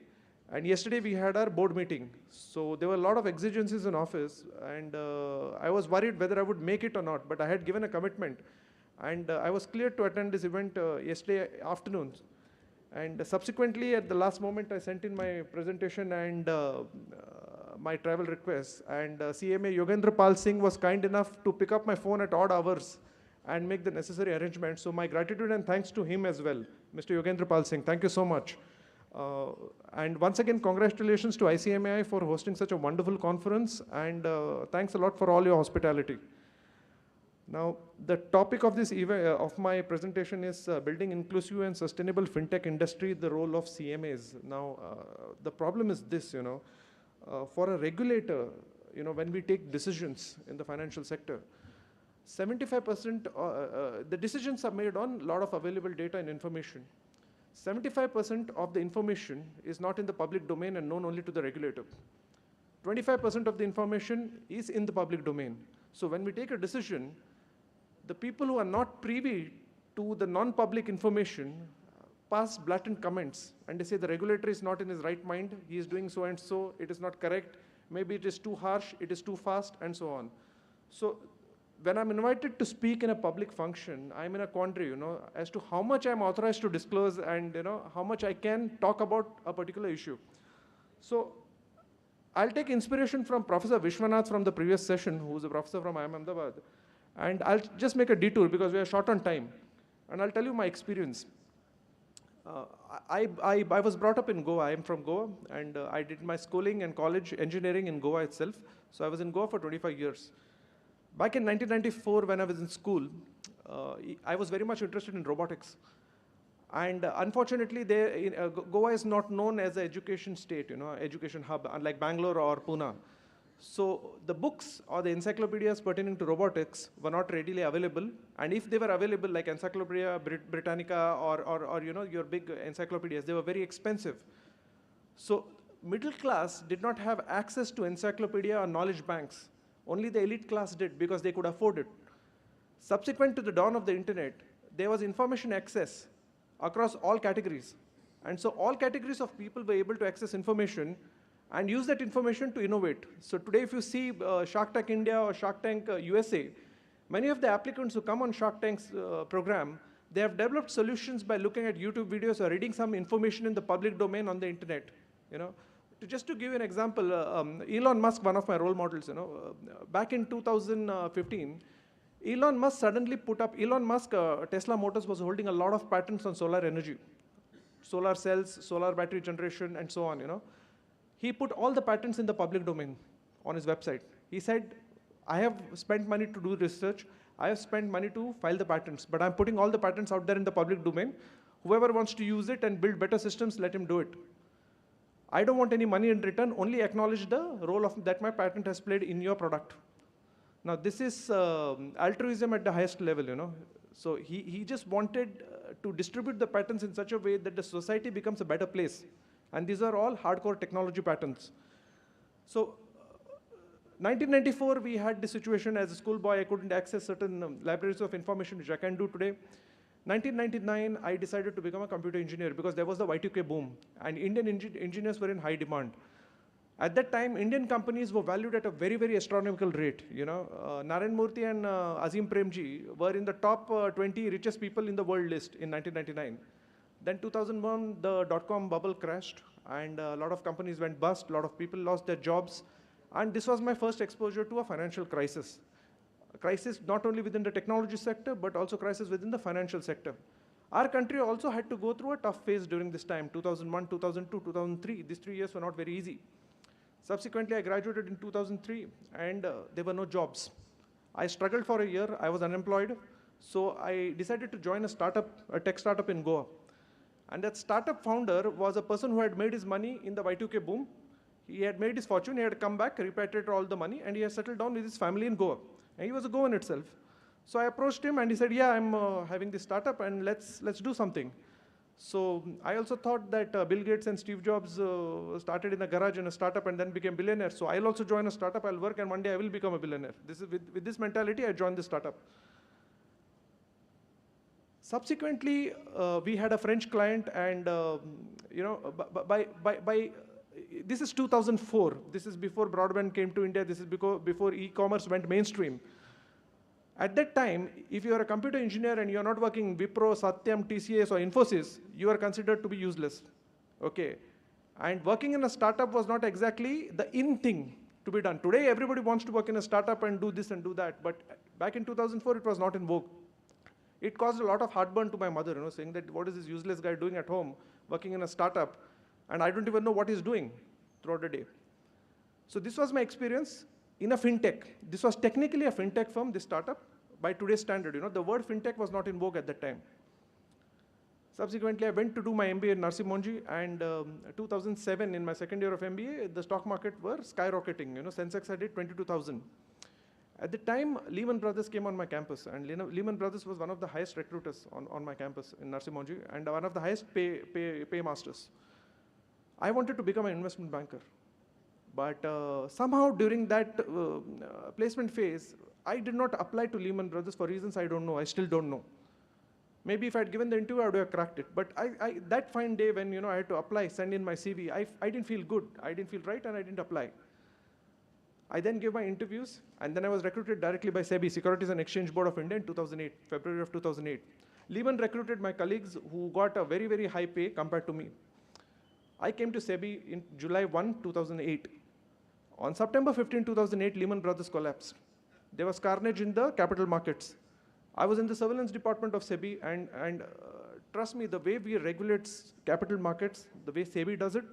[SPEAKER 9] And yesterday we had our board meeting. So there were a lot of exigencies in office, and I was worried whether I would make it or not, but I had given a commitment. And I was cleared to attend this event yesterday afternoon. And subsequently, at the last moment, I sent in my presentation and my travel requests. And CMA Yogendra Pal Singh was kind enough to pick up my phone at odd hours and make the necessary arrangements. So my gratitude and thanks to him as well, Mr. Yogendra Pal Singh. Thank you so much. And once again, congratulations to ICMAI for hosting such a wonderful conference, and thanks a lot for all your hospitality. Now, the topic of this event, of my presentation is building inclusive and sustainable fintech industry, the role of CMAs. Now, the problem is this, for a regulator, when we take decisions in the financial sector, 75%, the decisions are made on a lot of available data and information. 75% of the information is not in the public domain and known only to the regulator. 25% of the information is in the public domain. So when we take a decision, the people who are not privy to the non-public information pass blatant comments, and they say the regulator is not in his right mind, he is doing so and so, it is not correct, maybe it is too harsh, it is too fast, and so on. So when I'm invited to speak in a public function, I'm in a quandary, as to how much I'm authorized to disclose and, how much I can talk about a particular issue. So I'll take inspiration from Professor Vishwanath from the previous session, who's a professor from IIM Ahmedabad, and I'll just make a detour because we are short on time, and I'll tell you my experience. I was brought up in Goa. I'm from Goa, and I did my schooling and college engineering in Goa itself. So I was in Goa for 25 years. Back in 1994, when I was in school, I was very much interested in robotics. And unfortunately, Goa is not known as an education state, education hub, unlike Bangalore or Pune. So the books or the encyclopedias pertaining to robotics were not readily available. And if they were available, like Encyclopedia Britannica or your big encyclopedias, they were very expensive. So middle class did not have access to encyclopedia or knowledge banks. Only the elite class did because they could afford it. Subsequent to the dawn of the internet, there was information access across all categories. And so all categories of people were able to access information and use that information to innovate. So today, if you see Shark Tank India or Shark Tank USA, many of the applicants who come on Shark Tank's program, they have developed solutions by looking at YouTube videos or reading some information in the public domain on the internet. Just to give you an example, Elon Musk, one of my role models, back in 2015, Elon Musk suddenly put up, Tesla Motors was holding a lot of patents on solar energy, solar cells, solar battery generation, and so on, He put all the patents in the public domain on his website. He said, I have spent money to do research, I have spent money to file the patents, but I'm putting all the patents out there in the public domain. Whoever wants to use it and build better systems, let him do it. I don't want any money in return, only acknowledge the role that my patent has played in your product. Now this is altruism at the highest level, So he just wanted to distribute the patents in such a way that the society becomes a better place. And these are all hardcore technology patents. So 1994, we had the situation as a schoolboy, I couldn't access certain libraries of information, which I can do today. 1999, I decided to become a computer engineer because there was the Y2K boom, and Indian engineers were in high demand. At that time, Indian companies were valued at a very, very astronomical rate. Narayan Murthy and Azim Premji were in the top 20 richest people in the world list in 1999. Then 2001, the dot-com bubble crashed, and a lot of companies went bust, a lot of people lost their jobs, and this was my first exposure to a financial crisis. A crisis not only within the technology sector, but also crisis within the financial sector. Our country also had to go through a tough phase during this time, 2001, 2002, 2003. These 3 years were not very easy. Subsequently, I graduated in 2003, and there were no jobs. I struggled for a year, I was unemployed, so I decided to join a startup, a tech startup in Goa. And that startup founder was a person who had made his money in the Y2K boom. He had made his fortune, he had come back, repatriated all the money, and he had settled down with his family in Goa. And he was a Goan itself. So I approached him and he said, yeah, I'm having this startup and let's do something. So I also thought that Bill Gates and Steve Jobs started in a garage in a startup and then became billionaires. So I'll also join a startup, I'll work, and one day I will become a billionaire. This is with this mentality, I joined this startup. Subsequently, we had a French client, and this is 2004. This is before broadband came to India. This is before e-commerce went mainstream. At that time, if you are a computer engineer and you are not working in Wipro, Satyam, TCS, or Infosys, you are considered to be useless. Okay. And working in a startup was not exactly the in thing to be done. Today, everybody wants to work in a startup and do this and do that. But back in 2004, it was not in vogue. It caused a lot of heartburn to my mother, saying that what is this useless guy doing at home, working in a startup, and I don't even know what he's doing throughout the day. So this was my experience in a fintech. This was technically a fintech firm, this startup, by today's standard. The word fintech was not in vogue at that time. Subsequently, I went to do my MBA in Narsimonji, and 2007, in my second year of MBA, the stock market were skyrocketing. Sensex I did 22,000. At the time, Lehman Brothers came on my campus, and Lehman Brothers was one of the highest recruiters on my campus in Narsimonji, and one of the highest paymasters. I wanted to become an investment banker. But somehow during that placement phase, I did not apply to Lehman Brothers for reasons I don't know. I still don't know. Maybe if I had given the interview, I would have cracked it. But that fine day when I had to apply, send in my CV, I didn't feel good. I didn't feel right, and I didn't apply. I then gave my interviews, and then I was recruited directly by SEBI, Securities and Exchange Board of India, in 2008, February of 2008. Lehman recruited my colleagues who got a very, very high pay compared to me. I came to SEBI in July 1, 2008. On September 15, 2008, Lehman Brothers collapsed. There was carnage in the capital markets. I was in the surveillance department of SEBI, and trust me, the way we regulate capital markets, the way SEBI does it,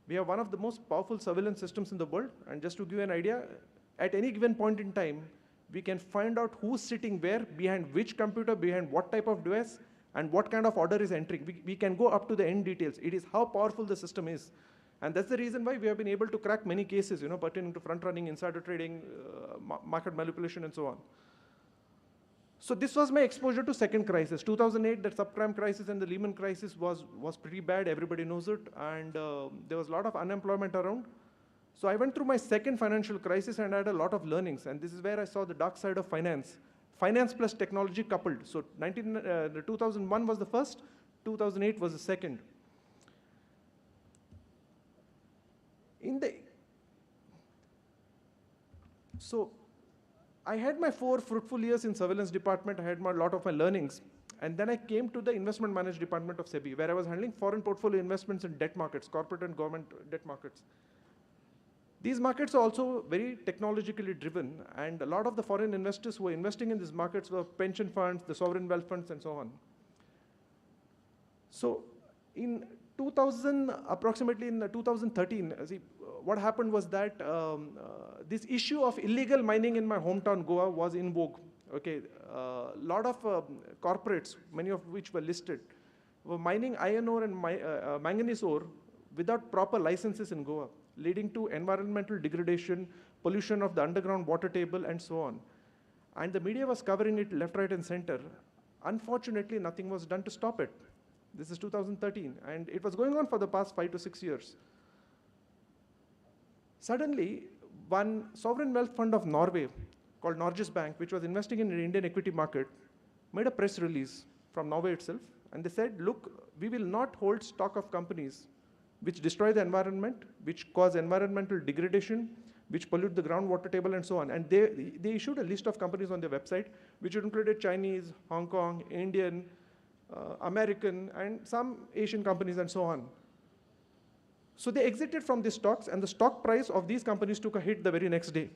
[SPEAKER 9] we have one of the most powerful surveillance systems in the world. And just to give you an idea, at any given point in time, we can find out who's sitting where, behind which computer, behind what type of device, and what kind of order is entering. We can go up to the end details. It is how powerful the system is. And that's the reason why we have been able to crack many cases, pertaining to front running, insider trading, market manipulation, and so on. So this was my exposure to second crisis. 2008, that subprime crisis and the Lehman crisis was pretty bad. Everybody knows it. And there was a lot of unemployment around. So I went through my second financial crisis and I had a lot of learnings. And this is where I saw the dark side of finance. Finance plus technology coupled. So 2001 was the first, 2008 was the second. So I had my 4 fruitful years in surveillance department. I had a lot of my learnings. And then I came to the investment management department of SEBI, where I was handling foreign portfolio investments in debt markets, corporate and government debt markets. These markets are also very technologically driven, and a lot of the foreign investors who were investing in these markets were pension funds, the sovereign wealth funds, and so on. So in approximately in 2013, what happened was that this issue of illegal mining in my hometown Goa was in vogue. Okay, a lot of corporates, many of which were listed, were mining iron ore and manganese ore without proper licenses in Goa, leading to environmental degradation, pollution of the underground water table, and so on. And the media was covering it left, right, and center. Unfortunately, nothing was done to stop it. This is 2013, and it was going on for the past 5 to 6 years. Suddenly, one sovereign wealth fund of Norway, called Norges Bank, which was investing in the Indian equity market, made a press release from Norway itself, and they said, look, we will not hold stock of companies which destroy the environment, which cause environmental degradation, which pollute the groundwater table, and so on. And they issued a list of companies on their website, which included Chinese, Hong Kong, Indian, American, and some Asian companies, and so on. So they exited from these stocks, and the stock price of these companies took a hit the very next day.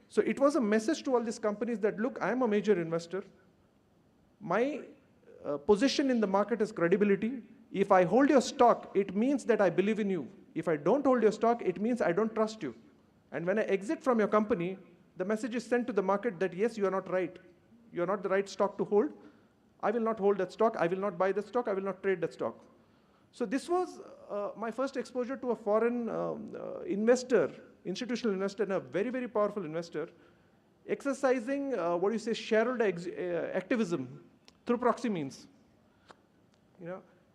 [SPEAKER 9] So it was a message to all these companies that, look, I am a major investor. My position in the market is credibility. If I hold your stock, it means that I believe in you. If I don't hold your stock, it means I don't trust you. And when I exit from your company, the message is sent to the market that, yes, you are not right. You are not the right stock to hold. I will not hold that stock. I will not buy that stock. I will not trade that stock. So this was my first exposure to a foreign investor, institutional investor, and a very, very powerful investor, exercising shareholder activism through proxy means.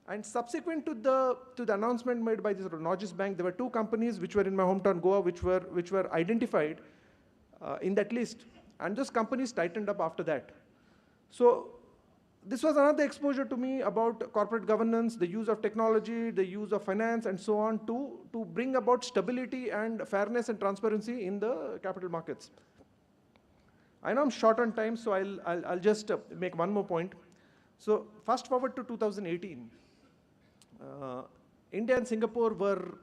[SPEAKER 9] And subsequent to the announcement made by this Norges Bank, there were 2 companies which were in my hometown Goa, which were identified in that list, and those companies tightened up after that. So this was another exposure to me about corporate governance, the use of technology, the use of finance, and so on to bring about stability and fairness and transparency in the capital markets. I know I'm short on time, so I'll just make one more point. So fast forward to 2018. India and Singapore were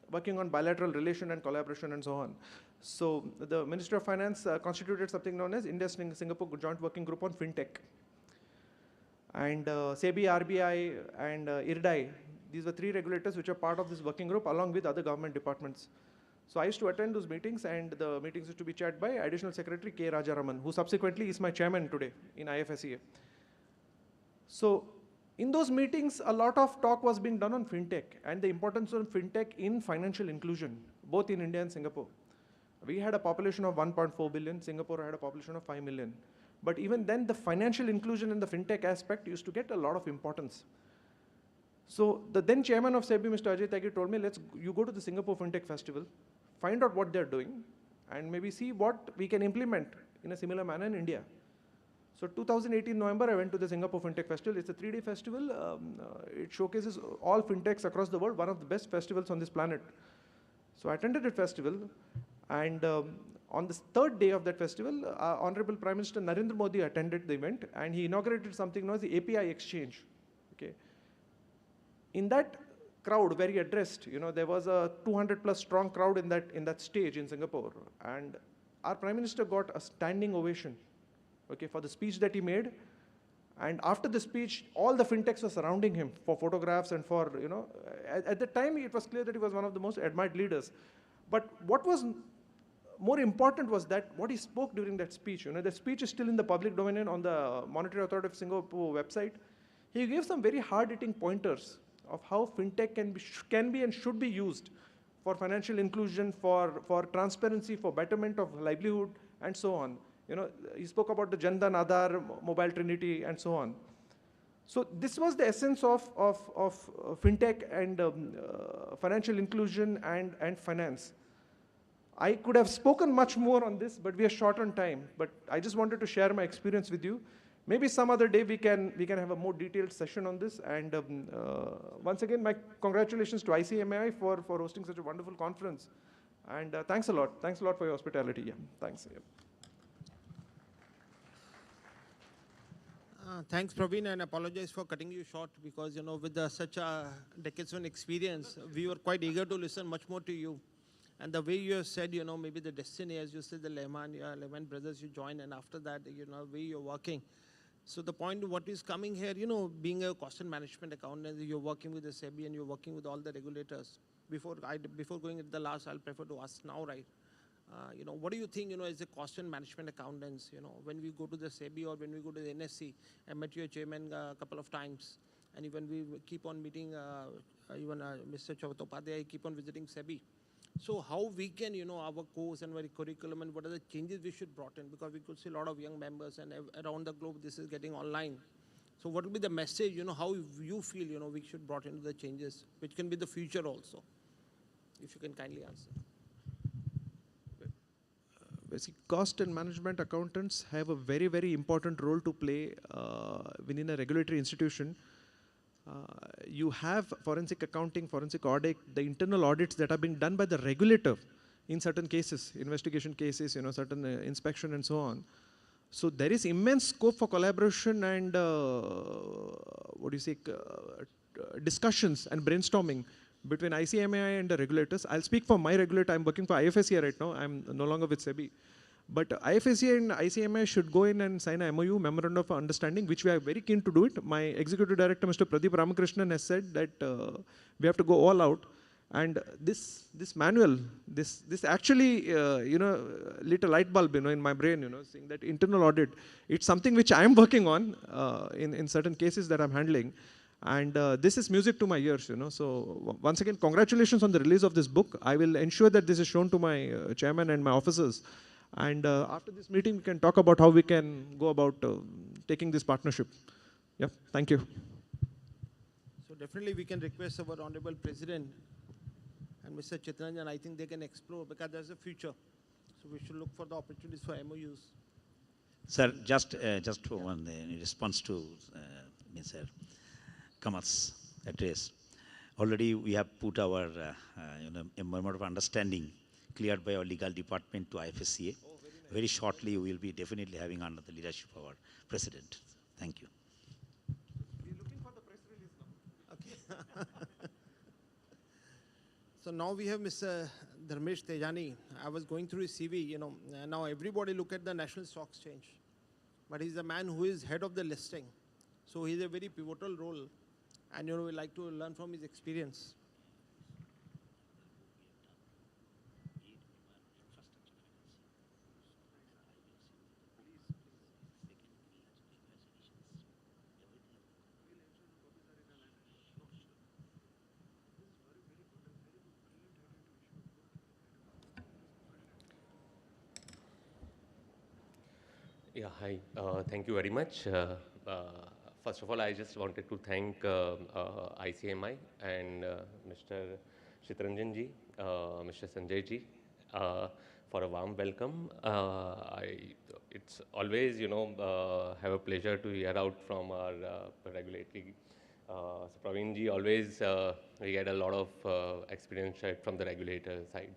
[SPEAKER 9] working on bilateral relation and collaboration and so on. So the Ministry of Finance constituted something known as India-Singapore Joint Working Group on FinTech. And SEBI, RBI, and IRDAI, these were 3 regulators which are part of this working group along with other government departments. So I used to attend those meetings, and the meetings used to be chaired by Additional Secretary K. Rajaraman, who subsequently is my chairman today in IFSCA. So in those meetings, a lot of talk was being done on FinTech and the importance of FinTech in financial inclusion, both in India and Singapore. We had a population of 1.4 billion, Singapore had a population of 5 million. But even then, the financial inclusion and the FinTech aspect used to get a lot of importance. So the then chairman of SEBI, Mr. Ajay Tyagi, told me, you go to the Singapore FinTech Festival, find out what they're doing, and maybe see what we can implement in a similar manner in India. So 2018 November, I went to the Singapore FinTech Festival. It's a 3-day festival. It showcases all FinTechs across the world, one of the best festivals on this planet. So I attended the festival, and on the 3rd day of that festival, Honorable Prime Minister Narendra Modi attended the event, and he inaugurated something known as the API exchange. Okay. In that crowd where he addressed, there was a 200+ strong crowd in that stage in Singapore, and our Prime Minister got a standing ovation, okay, for the speech that he made. And after the speech, all the FinTechs were surrounding him for photographs and for, at the time it was clear that he was one of the most admired leaders. But what was more important was that what he spoke during that speech, the speech is still in the public domain on the Monetary Authority of Singapore website. He gave some very hard-hitting pointers of how fintech can be and should be used for financial inclusion, for transparency, for betterment of livelihood, and so on. You know, he spoke about the Jan Dhan, Aadhaar, Mobile Trinity, and so on. So this was the essence of fintech and financial inclusion and finance. I could have spoken much more on this, but we are short on time. But I just wanted to share my experience with you. Maybe some other day we can have a more detailed session on this. And once again, my congratulations to ICMAI for hosting such a wonderful conference. And thanks a lot. Thanks a lot for your hospitality. Yeah, thanks. Yeah.
[SPEAKER 8] Thanks, Praveen, and apologize for cutting you short because, you know, with such a decades of experience, we were quite eager to listen much more to you. And the way you have said, you know, maybe the destiny, as you said, the Lehman brothers you joined, and after that, you know, way you're working. So the point, what is coming here, you know, being a cost and management accountant, you're working with the SEBI and you're working with all the regulators. Before going at the last, I'll prefer to ask now, right? You know, what do you think, you know, as a cost and management accountants, you know, when we go to the SEBI or when we go to the NSC, I met your chairman a couple of times, and even we keep on meeting, even Mr. Chattopadhyay, keep on visiting SEBI. So how we can, you know, our course and our curriculum and what are the changes we should brought in, because we could see a lot of young members and around the globe this is getting online. So what will be the message, you know, how you feel, you know, we should brought into the changes, which can be the future also, if you can kindly answer.
[SPEAKER 9] Basically, cost and management accountants have a very, very important role to play within a regulatory institution. You have forensic accounting, forensic audit, the internal audits that are being done by the regulator in certain cases, investigation cases, you know, certain inspection and so on. So there is immense scope for collaboration and discussions and brainstorming between ICMAI and the regulators. I'll speak for my regulator. I'm working for IFSCA right now. I'm no longer with SEBI. But IFSCA and ICMAI should go in and sign a MOU, Memorandum of Understanding, which we are very keen to do it. My executive director, Mr. Pradeep Ramakrishnan, has said that we have to go all out. And this manual, this actually, you know, lit a light bulb, you know, in my brain, you know, saying that internal audit, it's something which I'm working on in certain cases that I'm handling. And this is music to my ears, you know. So once again, congratulations on the release of this book. I will ensure that this is shown to my chairman and my officers. And after this meeting, we can talk about how we can go about taking this partnership. Yeah, thank you.
[SPEAKER 8] So definitely we can request our Honorable President and Mr. Chitranjan, I think they can explore because there's a future. So we should look for the opportunities for MOUs.
[SPEAKER 7] Sir, just one in response to Mr. Kamat's address. Already we have put our you know, a memorandum of understanding cleared by our legal department to IFSCA. Oh, very shortly we will be definitely having under the leadership of our president. Thank you.
[SPEAKER 9] We're looking for the press release now.
[SPEAKER 8] Okay. So now we have Mr. Dharmesh Tejani. I was going through his CV, you know, now everybody look at the National Stock Exchange, but he's a man who is head of the listing. So he's a very pivotal role, and you know, we like to learn from his experience.
[SPEAKER 10] Yeah, hi. Thank you very much. First of all, I just wanted to thank ICMI and Mr. Chitranjan ji, Mr. Sanjay ji for a warm welcome. It's always, you know, have a pleasure to hear out from our regulatory. So Praveen ji, always we get a lot of experience from the regulator side.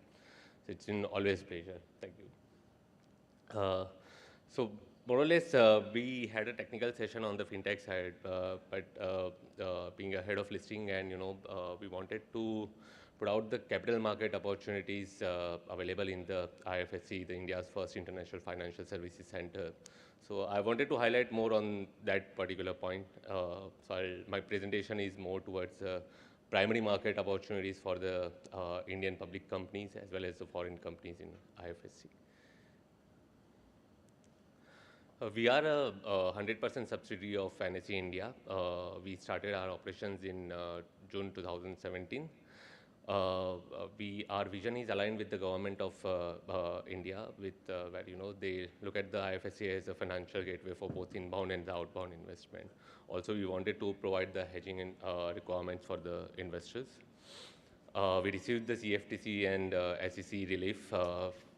[SPEAKER 10] So it's been always pleasure. Thank you. So more or less, we had a technical session on the fintech side, but being a head of listing, and you know, we wanted to put out the capital market opportunities available in the IFSC, the India's first international financial services center. So I wanted to highlight more on that particular point. My presentation is more towards primary market opportunities for the Indian public companies as well as the foreign companies in IFSC. We are a 100% subsidiary of NSE India. We started our operations in June 2017. Our vision is aligned with the government of India, with where they look at the IFSC as a financial gateway for both inbound and the outbound investment. Also, we wanted to provide the hedging and requirements for the investors. We received the CFTC and SEC relief.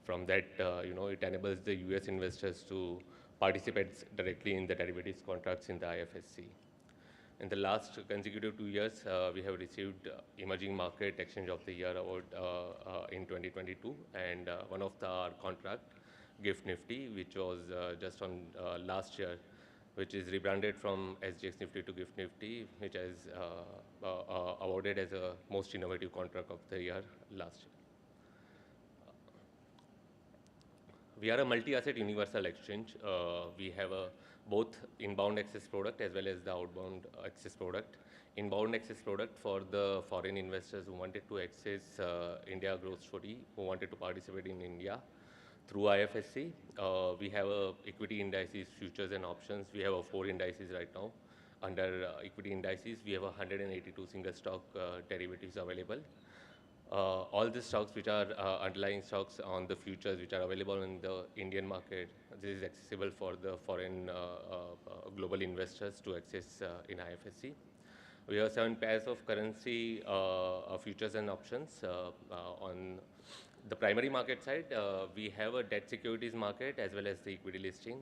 [SPEAKER 10] From that, it enables the US investors to participate directly in the derivatives contracts in the IFSC. In the last consecutive 2 years, we have received Emerging Market Exchange of the Year award in 2022, and one of our contract, GIFT Nifty, which was just on last year, which is rebranded from SGX Nifty to GIFT Nifty, which is awarded as a most innovative contract of the year last year. We are a multi-asset universal exchange. We have both inbound access product as well as the outbound access product. Inbound access product for the foreign investors who wanted to access India growth story, who wanted to participate in India through IFSC. We have equity indices, futures and options. We have 4 indices right now. Under equity indices, we have 182 single stock derivatives available. All the stocks which are underlying stocks on the futures which are available in the Indian market, this is accessible for the foreign global investors to access in IFSC. We have 7 pairs of currency futures and options. On the primary market side, we have a debt securities market as well as the equity listing.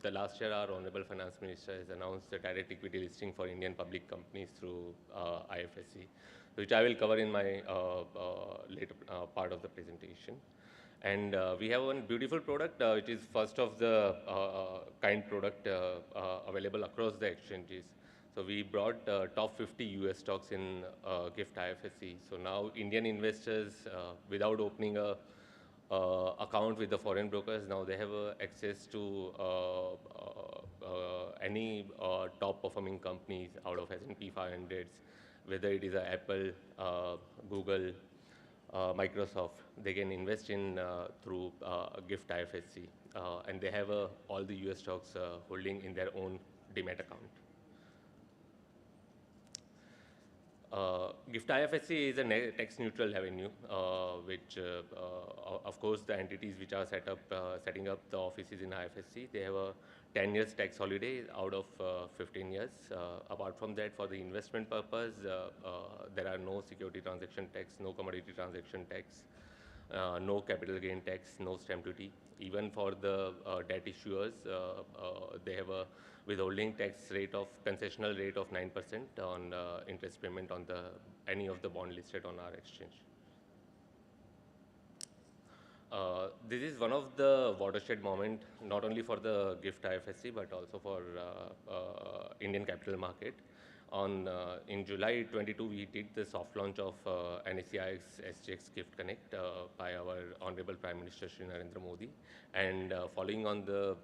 [SPEAKER 10] The last year, our Honorable Finance Minister has announced the direct equity listing for Indian public companies through IFSC, which I will cover in my later part of the presentation. And we have one beautiful product, which is first of the kind product available across the exchanges. So we brought top 50 US stocks in GIFT IFSC. So now Indian investors, without opening a account with the foreign brokers, now they have access to any top performing companies out of S&P 500s, whether it is Apple, Google, Microsoft. They can invest in through GIFT IFSC, and they have all the US stocks holding in their own demat account. GIFT IFSC is a tax-neutral avenue, which, of course, the entities which are setting up the offices in IFSC, they have a 10 years tax holiday out of 15 years. Apart from that, for the investment purpose, there are no security transaction tax, no commodity transaction tax, no capital gain tax, no stamp duty. Even for the debt issuers, they have a withholding tax rate of concessional rate of 9% on interest payment on any of the bond listed on our exchange. This is one of the watershed moment, not only for the GIFT IFSC, but also for Indian capital market. In July 22, we did the soft launch of NSEI's SGX GIFT Connect by our Honorable Prime Minister Shri Narendra Modi. And following on the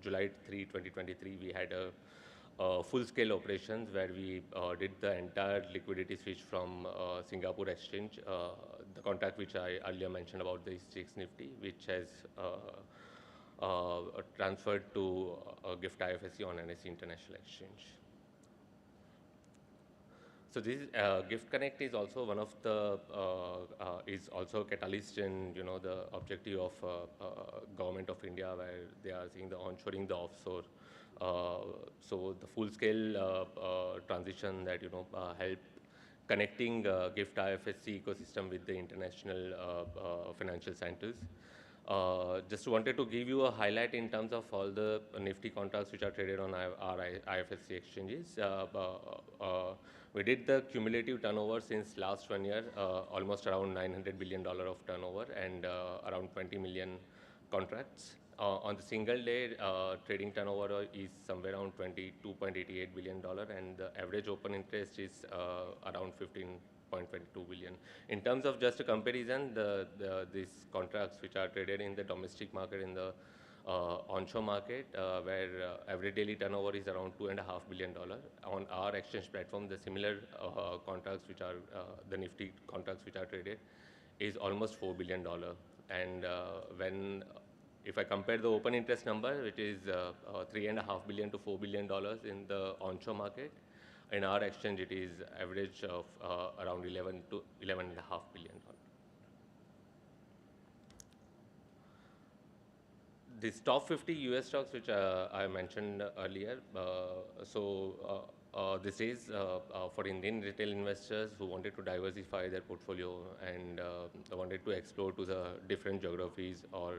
[SPEAKER 10] July 3, 2023, we had a full-scale operations where we did the entire liquidity switch from Singapore exchange, the contract which I earlier mentioned about the SGX Nifty, which has transferred to GIFT IFSC on NSE International Exchange. So this GIFT Connect is also one of the is also a catalyst in the objective of government of India, where they are seeing the onshoring, the offshore. So the full-scale transition that help connecting GIFT IFSC ecosystem with the international financial centers. Just wanted to give you a highlight in terms of all the Nifty contracts which are traded on our IFSC exchanges. We did the cumulative turnover since last 1 year, almost around $900 billion of turnover and around 20 million contracts. On the single day, trading turnover is somewhere around $22.88 billion, and the average open interest is around 15.22 billion. In terms of just a comparison, these contracts which are traded in the domestic market, in the onshore market, where average daily turnover is around $2.5 billion. On our exchange platform, the similar contracts which are the Nifty contracts which are traded is almost $4 billion. And if I compare the open interest number, which is $3.5 billion to $4 billion in the onshore market, In our exchange, it is average of around 11 to 11.5 billion. These top 50 US stocks, which I mentioned earlier, this is for Indian retail investors who wanted to diversify their portfolio and wanted to explore to the different geographies or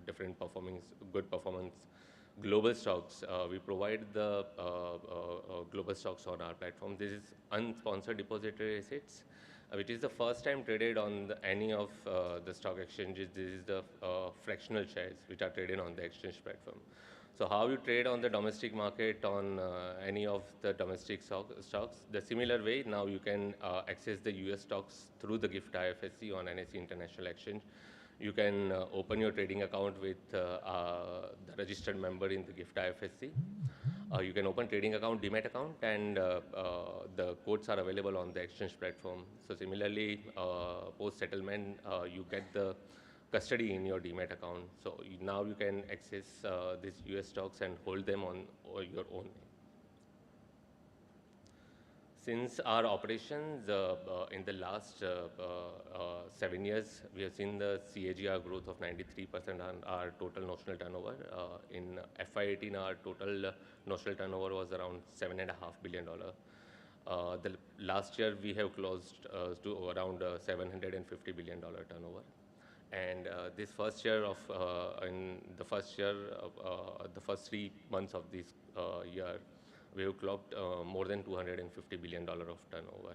[SPEAKER 10] different good performance global stocks. We provide the global stocks on our platform. This is unsponsored depository assets, which is the first time traded on any of the stock exchanges. This is the fractional shares which are traded on the exchange platform. So how you trade on the domestic market on any of the domestic stocks, the similar way now you can access the US stocks through the GIFT IFSC on NSE International Exchange. You can open your trading account with the registered member in the GIFT IFSC. You can open trading account, demat account, and the codes are available on the exchange platform. So similarly, post settlement, you get the custody in your demat account. So now you can access these US stocks and hold them on your own. Since our operations in the last 7 years, we have seen the CAGR growth of 93% on our total notional turnover. In FY18, our total notional turnover was around $7.5 billion. The last year, we have closed to around $750 billion turnover. And this first year of, in the first year, the first 3 months of this year, we have clocked more than $250 billion of turnover.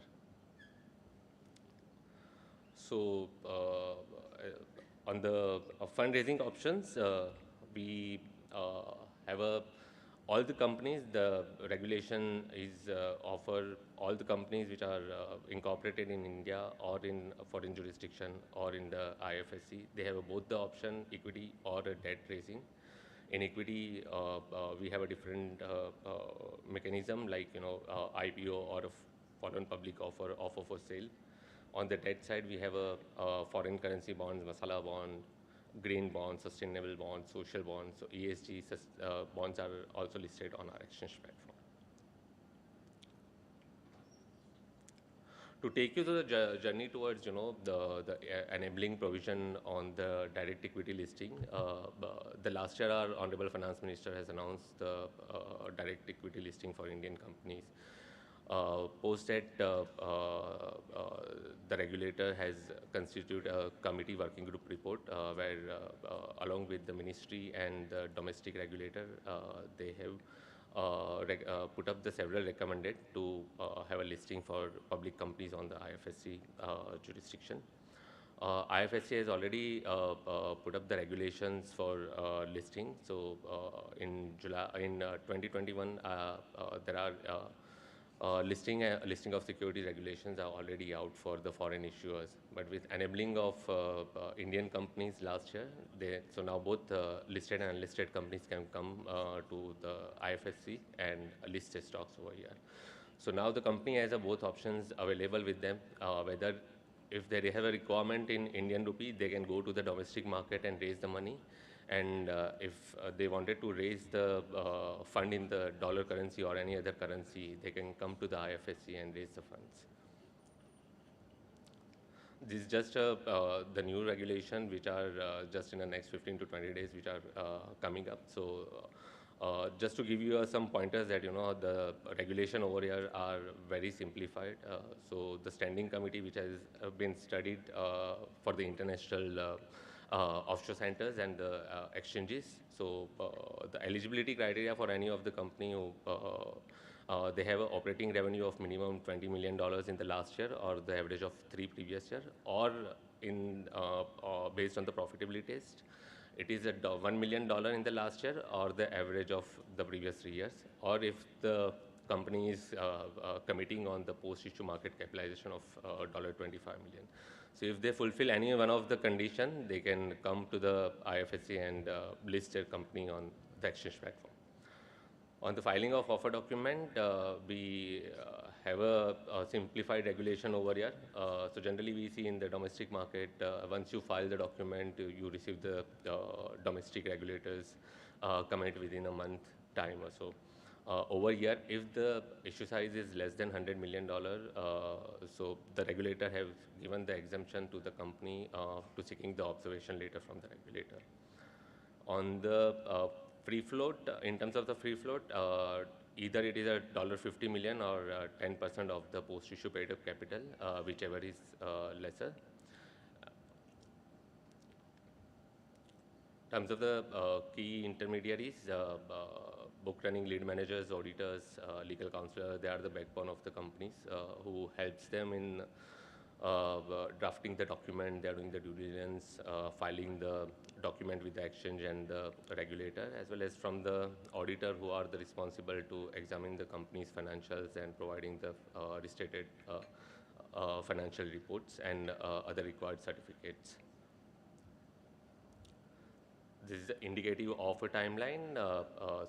[SPEAKER 10] So on the fundraising options, we have all the companies, the regulation is offer all the companies which are incorporated in India or in foreign jurisdiction or in the IFSC. They have both the option, equity or a debt raising. In equity, we have a different mechanism like IPO or a foreign public offer for sale. On the debt side, we have a foreign currency bonds, masala bond, green bonds, sustainable bonds, social bonds. So ESG bonds are also listed on our exchange platform. To take you to the journey towards, the enabling provision on the direct equity listing, the last year our Honorable Finance Minister has announced the direct equity listing for Indian companies. Post that, the regulator has constituted a committee working group report where, along with the ministry and the domestic regulator, they have put up the several recommended to have a listing for public companies on the IFSC jurisdiction. IFSC has already put up the regulations for listing. So in 2021, there are listing of security regulations are already out for the foreign issuers. But with enabling of Indian companies last year, so now both listed and unlisted companies can come to the IFSC and list their stocks over here. So now the company has both options available with them, whether if they have a requirement in Indian rupee, they can go to the domestic market and raise the money. And if they wanted to raise the fund in the dollar currency or any other currency, they can come to the IFSC and raise the funds. This is just the new regulation, which are just in the next 15 to 20 days, which are coming up. So just to give you some pointers that, the regulation over here are very simplified. So the standing committee, which has been studied for the international offshore centers and the exchanges. So the eligibility criteria for any of the company who they have an operating revenue of minimum $20 million in the last year or the average of 3 previous year, or in based on the profitability test, it is at $1 million in the last year or the average of the previous 3 years, or if the company is committing on the post-issue market capitalization of $25 million. So if they fulfill any one of the condition, they can come to the IFSC and list their company on the exchange platform. On the filing of offer document, we have a simplified regulation over here. So generally we see in the domestic market, once you file the document, you receive the domestic regulators comment within a month time or so. Over here, if the issue size is less than $100 million, so the regulator has given the exemption to the company to seeking the observation letter from the regulator. On the free float, in terms of the free float, either it is a $50 million or 10% of the post-issue paid-up capital, whichever is lesser. In terms of the key intermediaries, book running lead managers, auditors, legal counselor, they are the backbone of the companies who helps them in drafting the document, they are doing the due diligence, filing the document with the exchange and the regulator, as well as from the auditor who are the responsible to examine the company's financials and providing the restated financial reports and other required certificates. This is indicative of a timeline.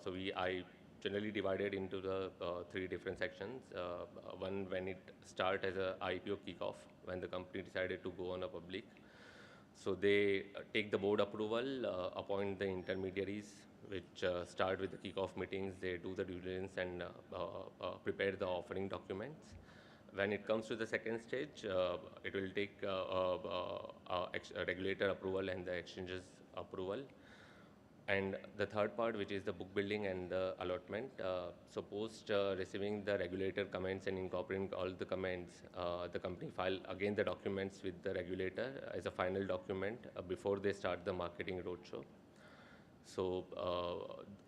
[SPEAKER 10] So I generally divided into the three different sections. One, when it starts as a IPO kickoff, when the company decided to go on a public. So they take the board approval, appoint the intermediaries, which start with the kickoff meetings. They do the due diligence and prepare the offering documents. When it comes to the second stage, it will take regulator approval and the exchanges approval. And the third part, which is the book building and the allotment. So post receiving the regulator comments and incorporating all the comments, the company file again the documents with the regulator as a final document before they start the marketing roadshow. So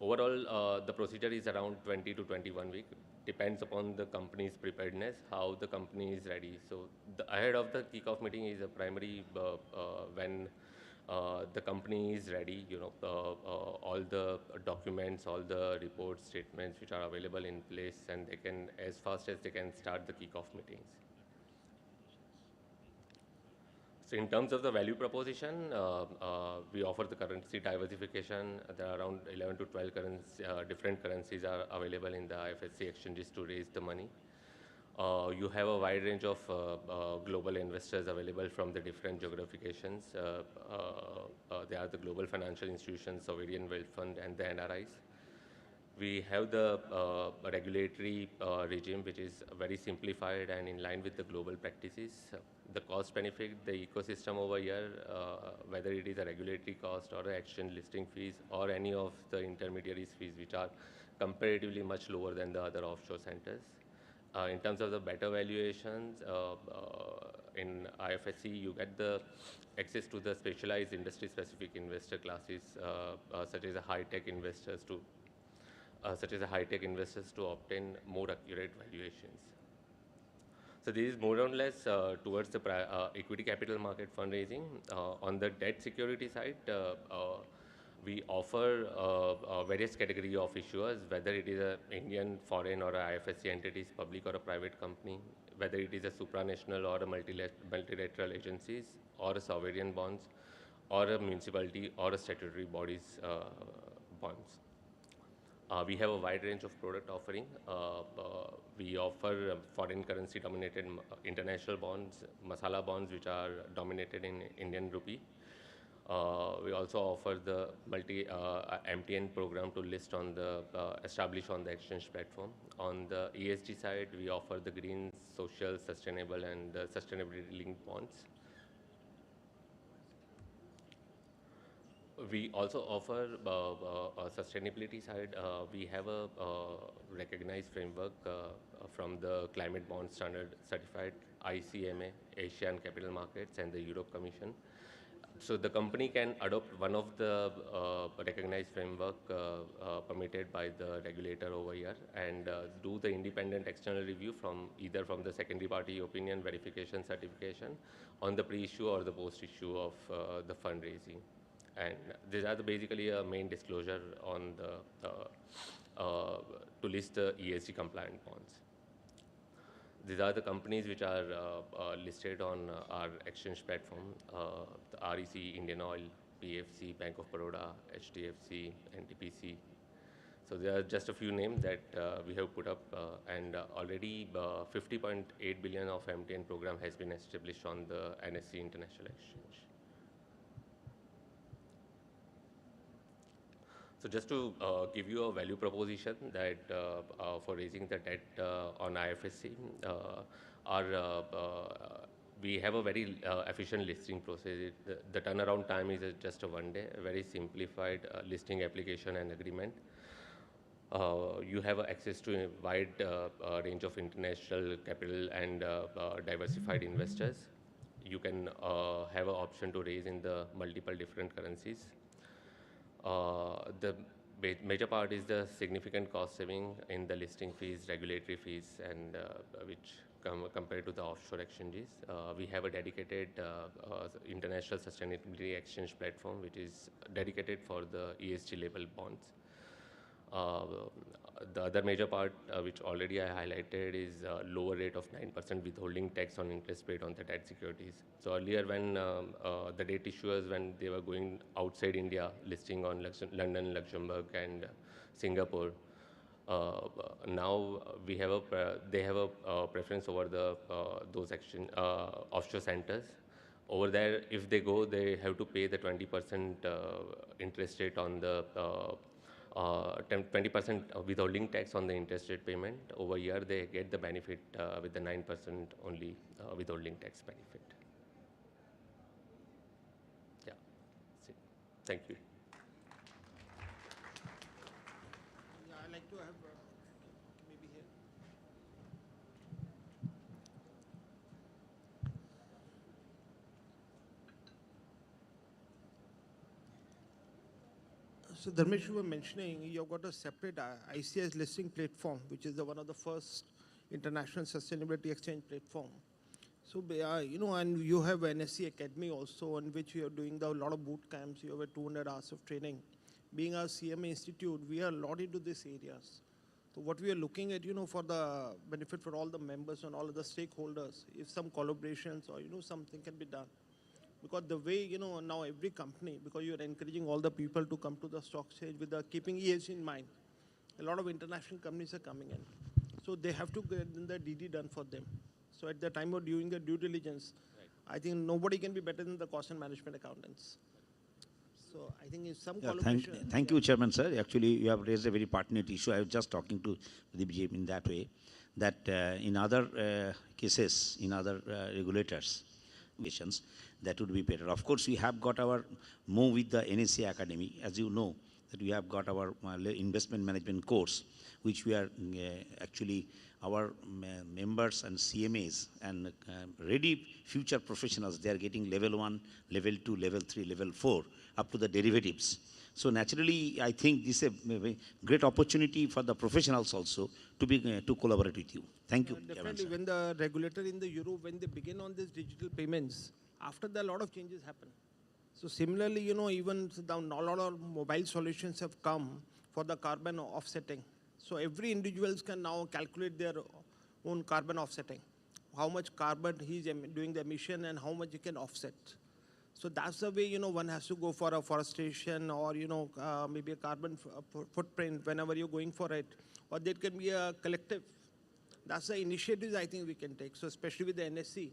[SPEAKER 10] overall, the procedure is around 20 to 21 weeks. Depends upon the company's preparedness, how the company is ready. So ahead of the kickoff meeting is a primary when the company is ready, all the documents, all the reports, statements which are available in place, and they can, as fast as they can, start the kickoff meetings. So in terms of the value proposition, we offer the currency diversification. There are around 11 to 12 different currencies are available in the IFSC exchanges to raise the money. You have a wide range of global investors available from the different geographications. They are the global financial institutions, sovereign wealth fund, and the NRIs. We have the regulatory regime, which is very simplified and in line with the global practices. The cost benefit, the ecosystem over here, whether it is a regulatory cost or an exchange listing fees or any of the intermediaries fees, which are comparatively much lower than the other offshore centers. In terms of the better valuations, in IFSC, you get the access to the specialized industry-specific investor classes, such as high-tech investors to obtain more accurate valuations. So this is more or less towards the equity capital market fundraising. On the debt security side, we offer various category of issuers, whether it is an Indian, foreign, or a IFSC entities, public or a private company, whether it is a supranational or a multilateral agencies, or a sovereign bonds, or a municipality, or a statutory bodies bonds. We have a wide range of product offering. We offer foreign currency dominated international bonds, masala bonds, which are dominated in Indian rupee. We also offer the MTN program to list on the establish on the exchange platform. On the ESG side, we offer the green, social, sustainable, and sustainability linked bonds. We also offer sustainability side. We have a recognized framework from the Climate Bond Standard Certified, ICMA, Asian Capital Markets, and the Europe Commission. So the company can adopt one of the recognized framework permitted by the regulator over here and do the independent external review from either from the secondary party opinion verification certification on the pre-issue or the post-issue of the fundraising. And these are basically a main disclosure on the to list the ESG compliant bonds. These are the companies which are listed on our exchange platform, the REC, Indian Oil, PFC, Bank of Baroda, HDFC, NTPC. So there are just a few names that we have put up and already 50.8 billion of MTN program has been established on the NSE International Exchange. So just to give you a value proposition that for raising the debt on IFSC, our we have a very efficient listing process. The turnaround time is just a 1 day, a very simplified listing application and agreement. You have access to a wide range of international capital and diversified investors. You can have an option to raise in the multiple different currencies. The major part is the significant cost saving in the listing fees, regulatory fees, and which compared to the offshore exchanges. We have a dedicated international sustainability exchange platform, which is dedicated for the ESG level bonds. The other major part, which already I highlighted, is lower rate of 9% withholding tax on interest paid on the debt securities. So earlier, when the debt issuers, when they were going outside India, listing on London, Luxembourg, and Singapore, now we have they have a preference over the those offshore centers. Over there, if they go, they have to pay the 20% interest rate on the 20% withholding tax on the interest rate payment. Over here, they get the benefit with the 9% only withholding tax benefit. Yeah, that's it. Thank you.
[SPEAKER 8] Yeah, I like to have maybe here. So Dharmesh, you were mentioning you've got a separate ICS listing platform, which is one of the first international sustainability exchange platform. So, you know, and you have NSC Academy also, on which you are doing a lot of boot camps. You have 200 hours of training. Being a CMA institute, we are a lot into these areas. So what we are looking at, you know, for the benefit for all the members and all of the stakeholders, if some collaborations or, you know, something can be done. Because the way, you know, now every company, because you're encouraging all the people to come to the stock exchange with the keeping ESG in mind, a lot of international companies are coming in. So they have to get the DD done for them. So at the time of doing the due diligence, right, I think nobody can be better than the cost and management accountants. So I think it's some collaboration.
[SPEAKER 7] Thank you, Chairman, sir. Actually, you have raised a very pertinent issue. I was just talking to Pradeep in that way, that in other cases, in other regulators, that would be better. Of course, we have got our move with the NSC Academy. As you know, that we have got our investment management course, which we are actually our members and CMAs and ready future professionals, they are getting level 1, level 2, level 3, level 4, up to the derivatives. So naturally, I think this is a great opportunity for the professionals also to be to collaborate with you. Thank you.
[SPEAKER 8] Definitely, when the regulator in the Europe, when they begin on these digital payments, after that, a lot of changes happen. So similarly, you know, even now a lot of mobile solutions have come for the carbon offsetting. So every individuals can now calculate their own carbon offsetting, how much carbon he's doing the emission and how much he can offset. So that's the way, you know, one has to go for a forestation or, you know, maybe a carbon footprint whenever you're going for it. Or there can be a collective. That's the initiatives I think we can take. So especially with the NSC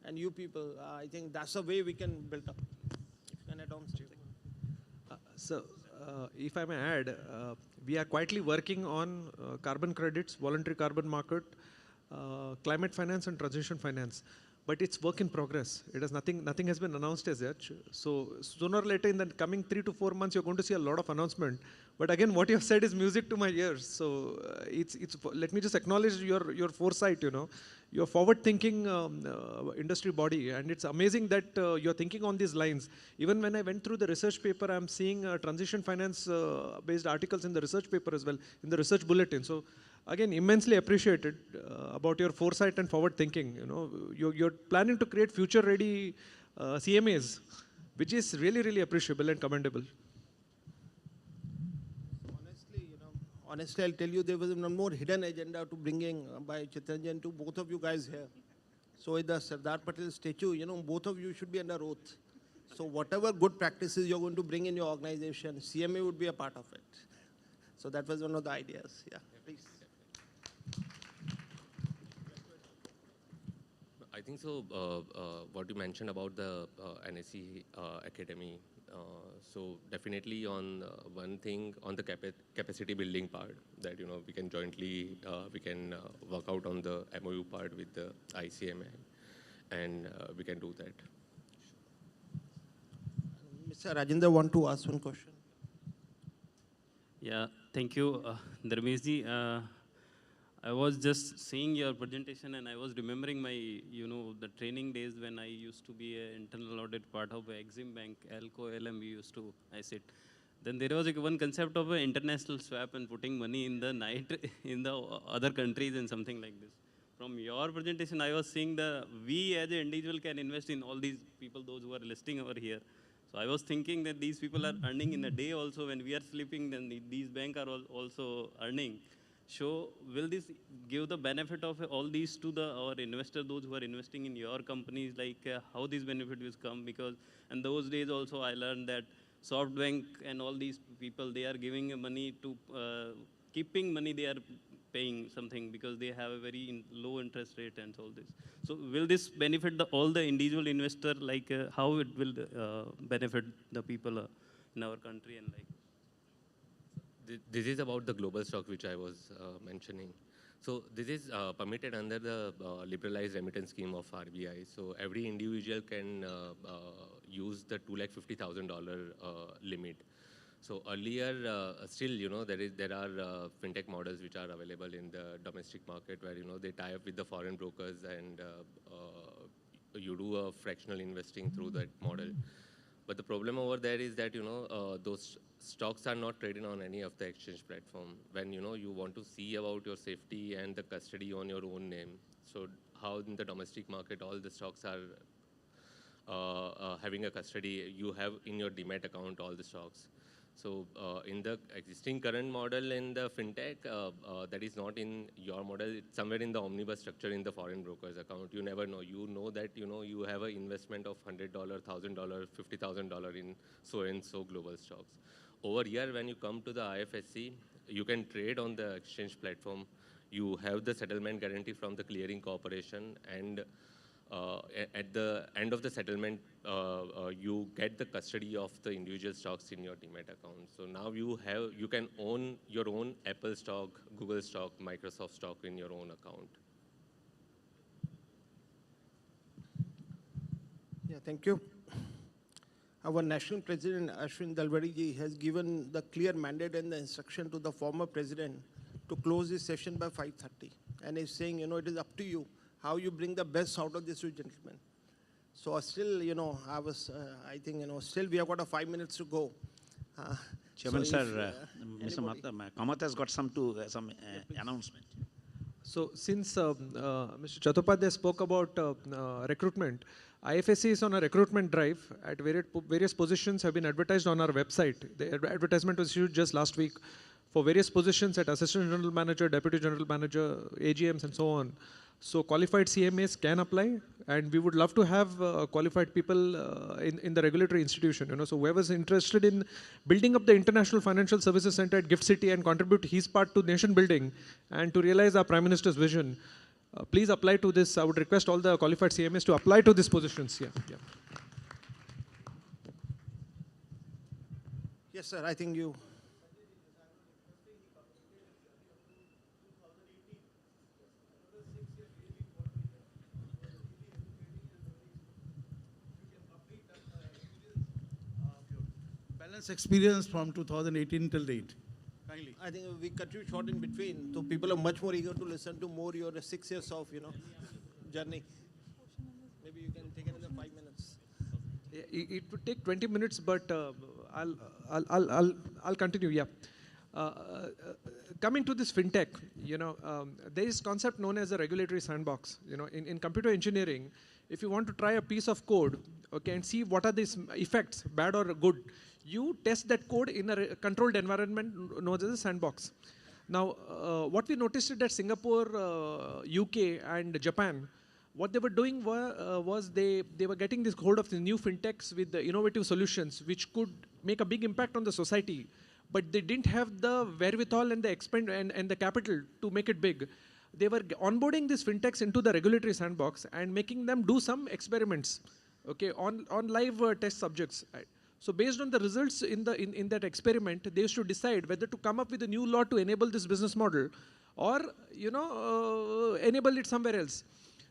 [SPEAKER 8] and you people, I think that's the way we can build up. If you can add on, Steve.
[SPEAKER 9] So, if I may add, we are quietly working on carbon credits, voluntary carbon market, climate finance and transition finance. But it's work in progress. It has nothing has been announced as yet. So sooner or later in the coming 3 to 4 months, you're going to see a lot of announcement. But again, what you have said is music to my ears. So let me just acknowledge your foresight, you know, your forward-thinking industry body. And it's amazing that you're thinking on these lines. Even when I went through the research paper, I'm seeing transition finance based articles in the research paper as well, in the research bulletin. So again, immensely appreciated about your foresight and forward thinking. You know, you're planning to create future-ready CMAs, which is really, really appreciable and commendable.
[SPEAKER 8] Honestly, I'll tell you, there was one more hidden agenda to bringing by Chitranjan to both of you guys here. So with the Sardar Patel statue, you know, both of you should be under oath. So whatever good practices you're going to bring in your organization, CMA would be a part of it. So that was one of the ideas. Yeah, please.
[SPEAKER 10] I think so. What you mentioned about the NSC Academy, So definitely on one thing on the capacity building part that we can jointly work out on the MOU part with the ICMI, and we can do that.
[SPEAKER 8] Mr. Rajendra want to ask one question.
[SPEAKER 11] Yeah, thank you, Dharmeshji. I was just seeing your presentation and I was remembering my, the training days when I used to be an internal audit part of Exim Bank, ALCO, LM, I sit. Then there was one concept of an international swap and putting money in the night in the other countries and something like this. From your presentation, I was seeing we as an individual can invest in all these people, those who are listing over here. So I was thinking that these people are earning in a day also. When we are sleeping, then these banks are also earning. So will this give the benefit of all these to our investors, those who are investing in your companies, like how these benefit will come? Because in those days also I learned that SoftBank and all these people, they are giving money to, keeping money they are paying something because they have a very low interest rate and all this. So will this benefit all the individual investor, like how it will benefit the people in our country and like?
[SPEAKER 10] This is about the global stock which I was mentioning. So this is permitted under the liberalized remittance scheme of RBI. So every individual can use the $250,000 limit. So earlier, still, there are fintech models which are available in the domestic market where, they tie up with the foreign brokers and you do a fractional investing through that model. But the problem over there is that, those stocks are not traded on any of the exchange platform. When, you want to see about your safety and the custody on your own name. So how in the domestic market, all the stocks are having a custody, you have in your demat account all the stocks. So in the existing current model in the fintech, that is not in your model. It's somewhere in the omnibus structure in the foreign broker's account. You never know. You know that you have an investment of $100, $1,000, $50,000 in so and so global stocks. Over here, when you come to the IFSC, you can trade on the exchange platform. You have the settlement guarantee from the clearing corporation, and at the end of the settlement, you get the custody of the individual stocks in your demat account. So now you can own your own Apple stock, Google stock, Microsoft stock in your own account.
[SPEAKER 8] Yeah, thank you. Our National President, Ashwin Dalwadi has given the clear mandate and the instruction to the former president to close this session by 5:30. And he's saying, it is up to you how you bring the best out of these two gentlemen. So still, I think, still we have got 5 minutes to go.
[SPEAKER 7] Chairman, sir, Mr. Kamath has got some announcement.
[SPEAKER 9] So since Mr. Chattopadhyay spoke about recruitment, IFSC is on a recruitment drive at various positions have been advertised on our website. The advertisement was issued just last week for various positions at Assistant General Manager, Deputy General Manager, AGMs and so on. So qualified CMAs can apply, and we would love to have qualified people in the regulatory institution. So whoever's interested in building up the International Financial Services Center at Gift City and contribute his part to nation building and to realize our Prime Minister's vision, please apply to this. I would request all the qualified CMAs to apply to these positions. Yeah.
[SPEAKER 8] Yes, sir, I think you.
[SPEAKER 12] Balance experience from 2018 till date. Kindly.
[SPEAKER 8] I think we cut you short in between, so people are much more eager to listen to more your 6 years of, journey. Maybe you can take another 5 minutes.
[SPEAKER 9] It would take 20 minutes, but I'll continue. Yeah. Coming to this fintech, there is concept known as a regulatory sandbox. In computer engineering, if you want to try a piece of code, and see what are these effects, bad or good, you test that code in a controlled environment known as a sandbox. Now, what we noticed is that Singapore, UK, and Japan, what they were doing was they were getting this hold of the new fintechs with the innovative solutions, which could make a big impact on the society, but they didn't have the wherewithal and the capital to make it big. They were onboarding these fintechs into the regulatory sandbox and making them do some experiments, on live test subjects. Right? So based on the results in that experiment, they used to decide whether to come up with a new law to enable this business model, or enable it somewhere else.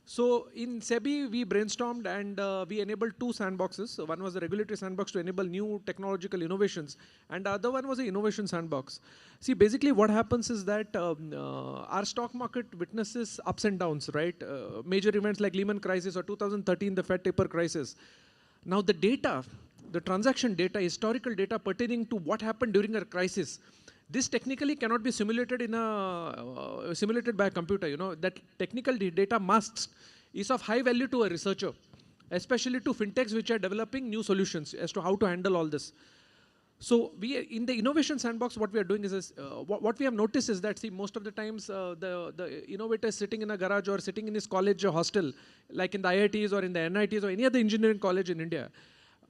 [SPEAKER 9] So in SEBI, we brainstormed and we enabled 2 sandboxes. So one was the regulatory sandbox to enable new technological innovations, and the other one was the innovation sandbox. See, basically what happens is that our stock market witnesses ups and downs, right? Major events like Lehman crisis or 2013, the Fed taper crisis. Now the data, the transaction data, historical data pertaining to what happened during a crisis, this technically cannot be simulated simulated by a computer. That technical data must is of high value to a researcher, especially to fintechs which are developing new solutions as to how to handle all this. So in the innovation sandbox, what we are doing is what we have noticed is that, see, most of the times the innovator is sitting in a garage or sitting in his college or hostel, like in the IITs or in the NITs or any other engineering college in India.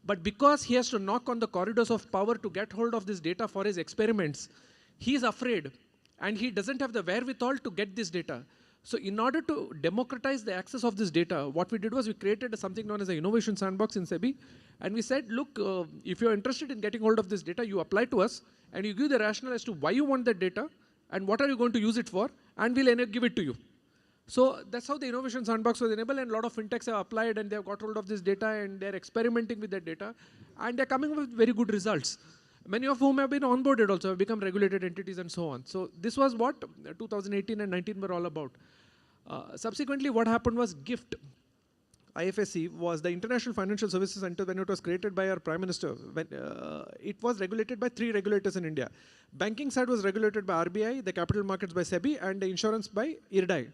[SPEAKER 9] But because he has to knock on the corridors of power to get hold of this data for his experiments, he is afraid and he doesn't have the wherewithal to get this data. So in order to democratize the access of this data, what we did was we created something known as an innovation sandbox in SEBI. And we said, look, if you're interested in getting hold of this data, you apply to us and you give the rationale as to why you want that data and what are you going to use it for, and we'll give it to you. So that's how the innovation sandbox was enabled, and a lot of fintechs have applied and they have got hold of this data and they're experimenting with that data, and they're coming with very good results. Many of whom have been onboarded also, have become regulated entities and so on. So this was what 2018 and 19 were all about. Subsequently, what happened was GIFT, IFSC, was the International Financial Services Center when it was created by our Prime Minister. When, it was regulated by 3 regulators in India. Banking side was regulated by RBI, the capital markets by SEBI, and the insurance by IRDAI.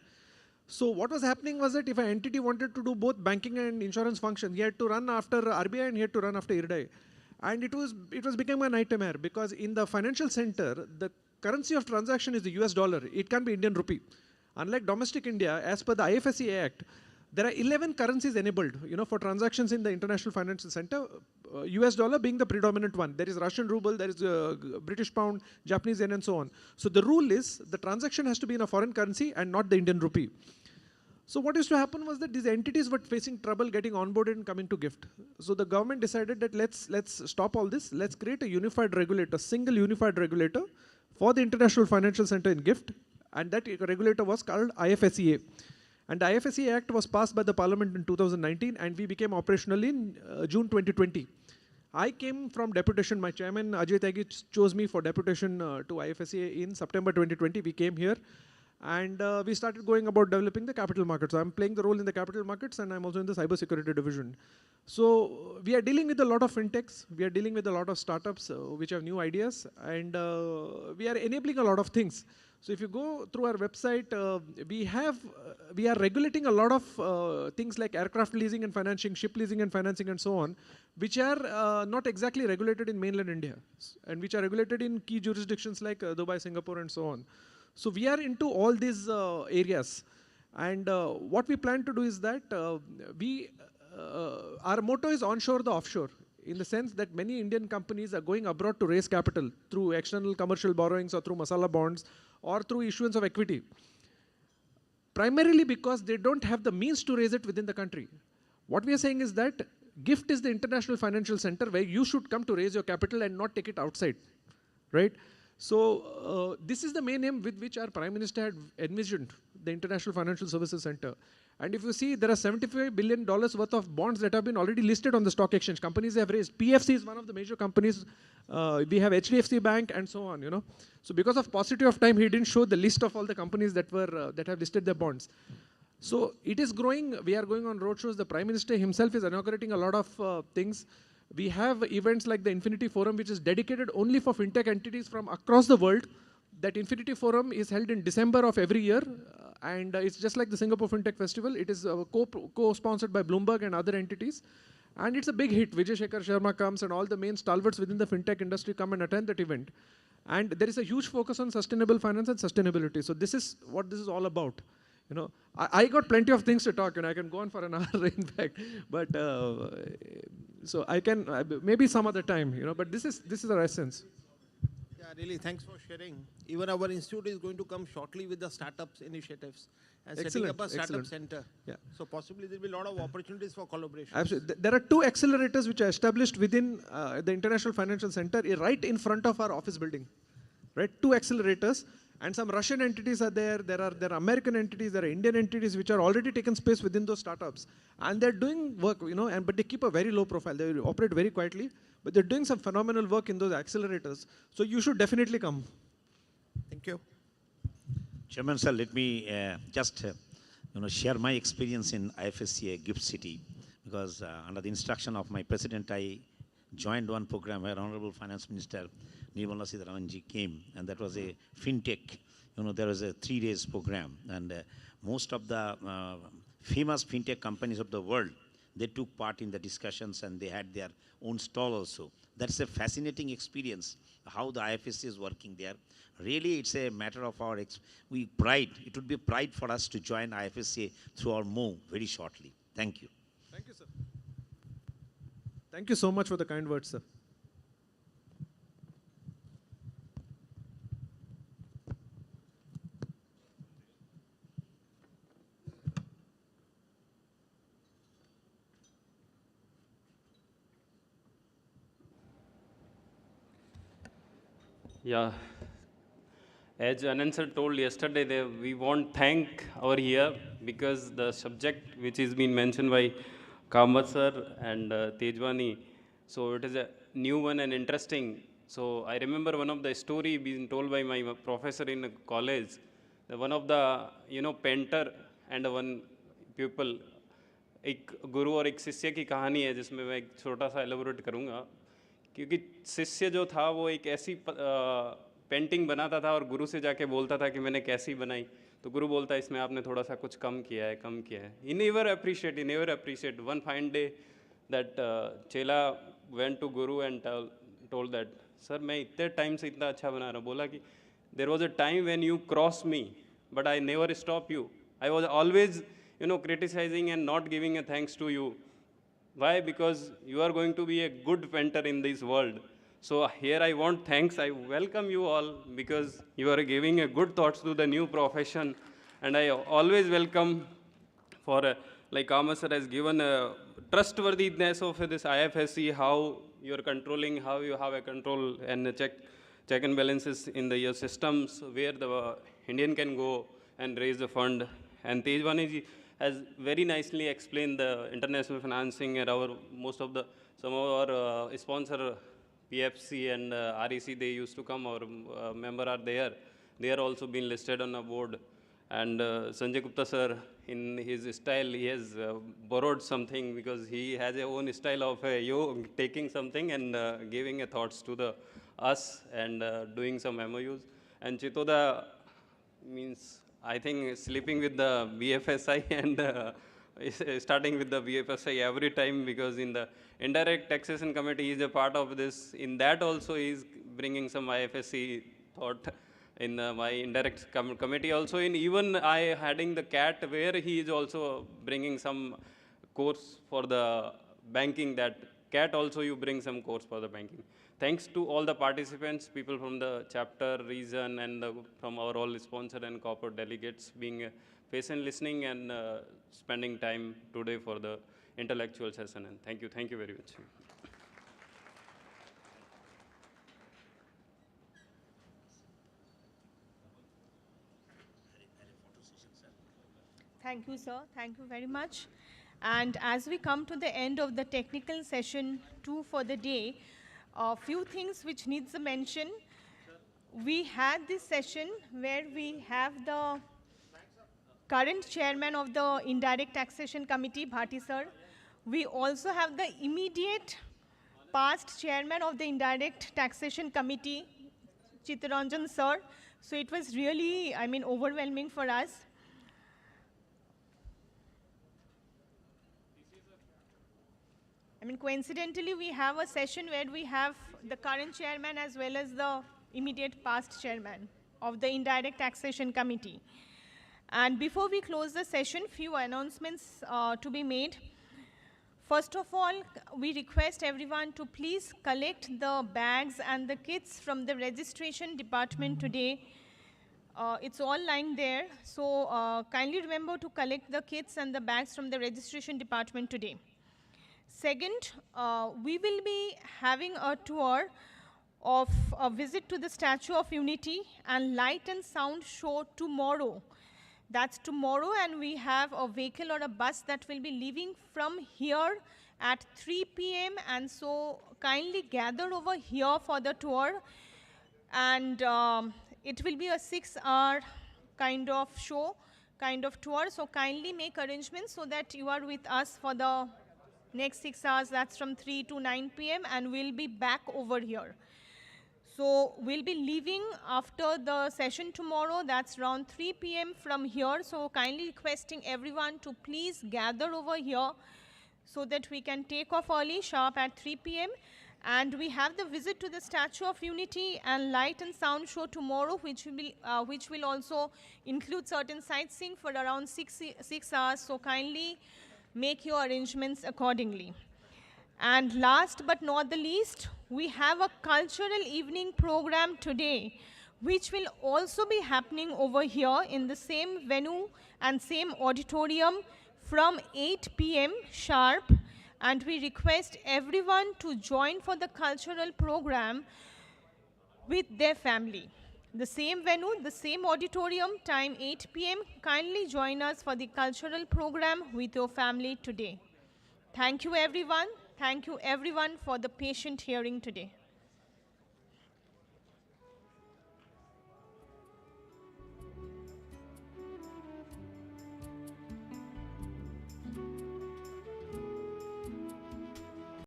[SPEAKER 9] So what was happening was that if an entity wanted to do both banking and insurance function, he had to run after RBI and he had to run after IRDAI. And it was becoming a nightmare, because in the financial center, the currency of transaction is the US dollar. It can be Indian rupee. Unlike domestic India, as per the IFSC Act, there are 11 currencies enabled, for transactions in the international financial center, US dollar being the predominant one. There is Russian ruble, there is British pound, Japanese yen, and so on. So the rule is the transaction has to be in a foreign currency and not the Indian rupee. So what used to happen was that these entities were facing trouble getting onboarded and coming to GIFT. So the government decided that let's stop all this. Let's create a unified regulator, single unified regulator for the International Financial Center in GIFT. And that regulator was called IFSCA. And the IFSCA Act was passed by the Parliament in 2019, and we became operational in June 2020. I came from deputation. My chairman, Ajay Tyagi, chose me for deputation to IFSCA in September 2020. We came here. And we started going about developing the capital markets. So I'm playing the role in the capital markets, and I'm also in the cybersecurity division. So we are dealing with a lot of fintechs. We are dealing with a lot of startups which have new ideas, and we are enabling a lot of things. So if you go through our website, we are regulating a lot of things like aircraft leasing and financing, ship leasing and financing, and so on, which are not exactly regulated in mainland India, and which are regulated in key jurisdictions like Dubai, Singapore, and so on. So we are into all these areas, and what we plan to do is that our motto is onshore the offshore, in the sense that many Indian companies are going abroad to raise capital through external commercial borrowings or through masala bonds or through issuance of equity, primarily because they don't have the means to raise it within the country. What we are saying is that GIFT is the international financial center where you should come to raise your capital and not take it outside, right? So this is the main aim with which our Prime Minister had envisioned the International Financial Services Center. And if you see, there are $75 billion worth of bonds that have been already listed on the stock exchange. Companies have raised. PFC is one of the major companies. We have HDFC Bank and so on. So because of paucity of time, he didn't show the list of all the companies that were that have listed their bonds. So it is growing. We are going on roadshows. The Prime Minister himself is inaugurating a lot of things. We have events like the Infinity Forum, which is dedicated only for fintech entities from across the world. That Infinity Forum is held in December of every year, and it's just like the Singapore Fintech Festival. It is co-sponsored by Bloomberg and other entities, and it's a big hit. Vijay Shekhar Sharma comes, and all the main stalwarts within the fintech industry come and attend that event. And there is a huge focus on sustainable finance and sustainability. So this is what this is all about. I got plenty of things to talk, and I can go on for an hour, in fact. But so I can maybe some other time, but this is our essence.
[SPEAKER 8] Yeah, really, thanks for sharing. Even our institute is going to come shortly with the startups initiatives and setting up a startup center.
[SPEAKER 9] Yeah.
[SPEAKER 8] So possibly there will be a lot of opportunities for collaboration.
[SPEAKER 9] Absolutely. There are 2 accelerators which are established within the International Financial Center, right in front of our office building. Right, 2 accelerators, and some Russian entities are there. There are American entities, there are Indian entities which are already taken space within those startups, and they're doing work, but they keep a very low profile. They operate very quietly, but they're doing some phenomenal work in those accelerators. So you should definitely come.
[SPEAKER 8] Thank you.
[SPEAKER 7] Chairman sir, let me just share my experience in IFSCA Gift City, because under the instruction of my president, I joined one program where Honorable Finance Minister Nirmala Sitharamanji came, and that was a fintech. There was a 3 days program, and most of the famous fintech companies of the world, they took part in the discussions, and they had their own stall also. That's a fascinating experience, how the IFSC is working there. Really, it's a matter of our pride. It would be a pride for us to join IFSC through our move very shortly. Thank you.
[SPEAKER 9] Thank you, sir. Thank you so much for the kind words, sir.
[SPEAKER 11] Yeah, as Anand sir told yesterday, we won't thank our here because the subject which is being mentioned by Kamath sir and Tejwani, so it is a new one and interesting. So I remember one of the story being told by my professor in college. One of the painter and one pupil, एक गुरु और एक शिष्य की कहानी है जिसमें मैं एक छोटा सा एलेबोरेट करूँगा, क्योंकि शिष्य जो था वो एक ऐसी पेंटिंग बनाता था और गुरु से जाके बोलता था कि मैंने कैसी बनाई, तो गुरु बोलता है इसमें आपने थोड़ा सा कुछ कम किया है. He never appreciate. One fine day that चेला went to Guru and told that, sir मैं इतने टाइम से इतना अच्छा बना रहा हूँ. बोला कि there was a time when you crossed me, but I never stopped you. I was always criticizing and not giving a thanks to you. Why? Because you are going to be a good painter in this world. So here I want thanks. I welcome you all because you are giving a good thoughts to the new profession. And I always welcome for, like Kamath sir has given a trustworthiness of this IFSC, how you are controlling, how you have a control and check and balances in your systems, where the Indian can go and raise the fund. And Tejwani ji has very nicely explained the international financing and some of our sponsor PFC and REC, they used to come, our member are there. They are also been listed on a board. And Sanjay Gupta sir, in his style, he has borrowed something because he has a own style of taking something and giving a thoughts to us and doing some MOUs. And Chitoda means, I think, sleeping with the BFSI and starting with the BFSI every time, because in the indirect taxation committee he is a part of this. In that also he is bringing some IFSC thought in my indirect committee also. In even I heading the CAT, where he is also bringing some course for the banking. That CAT also you bring some course for the banking. Thanks to all the participants, people from the chapter, region, and from our all sponsor and corporate delegates being patient listening and spending time today for the intellectual session. And thank you very much.
[SPEAKER 1] Thank you, sir. Thank you very much. And as we come to the end of the technical session 2 for the day, a few things which needs a mention. We had this session where we have the current chairman of the Indirect Taxation Committee, Bhati sir. We also have the immediate past chairman of the Indirect Taxation Committee, Chittaranjan sir. So it was really, overwhelming for us. Coincidentally, we have a session where we have the current chairman as well as the immediate past chairman of the Indirect Taxation Committee. And before we close the session, few announcements to be made. First of all, we request everyone to please collect the bags and the kits from the registration department today. It's all lying there, so kindly remember to collect the kits and the bags from the registration department today. Second, we will be having a tour of a visit to the Statue of Unity and light and sound show tomorrow. That's tomorrow, and we have a vehicle or a bus that will be leaving from here at 3 p.m. And so kindly gather over here for the tour. And it will be a 6-hour kind of show, kind of tour. So kindly make arrangements so that you are with us for the next 6 hours. That's from 3 to 9 p.m. and we'll be back over here. So we'll be leaving after the session tomorrow. That's around 3 p.m. from here. So kindly requesting everyone to please gather over here so that we can take off early, sharp at 3 p.m. And we have the visit to the Statue of Unity and light and sound show tomorrow, which will also include certain sightseeing for around 6 hours. So kindly make your arrangements accordingly. And last but not the least, we have a cultural evening program today, which will also be happening over here in the same venue and same auditorium from 8 p.m. sharp. And we request everyone to join for the cultural program with their family. The same venue, the same auditorium, time 8 p.m. Kindly join us for the cultural program with your family today. Thank you, everyone. Thank you, everyone, for the patient hearing today.